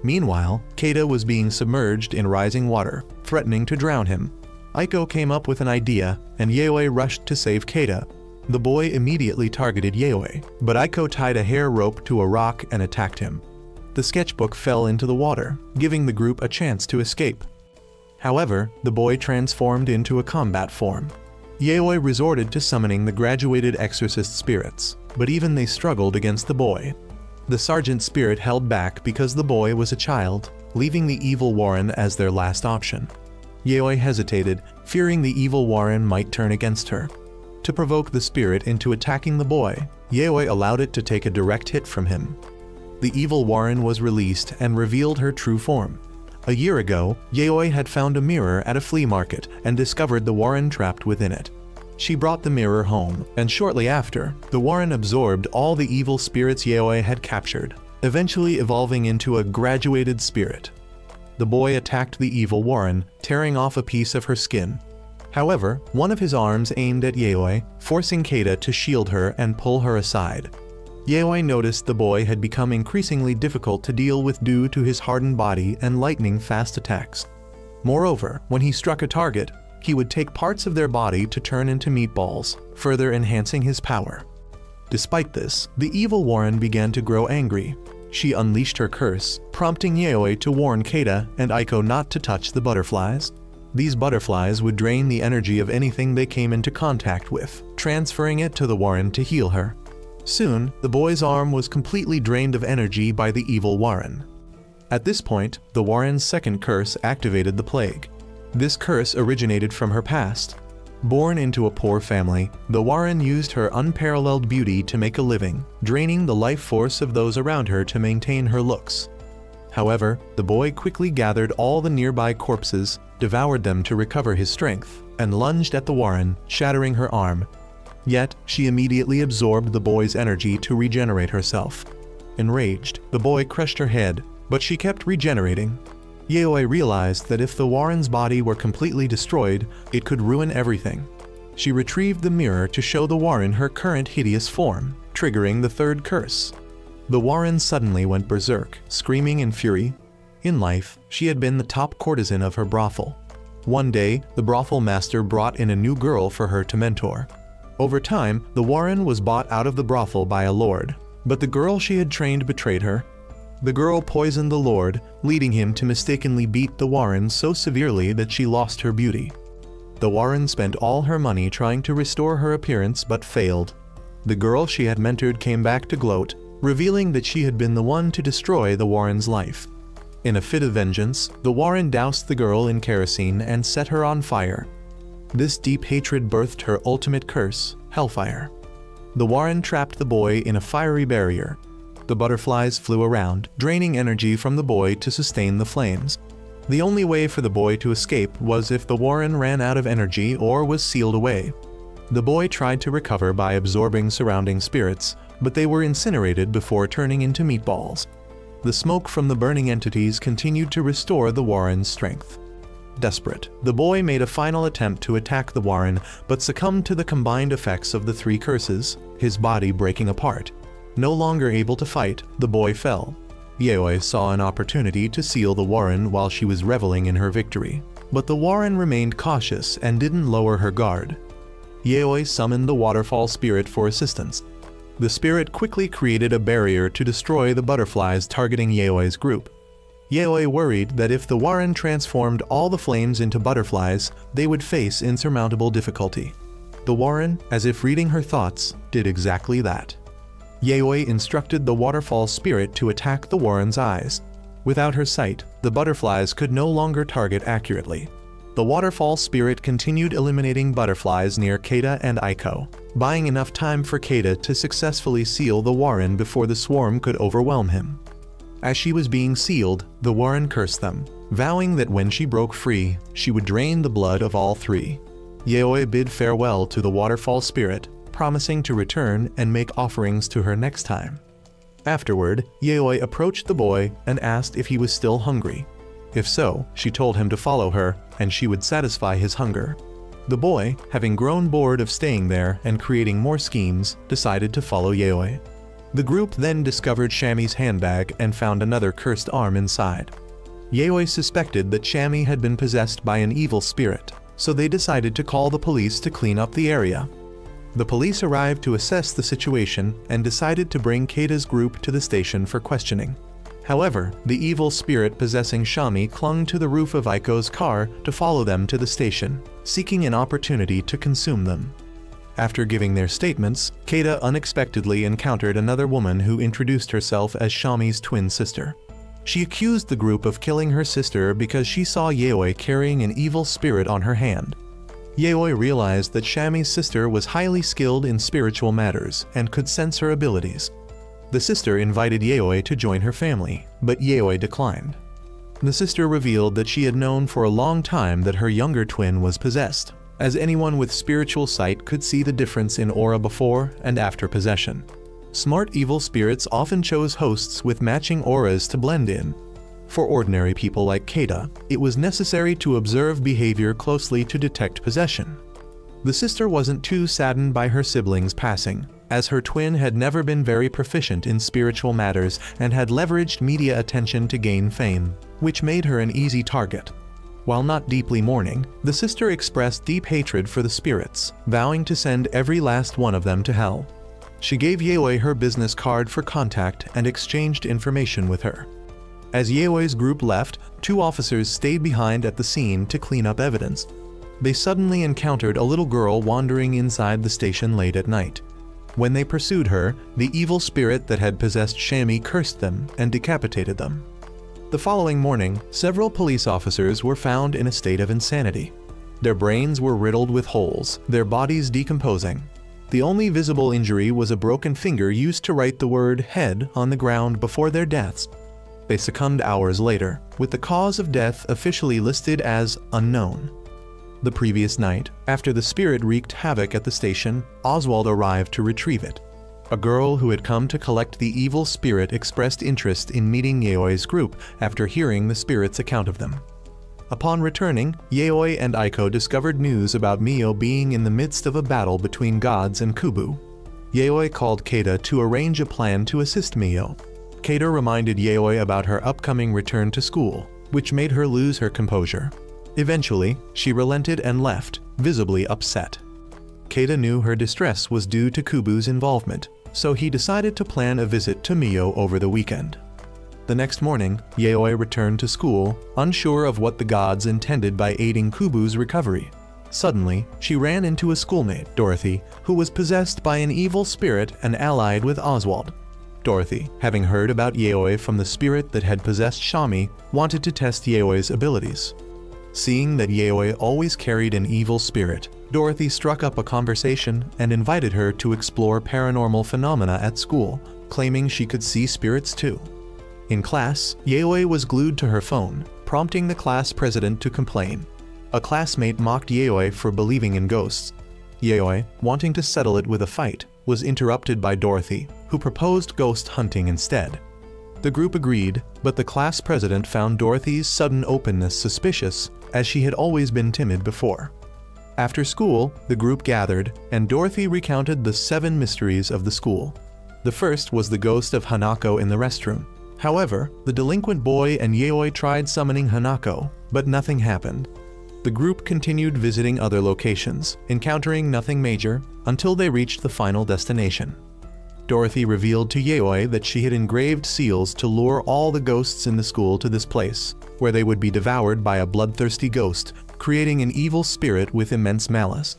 Meanwhile, Keita was being submerged in rising water, threatening to drown him. Aiko came up with an idea, and Yaoi rushed to save Keita. The boy immediately targeted Yaoi, but Aiko tied a hair rope to a rock and attacked him. The sketchbook fell into the water, giving the group a chance to escape. However, the boy transformed into a combat form. Yaoi resorted to summoning the graduated exorcist spirits, but even they struggled against the boy. The sergeant spirit held back because the boy was a child, leaving the evil Warren as their last option. Yaoi hesitated, fearing the evil Warren might turn against her. To provoke the spirit into attacking the boy, Yaoi allowed it to take a direct hit from him. The evil Warren was released and revealed her true form. A year ago, Yaoi had found a mirror at a flea market and discovered the Warren trapped within it. She brought the mirror home, and shortly after, the Warren absorbed all the evil spirits Yaoi had captured, eventually evolving into a graduated spirit. The boy attacked the evil Warren, tearing off a piece of her skin. However, one of his arms aimed at Yaoi, forcing Keita to shield her and pull her aside. Yaoi noticed the boy had become increasingly difficult to deal with due to his hardened body and lightning-fast attacks. Moreover, when he struck a target, he would take parts of their body to turn into meatballs, further enhancing his power. Despite this, the evil Warren began to grow angry. She unleashed her curse, prompting Yaoi to warn Keita and Aiko not to touch the butterflies. These butterflies would drain the energy of anything they came into contact with, transferring it to the Warren to heal her. Soon, the boy's arm was completely drained of energy by the evil Warren. At this point, the Warren's second curse activated the plague. This curse originated from her past. Born into a poor family, the Warren used her unparalleled beauty to make a living, draining the life force of those around her to maintain her looks. However, the boy quickly gathered all the nearby corpses, devoured them to recover his strength, and lunged at the Warren, shattering her arm. Yet, she immediately absorbed the boy's energy to regenerate herself. Enraged, the boy crushed her head, but she kept regenerating. Yaoi realized that if the Warren's body were completely destroyed, it could ruin everything. She retrieved the mirror to show the Warren her current hideous form, triggering the third curse. The Warren suddenly went berserk, screaming in fury. In life, she had been the top courtesan of her brothel. One day, the brothel master brought in a new girl for her to mentor. Over time, the Warren was bought out of the brothel by a lord, but the girl she had trained betrayed her. The girl poisoned the lord, leading him to mistakenly beat the Warren so severely that she lost her beauty. The Warren spent all her money trying to restore her appearance but failed. The girl she had mentored came back to gloat, revealing that she had been the one to destroy the Warren's life. In a fit of vengeance, the Warren doused the girl in kerosene and set her on fire. This deep hatred birthed her ultimate curse, hellfire. The Warren trapped the boy in a fiery barrier. The butterflies flew around, draining energy from the boy to sustain the flames. The only way for the boy to escape was if the Warren ran out of energy or was sealed away. The boy tried to recover by absorbing surrounding spirits, but they were incinerated before turning into meatballs. The smoke from the burning entities continued to restore the Warren's strength. Desperate, the boy made a final attempt to attack the Warren, but succumbed to the combined effects of the three curses, his body breaking apart. No longer able to fight, the boy fell. Yaoi saw an opportunity to seal the Warren while she was reveling in her victory, but the Warren remained cautious and didn't lower her guard. Yaoi summoned the waterfall spirit for assistance. The spirit quickly created a barrier to destroy the butterflies targeting Yaoi's group. Yaoi worried that if the Warren transformed all the flames into butterflies, they would face insurmountable difficulty. The Warren, as if reading her thoughts, did exactly that. Yaoi instructed the waterfall spirit to attack the Warren's eyes. Without her sight, the butterflies could no longer target accurately. The waterfall spirit continued eliminating butterflies near Keita and Aiko, buying enough time for Keita to successfully seal the warren before the swarm could overwhelm him. As she was being sealed, the warren cursed them, vowing that when she broke free, she would drain the blood of all three. Yaoi bid farewell to the waterfall spirit, promising to return and make offerings to her next time. Afterward, Yaoi approached the boy and asked if he was still hungry. If so, she told him to follow her, and she would satisfy his hunger. The boy, having grown bored of staying there and creating more schemes, decided to follow Yaoi. The group then discovered Shami's handbag and found another cursed arm inside. Yaoi suspected that Shami had been possessed by an evil spirit, so they decided to call the police to clean up the area. The police arrived to assess the situation and decided to bring Keita's group to the station for questioning. However, the evil spirit possessing Shami clung to the roof of Aiko's car to follow them to the station, seeking an opportunity to consume them. After giving their statements, Keita unexpectedly encountered another woman who introduced herself as Shami's twin sister. She accused the group of killing her sister because she saw Yaoi carrying an evil spirit on her hand. Yaoi realized that Shami's sister was highly skilled in spiritual matters and could sense her abilities. The sister invited Yaoi to join her family, but Yaoi declined. The sister revealed that she had known for a long time that her younger twin was possessed, as anyone with spiritual sight could see the difference in aura before and after possession. Smart evil spirits often chose hosts with matching auras to blend in. For ordinary people like Keita, it was necessary to observe behavior closely to detect possession. The sister wasn't too saddened by her siblings passing, as her twin had never been very proficient in spiritual matters and had leveraged media attention to gain fame, which made her an easy target. While not deeply mourning, the sister expressed deep hatred for the spirits, vowing to send every last one of them to hell. She gave Yaoi her business card for contact and exchanged information with her. As Yaoi's group left, 2 officers stayed behind at the scene to clean up evidence. They suddenly encountered a little girl wandering inside the station late at night. When they pursued her, the evil spirit that had possessed Shami cursed them and decapitated them. The following morning, several police officers were found in a state of insanity. Their brains were riddled with holes, their bodies decomposing. The only visible injury was a broken finger used to write the word head on the ground before their deaths. They succumbed hours later, with the cause of death officially listed as unknown. The previous night, after the spirit wreaked havoc at the station, Oswald arrived to retrieve it. A girl who had come to collect the evil spirit expressed interest in meeting Yaoi's group after hearing the spirit's account of them. Upon returning, Yaoi and Aiko discovered news about Mio being in the midst of a battle between gods and Kubu. Yaoi called Keita to arrange a plan to assist Mio. Keita reminded Yaoi about her upcoming return to school, which made her lose her composure. Eventually, she relented and left, visibly upset. Keita knew her distress was due to Kubu's involvement, so he decided to plan a visit to Mio over the weekend. The next morning, Yaoi returned to school, unsure of what the gods intended by aiding Kubu's recovery. Suddenly, she ran into a schoolmate, Dorothy, who was possessed by an evil spirit and allied with Oswald. Dorothy, having heard about Yaoi from the spirit that had possessed Shami, wanted to test Yaoi's abilities. Seeing that Yaoi always carried an evil spirit, Dorothy struck up a conversation and invited her to explore paranormal phenomena at school, claiming she could see spirits too. In class, Yaoi was glued to her phone, prompting the class president to complain. A classmate mocked Yaoi for believing in ghosts. Yaoi, wanting to settle it with a fight, was interrupted by Dorothy, who proposed ghost hunting instead. The group agreed, but the class president found Dorothy's sudden openness suspicious, as she had always been timid before. After school, the group gathered, and Dorothy recounted the 7 mysteries of the school. The first was the ghost of Hanako in the restroom. However, the delinquent boy and Yaoi tried summoning Hanako, but nothing happened. The group continued visiting other locations, encountering nothing major, until they reached the final destination. Dorothy revealed to Yaoi that she had engraved seals to lure all the ghosts in the school to this place, where they would be devoured by a bloodthirsty ghost, creating an evil spirit with immense malice.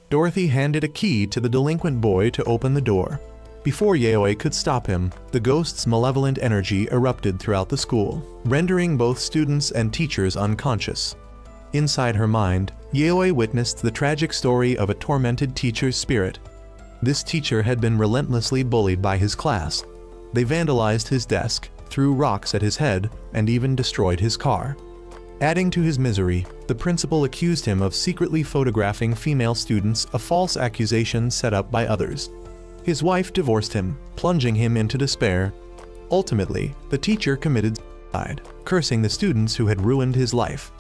Dorothy handed a key to the delinquent boy to open the door. Before Yaoi could stop him, the ghost's malevolent energy erupted throughout the school, rendering both students and teachers unconscious. Inside her mind, Yaoi witnessed the tragic story of a tormented teacher's spirit. This teacher had been relentlessly bullied by his class. They vandalized his desk, threw rocks at his head, and even destroyed his car. Adding to his misery, the principal accused him of secretly photographing female students, a false accusation set up by others. His wife divorced him, plunging him into despair. Ultimately, the teacher committed suicide, cursing the students who had ruined his life.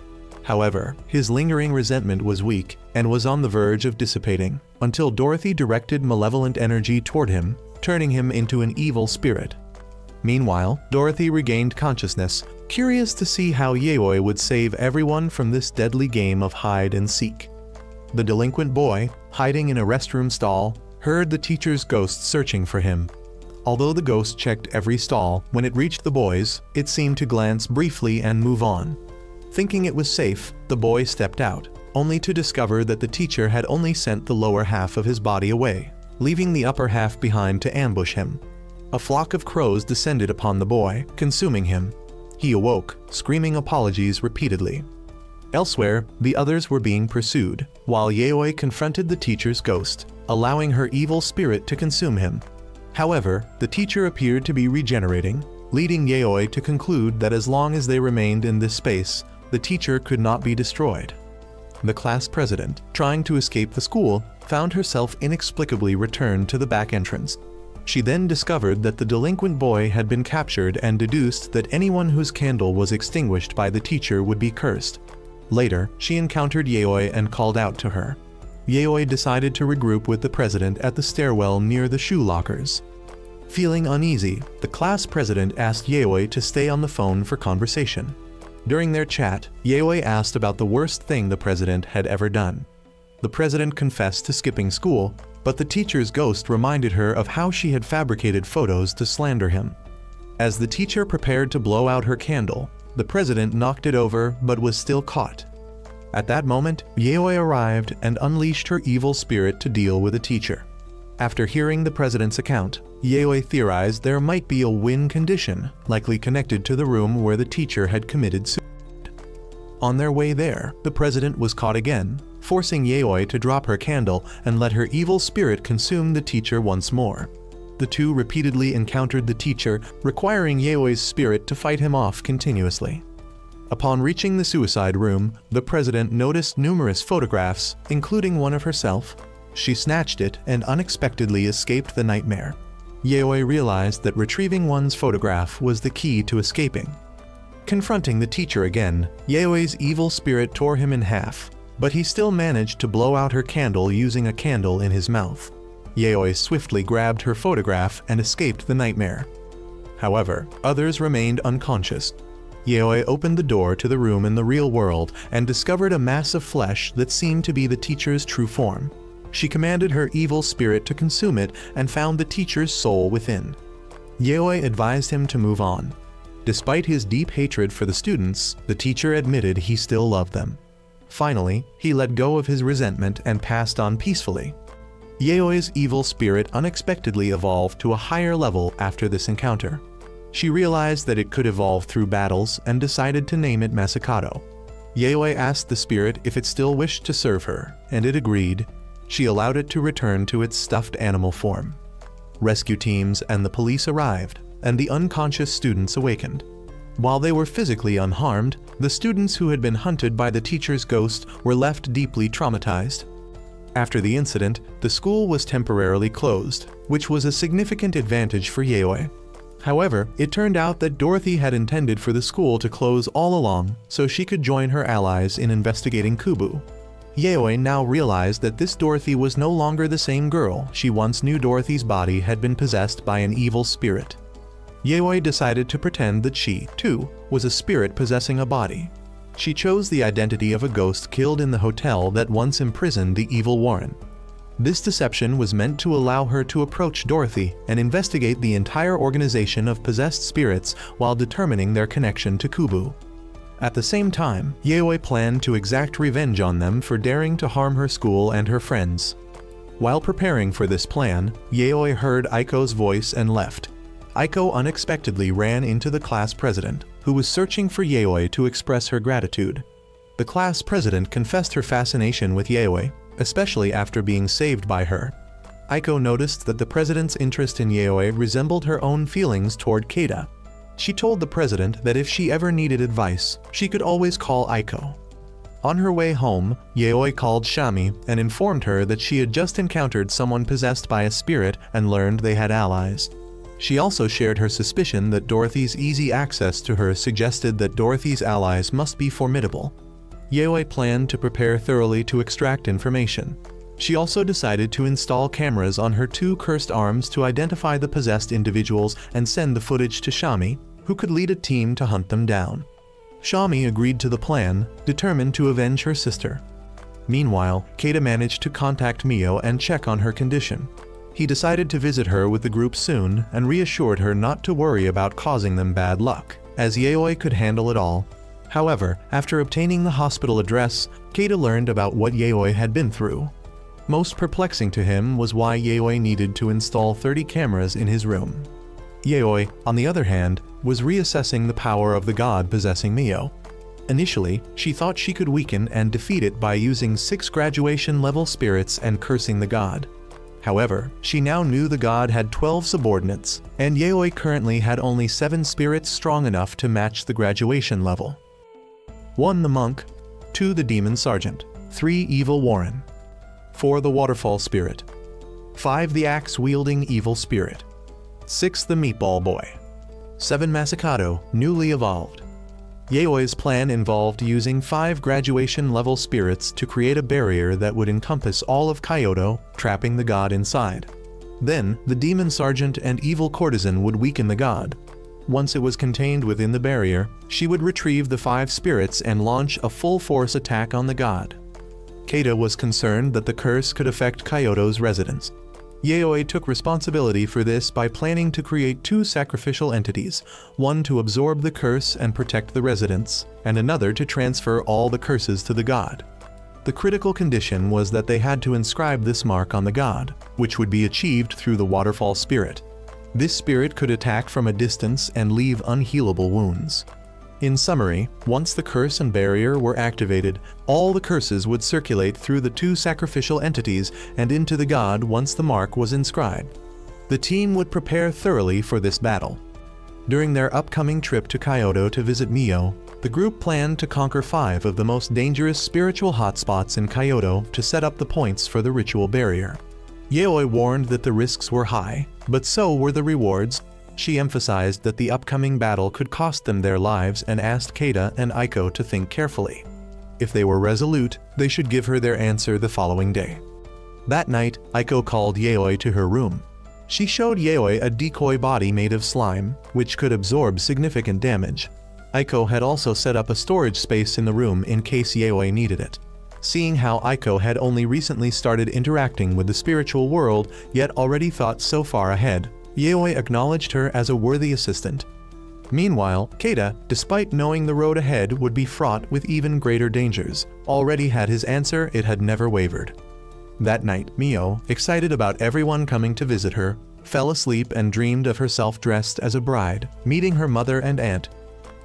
However, his lingering resentment was weak and was on the verge of dissipating, until Dorothy directed malevolent energy toward him, turning him into an evil spirit. Meanwhile, Dorothy regained consciousness, curious to see how Yaoi would save everyone from this deadly game of hide and seek. The delinquent boy, hiding in a restroom stall, heard the teacher's ghost searching for him. Although the ghost checked every stall, when it reached the boys, it seemed to glance briefly and move on. Thinking it was safe, the boy stepped out, only to discover that the teacher had only sent the lower half of his body away, leaving the upper half behind to ambush him. A flock of crows descended upon the boy, consuming him. He awoke, screaming apologies repeatedly. Elsewhere, the others were being pursued, while Yaoi confronted the teacher's ghost, allowing her evil spirit to consume him. However, the teacher appeared to be regenerating, leading Yaoi to conclude that as long as they remained in this space, the teacher could not be destroyed. The class president, trying to escape the school, found herself inexplicably returned to the back entrance. She then discovered that the delinquent boy had been captured and deduced that anyone whose candle was extinguished by the teacher would be cursed. Later, she encountered Yaoi and called out to her. Yaoi decided to regroup with the president at the stairwell near the shoe lockers. Feeling uneasy, the class president asked Yaoi to stay on the phone for conversation. During their chat, Yaoi asked about the worst thing the president had ever done. The president confessed to skipping school, but the teacher's ghost reminded her of how she had fabricated photos to slander him. As the teacher prepared to blow out her candle, the president knocked it over but was still caught. At that moment, Yaoi arrived and unleashed her evil spirit to deal with the teacher. After hearing the president's account, Yaoi theorized there might be a win condition, likely connected to the room where the teacher had committed suicide. On their way there, the president was caught again, forcing Yaoi to drop her candle and let her evil spirit consume the teacher once more. The two repeatedly encountered the teacher, requiring Yaoi's spirit to fight him off continuously. Upon reaching the suicide room, the president noticed numerous photographs, including one of herself. She snatched it and unexpectedly escaped the nightmare. Yaoi realized that retrieving one's photograph was the key to escaping. Confronting the teacher again, Yaoi's evil spirit tore him in half, but he still managed to blow out her candle using a candle in his mouth. Yaoi swiftly grabbed her photograph and escaped the nightmare. However, others remained unconscious. Yaoi opened the door to the room in the real world and discovered a mass of flesh that seemed to be the teacher's true form. She commanded her evil spirit to consume it and found the teacher's soul within. Yaoi advised him to move on. Despite his deep hatred for the students, the teacher admitted he still loved them. Finally, he let go of his resentment and passed on peacefully. Yaoi's evil spirit unexpectedly evolved to a higher level after this encounter. She realized that it could evolve through battles and decided to name it Masakato. Yaoi asked the spirit if it still wished to serve her, and it agreed. She allowed it to return to its stuffed animal form. Rescue teams and the police arrived, and the unconscious students awakened. While they were physically unharmed, the students who had been hunted by the teacher's ghost were left deeply traumatized. After the incident, the school was temporarily closed, which was a significant advantage for Yaoi. However, it turned out that Dorothy had intended for the school to close all along so she could join her allies in investigating Kubu. Yaoi now realized that this Dorothy was no longer the same girl she once knew. Dorothy's body had been possessed by an evil spirit. Yaoi decided to pretend that she, too, was a spirit possessing a body. She chose the identity of a ghost killed in the hotel that once imprisoned the evil Warren. This deception was meant to allow her to approach Dorothy and investigate the entire organization of possessed spirits while determining their connection to Kubu. At the same time, Yaoi planned to exact revenge on them for daring to harm her school and her friends. While preparing for this plan, Yaoi heard Aiko's voice and left. Aiko unexpectedly ran into the class president, who was searching for Yaoi to express her gratitude. The class president confessed her fascination with Yaoi, especially after being saved by her. Aiko noticed that the president's interest in Yaoi resembled her own feelings toward Keita. She told the president that if she ever needed advice, she could always call Aiko. On her way home, Yaoi called Shami and informed her that she had just encountered someone possessed by a spirit and learned they had allies. She also shared her suspicion that Dorothy's easy access to her suggested that Dorothy's allies must be formidable. Yaoi planned to prepare thoroughly to extract information. She also decided to install cameras on her 2 cursed arms to identify the possessed individuals and send the footage to Shami, who could lead a team to hunt them down. Shami agreed to the plan, determined to avenge her sister. Meanwhile, Keita managed to contact Mio and check on her condition. He decided to visit her with the group soon and reassured her not to worry about causing them bad luck, as Yaoi could handle it all. However, after obtaining the hospital address, Keita learned about what Yaoi had been through. Most perplexing to him was why Yaoi needed to install 30 cameras in his room. Yaoi, on the other hand, was reassessing the power of the god possessing Mio. Initially, she thought she could weaken and defeat it by using 6 graduation-level spirits and cursing the god. However, she now knew the god had 12 subordinates, and Yaoi currently had only 7 spirits strong enough to match the graduation level. 1. The monk, 2. The demon sergeant, 3. Evil Warren, 4. The waterfall spirit, 5. The axe-wielding evil spirit, 6. The meatball boy, 7. Masakado, newly evolved. Yaoi's plan involved using 5 graduation-level spirits to create a barrier that would encompass all of Kyoto, trapping the god inside. Then, the demon sergeant and evil courtesan would weaken the god. Once it was contained within the barrier, she would retrieve the 5 spirits and launch a full-force attack on the god. Keita was concerned that the curse could affect Kyoto's residents. Yaoi took responsibility for this by planning to create 2 sacrificial entities, one to absorb the curse and protect the residents, and another to transfer all the curses to the god. The critical condition was that they had to inscribe this mark on the god, which would be achieved through the waterfall spirit. This spirit could attack from a distance and leave unhealable wounds. In summary, once the curse and barrier were activated, all the curses would circulate through the 2 sacrificial entities and into the god once the mark was inscribed. The team would prepare thoroughly for this battle. During their upcoming trip to Kyoto to visit Mio, the group planned to conquer 5 of the most dangerous spiritual hotspots in Kyoto to set up the points for the ritual barrier. Yaoi warned that the risks were high, but so were the rewards. She emphasized that the upcoming battle could cost them their lives and asked Keita and Aiko to think carefully. If they were resolute, they should give her their answer the following day. That night, Aiko called Yaoi to her room. She showed Yaoi a decoy body made of slime, which could absorb significant damage. Aiko had also set up a storage space in the room in case Yaoi needed it. Seeing how Aiko had only recently started interacting with the spiritual world, yet already thought so far ahead, Yaoi acknowledged her as a worthy assistant. Meanwhile, Keita, despite knowing the road ahead would be fraught with even greater dangers, already had his answer. It had never wavered. That night, Mio, excited about everyone coming to visit her, fell asleep and dreamed of herself dressed as a bride, meeting her mother and aunt.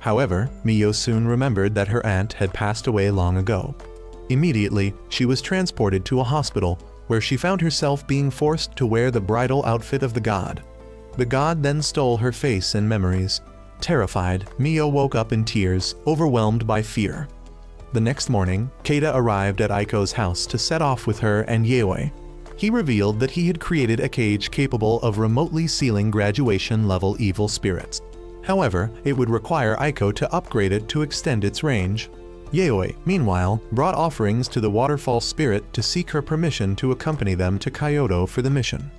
However, Mio soon remembered that her aunt had passed away long ago. Immediately, she was transported to a hospital, where she found herself being forced to wear the bridal outfit of the god. The god then stole her face and memories. Terrified, Mio woke up in tears, overwhelmed by fear. The next morning, Keita arrived at Aiko's house to set off with her and Yaoi. He revealed that he had created a cage capable of remotely sealing graduation-level evil spirits. However, it would require Aiko to upgrade it to extend its range. Yaoi, meanwhile, brought offerings to the waterfall spirit to seek her permission to accompany them to Kyoto for the mission.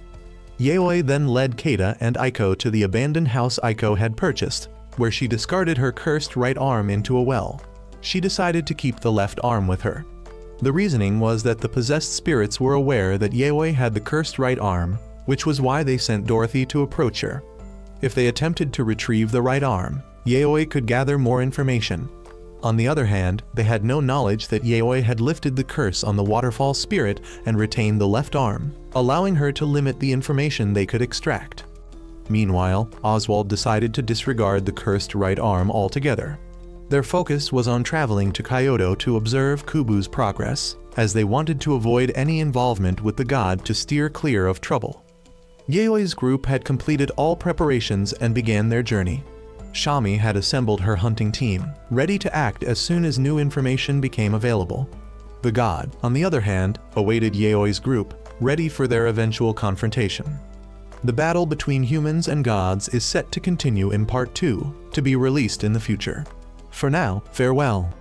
Yaoi then led Keita and Aiko to the abandoned house Aiko had purchased, where she discarded her cursed right arm into a well. She decided to keep the left arm with her. The reasoning was that the possessed spirits were aware that Yaoi had the cursed right arm, which was why they sent Dorothy to approach her. If they attempted to retrieve the right arm, Yaoi could gather more information. On the other hand, they had no knowledge that Yaoi had lifted the curse on the waterfall spirit and retained the left arm, allowing her to limit the information they could extract. Meanwhile, Oswald decided to disregard the cursed right arm altogether. Their focus was on traveling to Kyoto to observe Kubu's progress, as they wanted to avoid any involvement with the god to steer clear of trouble. Yaoi's group had completed all preparations and began their journey. Shami had assembled her hunting team, ready to act as soon as new information became available. The god, on the other hand, awaited Yaoi's group, ready for their eventual confrontation. The battle between humans and gods is set to continue in Part 2, to be released in the future. For now, farewell.